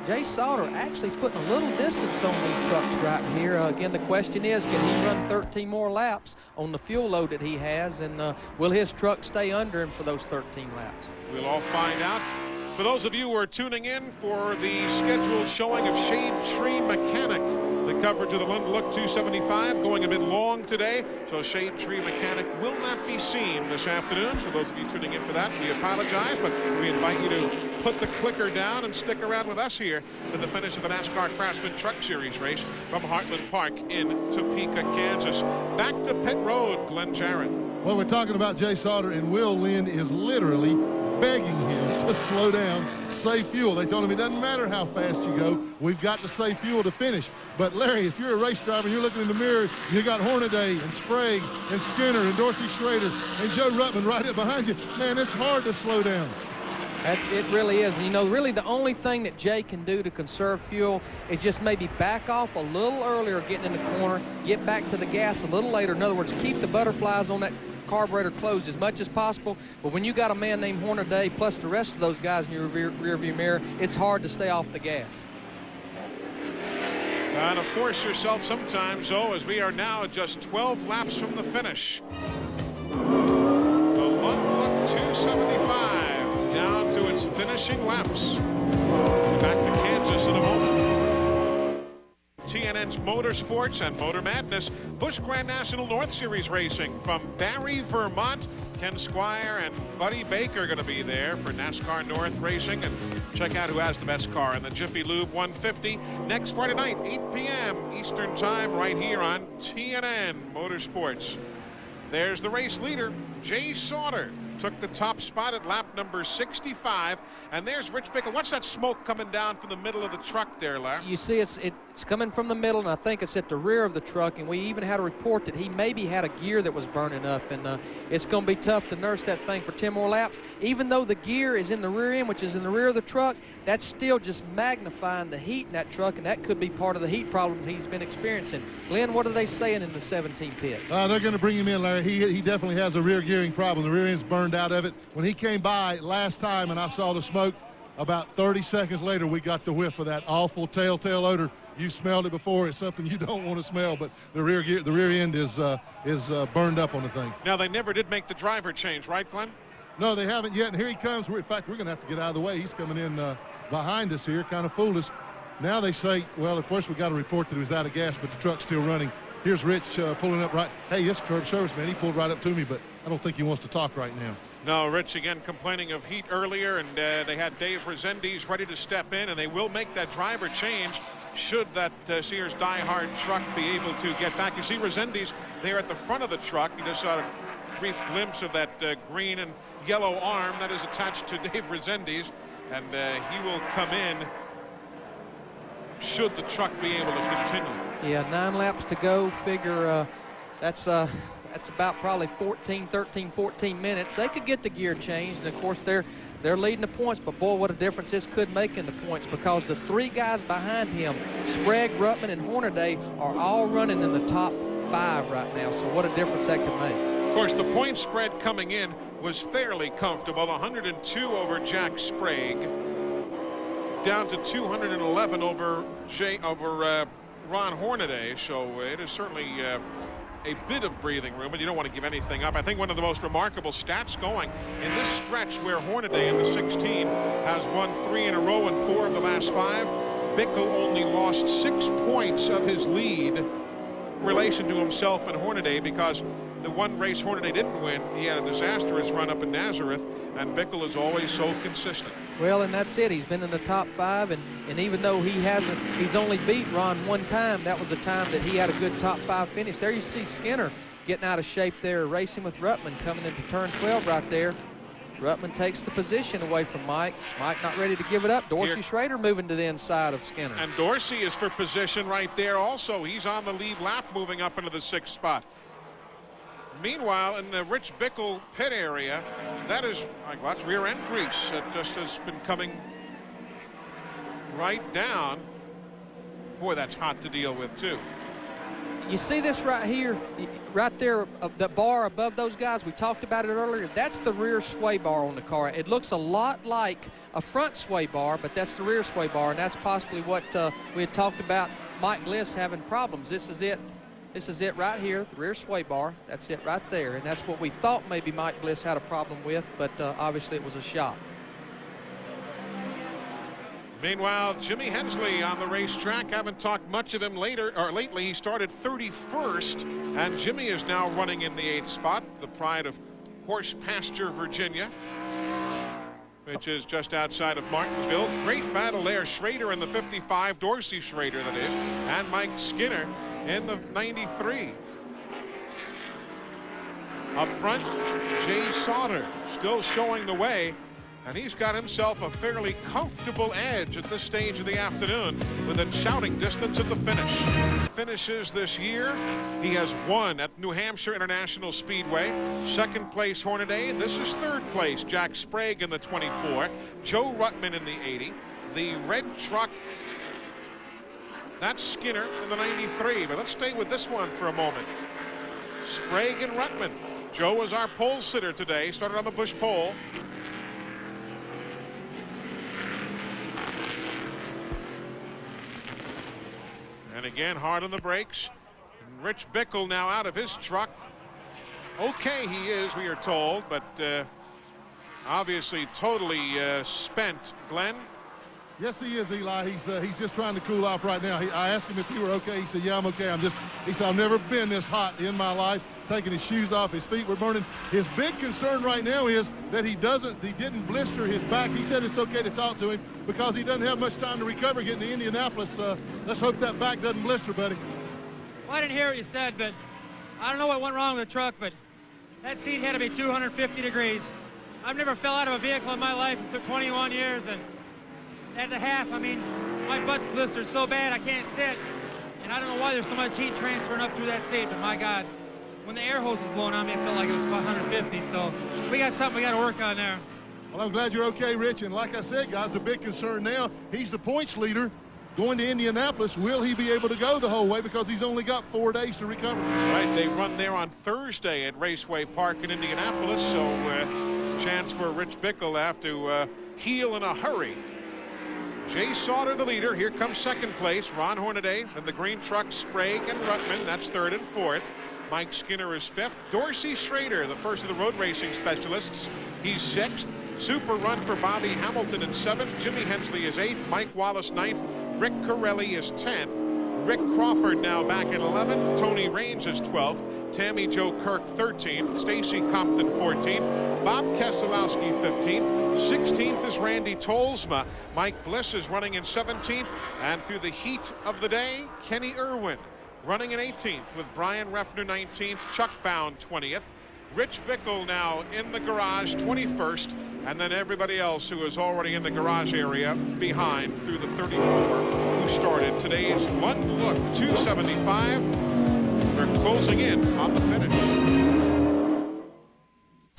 Jay Sauter actually putting a little distance on these trucks right here. Again, the question is, can he run 13 more laps on the fuel load that he has, and will his truck stay under him for those 13 laps? We'll all find out. For those of you who are tuning in for the scheduled showing of Shade Tree Mechanic, the coverage of the Lund Look 275 going a bit long today, so Shade Tree Mechanic will not be seen this afternoon. For those of you tuning in for that, we apologize, but we invite you to put the clicker down and stick around with us here for the finish of the NASCAR Craftsman Truck Series race from Heartland Park in Topeka, Kansas. Back to pit road, Glenn Jarrett. Well, we're talking about Jay Sauter, and Will Lynn is literally begging him to slow down, save fuel. They told him it doesn't matter how fast you go, we've got to save fuel to finish. But Larry, if you're a race driver, you're looking in the mirror, you got Hornaday and Sprague and Skinner and Dorsey Schrader and Joe Ruttman right up behind you. Man, it's hard to slow down. It really is. And you know, really the only thing that Jay can do to conserve fuel is just maybe back off a little earlier getting in the corner, get back to the gas a little later. In other words, keep the butterflies on that carburetor closed as much as possible. But when you got a man named Hornaday plus the rest of those guys in your rear view mirror, it's hard to stay off the gas. And of course yourself sometimes, though, as we are now just 12 laps from the finish. The Lund Look 275 down to its finishing laps. Back to Kansas in a moment. TNN's Motorsports and Motor Madness Busch Grand National North Series racing from Barry, Vermont. Ken Squire and Buddy Baker are going to be there for NASCAR North racing, and check out who has the best car in the Jiffy Lube 150 next Friday night, 8 p.m. Eastern Time, right here on TNN Motorsports. There's the race leader, Jay Sauter. Took the top spot at lap number 65. And there's Rich Bickle. What's that smoke coming down from the middle of the truck there, Larry? You see it's coming from the middle, and I think it's at the rear of the truck. And we even had a report that he maybe had a gear that was burning up. And it's going to be tough to nurse that thing for 10 more laps. Even though the gear is in the rear end, which is in the rear of the truck, that's still just magnifying the heat in that truck. And that could be part of the heat problem he's been experiencing. Glenn, what are they saying in the 17 pits? They're going to bring him in, Larry. He definitely has a rear gearing problem. The rear end's burned out of it. When he came by last time and I saw the smoke, about 30 seconds later we got the whiff of that awful telltale odor. You smelled it before. It's something you don't want to smell, but the rear end is burned up on the thing. Now, they never did make the driver change, right, Glenn? No, they haven't yet, and here he comes. In fact, we're going to have to get out of the way. He's coming in behind us here, kind of fooled us. Now they say, well, of course we got a report that he was out of gas, but the truck's still running. Here's Rich pulling up right. Hey, it's curb service, man. He pulled right up to me, but I don't think he wants to talk right now. No, Rich again complaining of heat earlier, and they had Dave Resendiz ready to step in, and they will make that driver change. should that Sears Die-Hard truck be able to get back. You see Resendiz there at the front of the truck. You just saw a brief glimpse of that green and yellow arm that is attached to Dave Resendiz, and he will come in should the truck be able to continue. Yeah, 9 laps to go. Figure that's about probably 13, 14 minutes. They could get the gear changed, and of course they're leading the points, but boy, what a difference this could make in the points, because the 3 guys behind him, Sprague, Ruttman, and Hornaday, are all running in the top 5 right now, so what a difference that could make. Of course, the point spread coming in was fairly comfortable, 102 over Jack Sprague, down to 211 over Ron Hornaday, so it is certainly a bit of breathing room, but you don't want to give anything up. I think one of the most remarkable stats going in this stretch, where Hornaday in the 16 has won 3 in a row and 4 of the last 5, Bickle only lost 6 points of his lead in relation to himself and Hornaday, because the one race Hornaday didn't win, he had a disastrous run up in Nazareth, and Bickle is always so consistent. Well, and that's it. He's been in the top 5, and even though he's only beat Ron 1 time, that was a time that he had a good top 5 finish. There you see Skinner getting out of shape there, racing with Ruttman, coming into turn 12 right there. Ruttman takes the position away from Mike. Mike not ready to give it up. Dorsey Schrader moving to the inside of Skinner. And Dorsey is for position right there also. He's on the lead lap, moving up into the 6th spot. Meanwhile, in the Rich Bickle pit area, that is, that's rear end grease that just has been coming right down. Boy, that's hot to deal with, too. You see this right here, right there, the bar above those guys, we talked about it earlier. That's the rear sway bar on the car. It looks a lot like a front sway bar, but that's the rear sway bar, and that's possibly what we had talked about Mike Bliss having problems. This is it. This is it right here, the rear sway bar. That's it right there, and that's what we thought maybe Mike Bliss had a problem with, but obviously it was a shot. Meanwhile, Jimmy Hensley on the racetrack. Haven't talked much of him lately. He started 31st, and Jimmy is now running in the 8th spot, the pride of Horse Pasture, Virginia, which is just outside of Martinsville. Great battle there. Schrader in the 55, Dorsey Schrader that is, and Mike Skinner in the 93. Up front, Jay Sauter still showing the way, and he's got himself a fairly comfortable edge at this stage of the afternoon, within shouting distance at the finish. Finishes this year, he has won at New Hampshire International Speedway. 2nd place Hornaday. This is 3rd place Jack Sprague in the 24. Joe Ruttman in the 80. The red truck, that's Skinner in the 93, but let's stay with this one for a moment. Sprague and Ruttman. Joe was our pole sitter today, started on the Busch pole. And again, hard on the brakes. Rich Bickle now out of his truck. Okay, he is, we are told, but obviously totally spent. Glenn? Yes, he is, Eli. He's just trying to cool off right now. I asked him if he were okay. He said, yeah, I'm okay. He said, I've never been this hot in my life. Taking his shoes off, his feet were burning. His big concern right now is that he didn't blister his back. He said it's okay to talk to him because he doesn't have much time to recover getting to Indianapolis. Let's hope that back doesn't blister, buddy. Well, I didn't hear what you said, but I don't know what went wrong with the truck, but that seat had to be 250 degrees. I've never fell out of a vehicle in my life for 21 years, and at the half, I mean, my butt's blistered so bad I can't sit, and I don't know why there's so much heat transferring up through that seat, but my God, when the air hose was blowing on me, it felt like it was 150, so we got something we got to work on there. Well, I'm glad you're okay, Rich, and like I said, guys, the big concern now, he's the points leader going to Indianapolis. Will he be able to go the whole way, because he's only got 4 days to recover? Right, they run there on Thursday at Raceway Park in Indianapolis, so chance for Rich Bickle to have to heal in a hurry. Jay Sauter, the leader. Here comes 2nd place, Ron Hornaday, and the green truck, Sprague and Ruttman. That's 3rd and 4th. Mike Skinner is 5th. Dorsey Schrader, the first of the road racing specialists, he's 6th. Super run for Bobby Hamilton in 7th. Jimmy Hensley is 8th. Mike Wallace 9th. Rick Corelli is 10th. Rick Crawford now back in 11th. Tony Raines is 12th. Tammy Jo Kirk 13th. Stacy Compton 14th. Bob Keselowski 15th. 16th is Randy Tolsma. Mike Bliss is running in 17th. And through the heat of the day, Kenny Irwin running in 18th with Brian Refner 19th. Chuck Bound 20th. Rich Bickle now in the garage 21st. And then everybody else who is already in the garage area behind through the 34 who started today's Lund Look 275. They're closing in on the finish.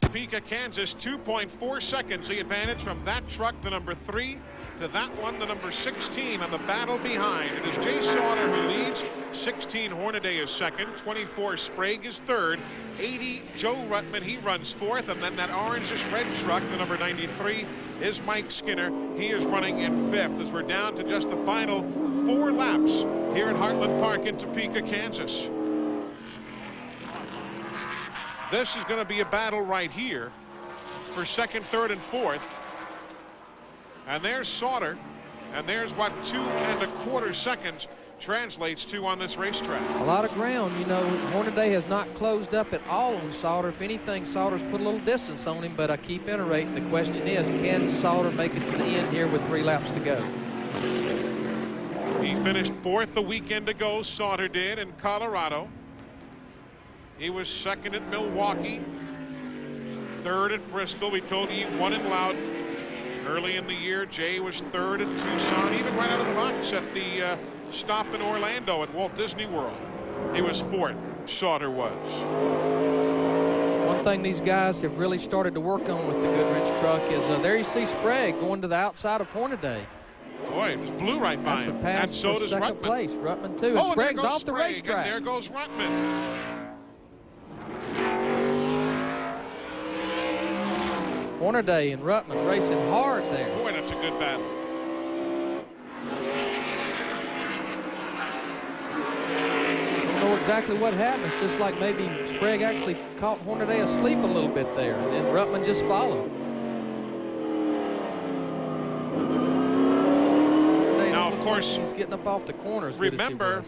Topeka, Kansas, 2.4 seconds the advantage from that truck, the number 3, to that one, the number 16, and the battle behind. It is Jay Sauter who leads. 16 Hornaday is second. 24 Sprague is third. 80 Joe Ruttman, he runs fourth. And then that orangish red truck, the number 93, is Mike Skinner. He is running in fifth as we're down to just the final 4 laps here at Heartland Park in Topeka, Kansas. This is going to be a battle right here for second, third, and fourth. And there's Sauter, and there's what 2 1/4 seconds translates to on this racetrack. A lot of ground. You know, Hornaday has not closed up at all on Sauter. If anything, Sauter's put a little distance on him, but I keep iterating. The question is, can Sauter make it to the end here with 3 laps to go? He finished 4th the weekend ago, Sauter did, in Colorado. He was 2nd at Milwaukee, 3rd at Bristol. We told you he won in Loudon. Early in the year, Jay was 3rd at Tucson, even right out of the box at the stop in Orlando at Walt Disney World. He was 4th, Sauter was. One thing these guys have really started to work on with the Goodrich truck is there you see Sprague going to the outside of Hornaday. Boy, it just blew right by him. And so does Ruttman. Place. Ruttman too. And Sprague's off the racetrack. And there goes Ruttman. Hornaday and Ruttman racing hard there. Boy, that's a good battle. Don't know exactly what happened. It's just like maybe Sprague actually caught Hornaday asleep a little bit there, and then Ruttman just followed. Now, of course, he's getting up off the corners. Remember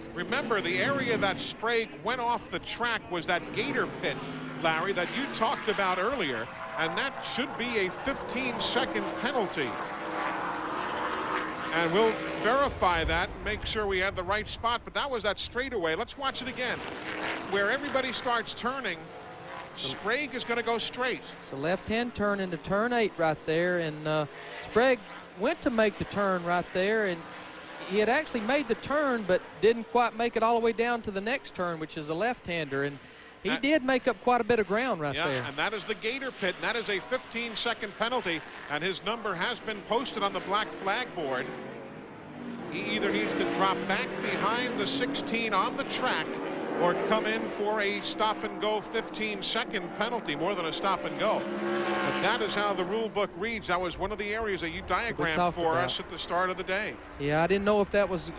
the area that Sprague went off the track was that gator pit, Larry, that you talked about earlier. And that should be a 15-second penalty. And we'll verify that and make sure we had the right spot. But that was that straightaway. Let's watch it again. Where everybody starts turning, Sprague is going to go straight. It's a left-hand turn into turn 8 right there. And Sprague went to make the turn right there. And he had actually made the turn, but didn't quite make it all the way down to the next turn, which is a left-hander. And he did make up quite a bit of ground right there. And that is the gator pit, and that is a 15-second penalty, and his number has been posted on the black flag board. He either needs to drop back behind the 16 on the track or come in for a stop-and-go 15-second penalty, more than a stop-and-go. But that is how the rule book reads. That was one of the areas that you diagrammed for us at the start of the day. Yeah, I didn't know if they was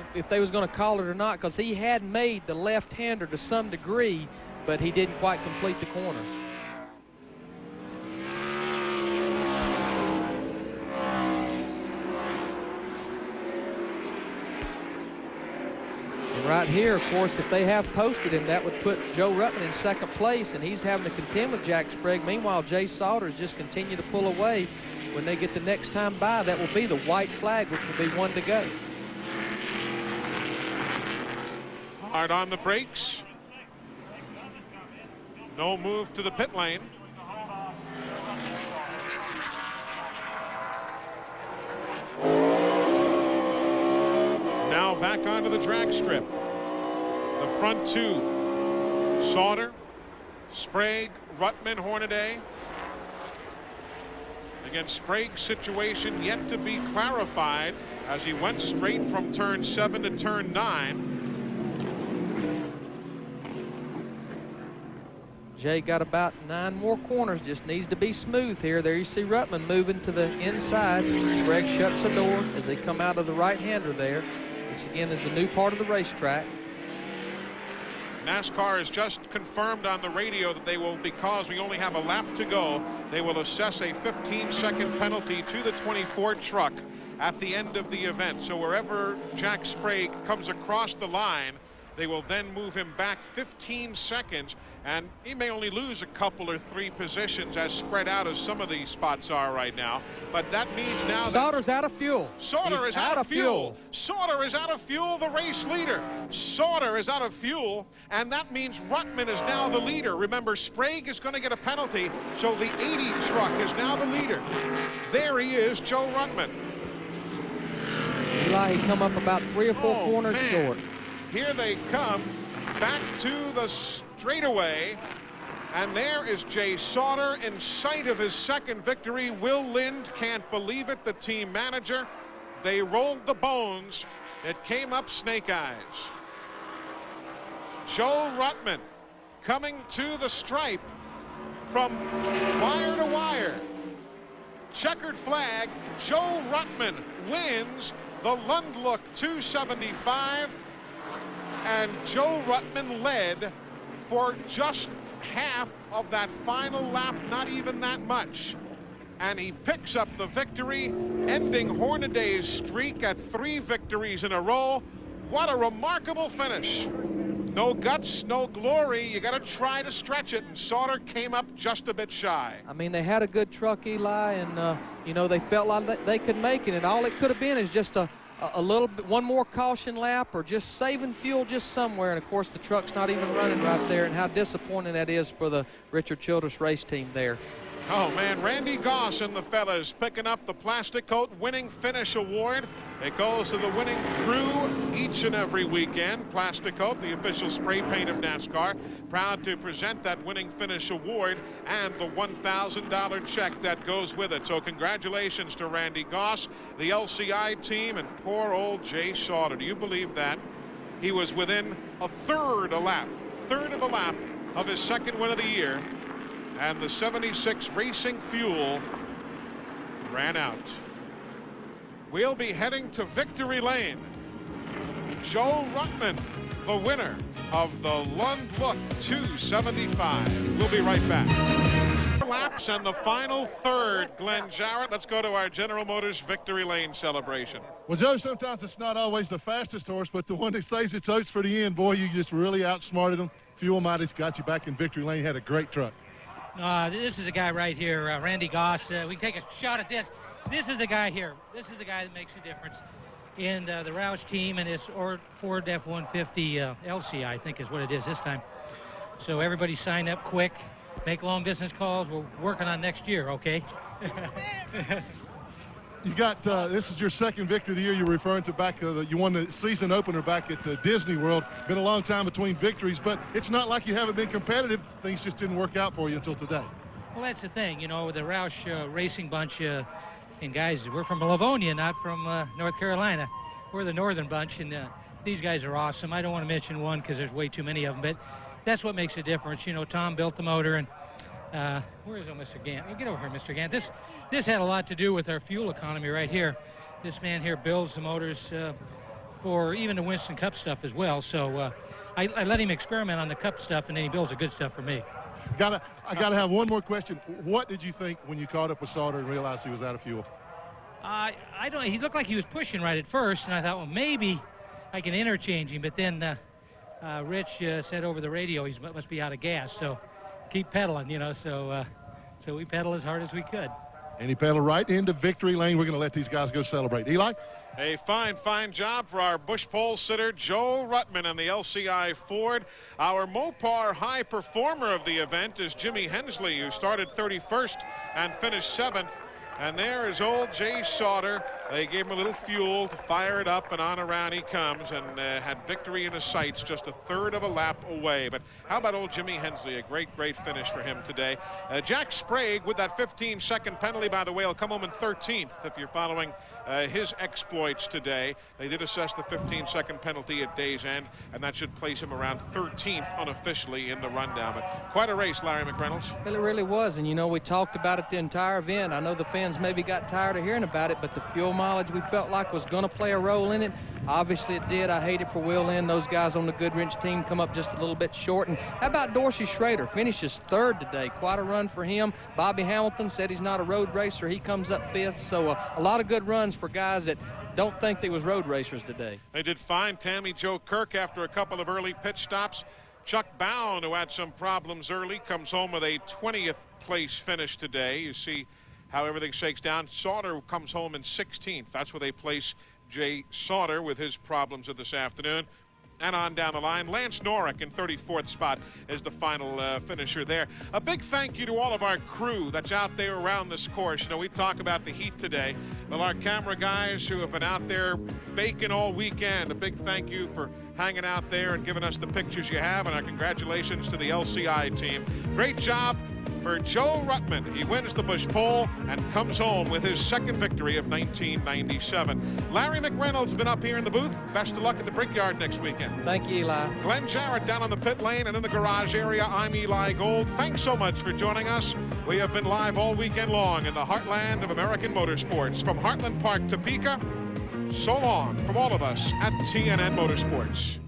going to call it or not, because he had made the left-hander to some degree, but he didn't quite complete the corner. And right here, of course, if they have posted him, that would put Joe Ruttman in 2nd place, and he's having to contend with Jack Sprague. Meanwhile, Jay Sauter's just continue to pull away. When they get the next time by, that will be the white flag, which will be 1 to go. Hard on the brakes. No move to the pit lane. Now back onto the drag strip. The front 2. Sauter, Sprague, Ruttman, Hornaday. Again, Sprague's situation yet to be clarified as he went straight from turn 7 to turn 9. Jay got about 9 more corners, just needs to be smooth here. There you see Ruttman moving to the inside. Sprague shuts the door as they come out of the right-hander there. This again is the new part of the racetrack. NASCAR has just confirmed on the radio that they will, because we only have a lap to go, they will assess a 15-second penalty to the 24 truck at the end of the event. So wherever Jack Sprague comes across the line, they will then move him back 15 seconds, and he may only lose a couple or 3 positions as spread out as some of these spots are right now. But that means now Sauter's out of fuel. Sauter is out of fuel. Sauter is out of fuel, the race leader. Sauter is out of fuel, and that means Ruttman is now the leader. Remember, Sprague is going to get a penalty, so the 80 truck is now the leader. There he is, Joe Ruttman. Eli, he come up about 3 or 4 corners short. Here they come back to the straightaway, and there is Jay Sauter in sight of his second victory. Will Lind can't believe it, the team manager. They rolled the bones. It came up snake eyes. Joe Ruttman coming to the stripe from wire to wire. Checkered flag. Joe Ruttman wins the Lund Look 275. And Joe Ruttman led for just half of that final lap, not even that much. And he picks up the victory, ending Hornaday's streak at 3 victories in a row. What a remarkable finish. No guts, no glory. You got to try to stretch it, and Sauter came up just a bit shy. I mean, they had a good truck, Eli, and, you know, they felt like they could make it, and all it could have been is just a little bit, one more caution lap or just saving fuel just somewhere. And of course the truck's not even running right there, and how disappointing that is for the Richard Childress race team there. Oh man, Randy Goss and the fellas picking up the Plastic Coat Winning Finish Award. It goes to the winning crew each and every weekend. Plastic Coat, the official spray paint of NASCAR, proud to present that Winning Finish Award and the $1,000 check that goes with it. So congratulations to Randy Goss, the LCI team, and poor old Jay Sauter. Do you believe that? He was within a third of a lap of his second win of the year, and the 76 Racing Fuel ran out. We'll be heading to victory lane. Joe Ruttman, the winner of the Lund Look 275. We'll be right back. Laps and the final third, Glenn Jarrett. Let's go to our General Motors victory lane celebration. Well, Joe, sometimes it's not always the fastest horse, but the one that saves its oats for the end. Boy, you just really outsmarted them. Fuel mileage got you back in victory lane. You had a great truck. This is a guy right here, Randy Goss. We can take a shot at this. This is the guy here. This is the guy that makes a difference in the Roush team and his Ford F-150 LCI, I think is what it is this time. So everybody sign up quick, make long distance calls. We're working on next year, okay? You got, this is your second victory of the year. You're referring to back, you won the season opener back at Disney World. Been a long time between victories, but it's not like you haven't been competitive. Things just didn't work out for you until today. Well, that's the thing, you know, the Roush racing bunch, and guys, we're from Livonia, not from North Carolina. We're the northern bunch, and these guys are awesome. I don't want to mention one because there's way too many of them, but that's what makes a difference. You know, Tom built the motor, and where is Mr. Gant? Get over here, Mr. Gant. This had a lot to do with our fuel economy right here. This man here builds the motors for even the Winston Cup stuff as well. So I let him experiment on the Cup stuff, and then he builds the good stuff for me. I gotta have one more question. What did you think when you caught up with Sauter and realized he was out of fuel? I don't. He looked like he was pushing right at first, and I thought, well, maybe I can interchange him. But then Rich said over the radio he must be out of gas, so keep pedaling, you know. So we pedal as hard as we could. And he pedaled right into victory lane. We're going to let these guys go celebrate. Eli? A fine job for our bush pole sitter, Joe Ruttman, and the LCI Ford. Our Mopar high performer of the event is Jimmy Hensley, who started 31st and finished 7th. And there is old Jay Sauter. They gave him a little fuel to fire it up, and on around he comes, and had victory in his sights just a third of a lap away. But how about old Jimmy Hensley? A great finish for him today. Jack Sprague, with that 15-second penalty, by the way, will come home in 13th if you're following his exploits today. They did assess the 15-second penalty at day's end, and that should place him around 13th unofficially in the rundown. But quite a race, Larry McReynolds. Well, it really was, and you know, we talked about it the entire event. I know the fans maybe got tired of hearing about it, but the fuel mileage we felt like was going to play a role in it. Obviously it did. I hate it for Will Lynn. Those guys on the Goodwrench team come up just a little bit short. And how about Dorsey Schrader? Finishes 3rd today. Quite a run for him. Bobby Hamilton said he's not a road racer. He comes up 5th. So a lot of good runs runs for guys that don't think they was road racers today. They did fine. Tammy Jo Kirk after a couple of early pit stops. Chuck Bound, who had some problems early, comes home with a 20th place finish today. You see how everything shakes down. Sauter comes home in 16th. That's where they place Jay Sauter with his problems of this afternoon. And on down the line, Lance Norick in 34th spot is the final finisher there. A big thank you to all of our crew that's out there around this course. You know, we talk about the heat today. Well, our camera guys who have been out there baking all weekend, a big thank you for hanging out there and giving us the pictures you have, and our congratulations to the LCI team. Great job for Joe Ruttman. He wins the Busch Pole and comes home with his second victory of 1997. Larry McReynolds been up here in the booth. Best of luck at the Brickyard next weekend. Thank you, Eli. Glenn Jarrett down on the pit lane and in the garage area. I'm Eli Gold. Thanks so much for joining us. We have been live all weekend long in the heartland of American motorsports. From Heartland Park, Topeka, so long from all of us at TNN Motorsports.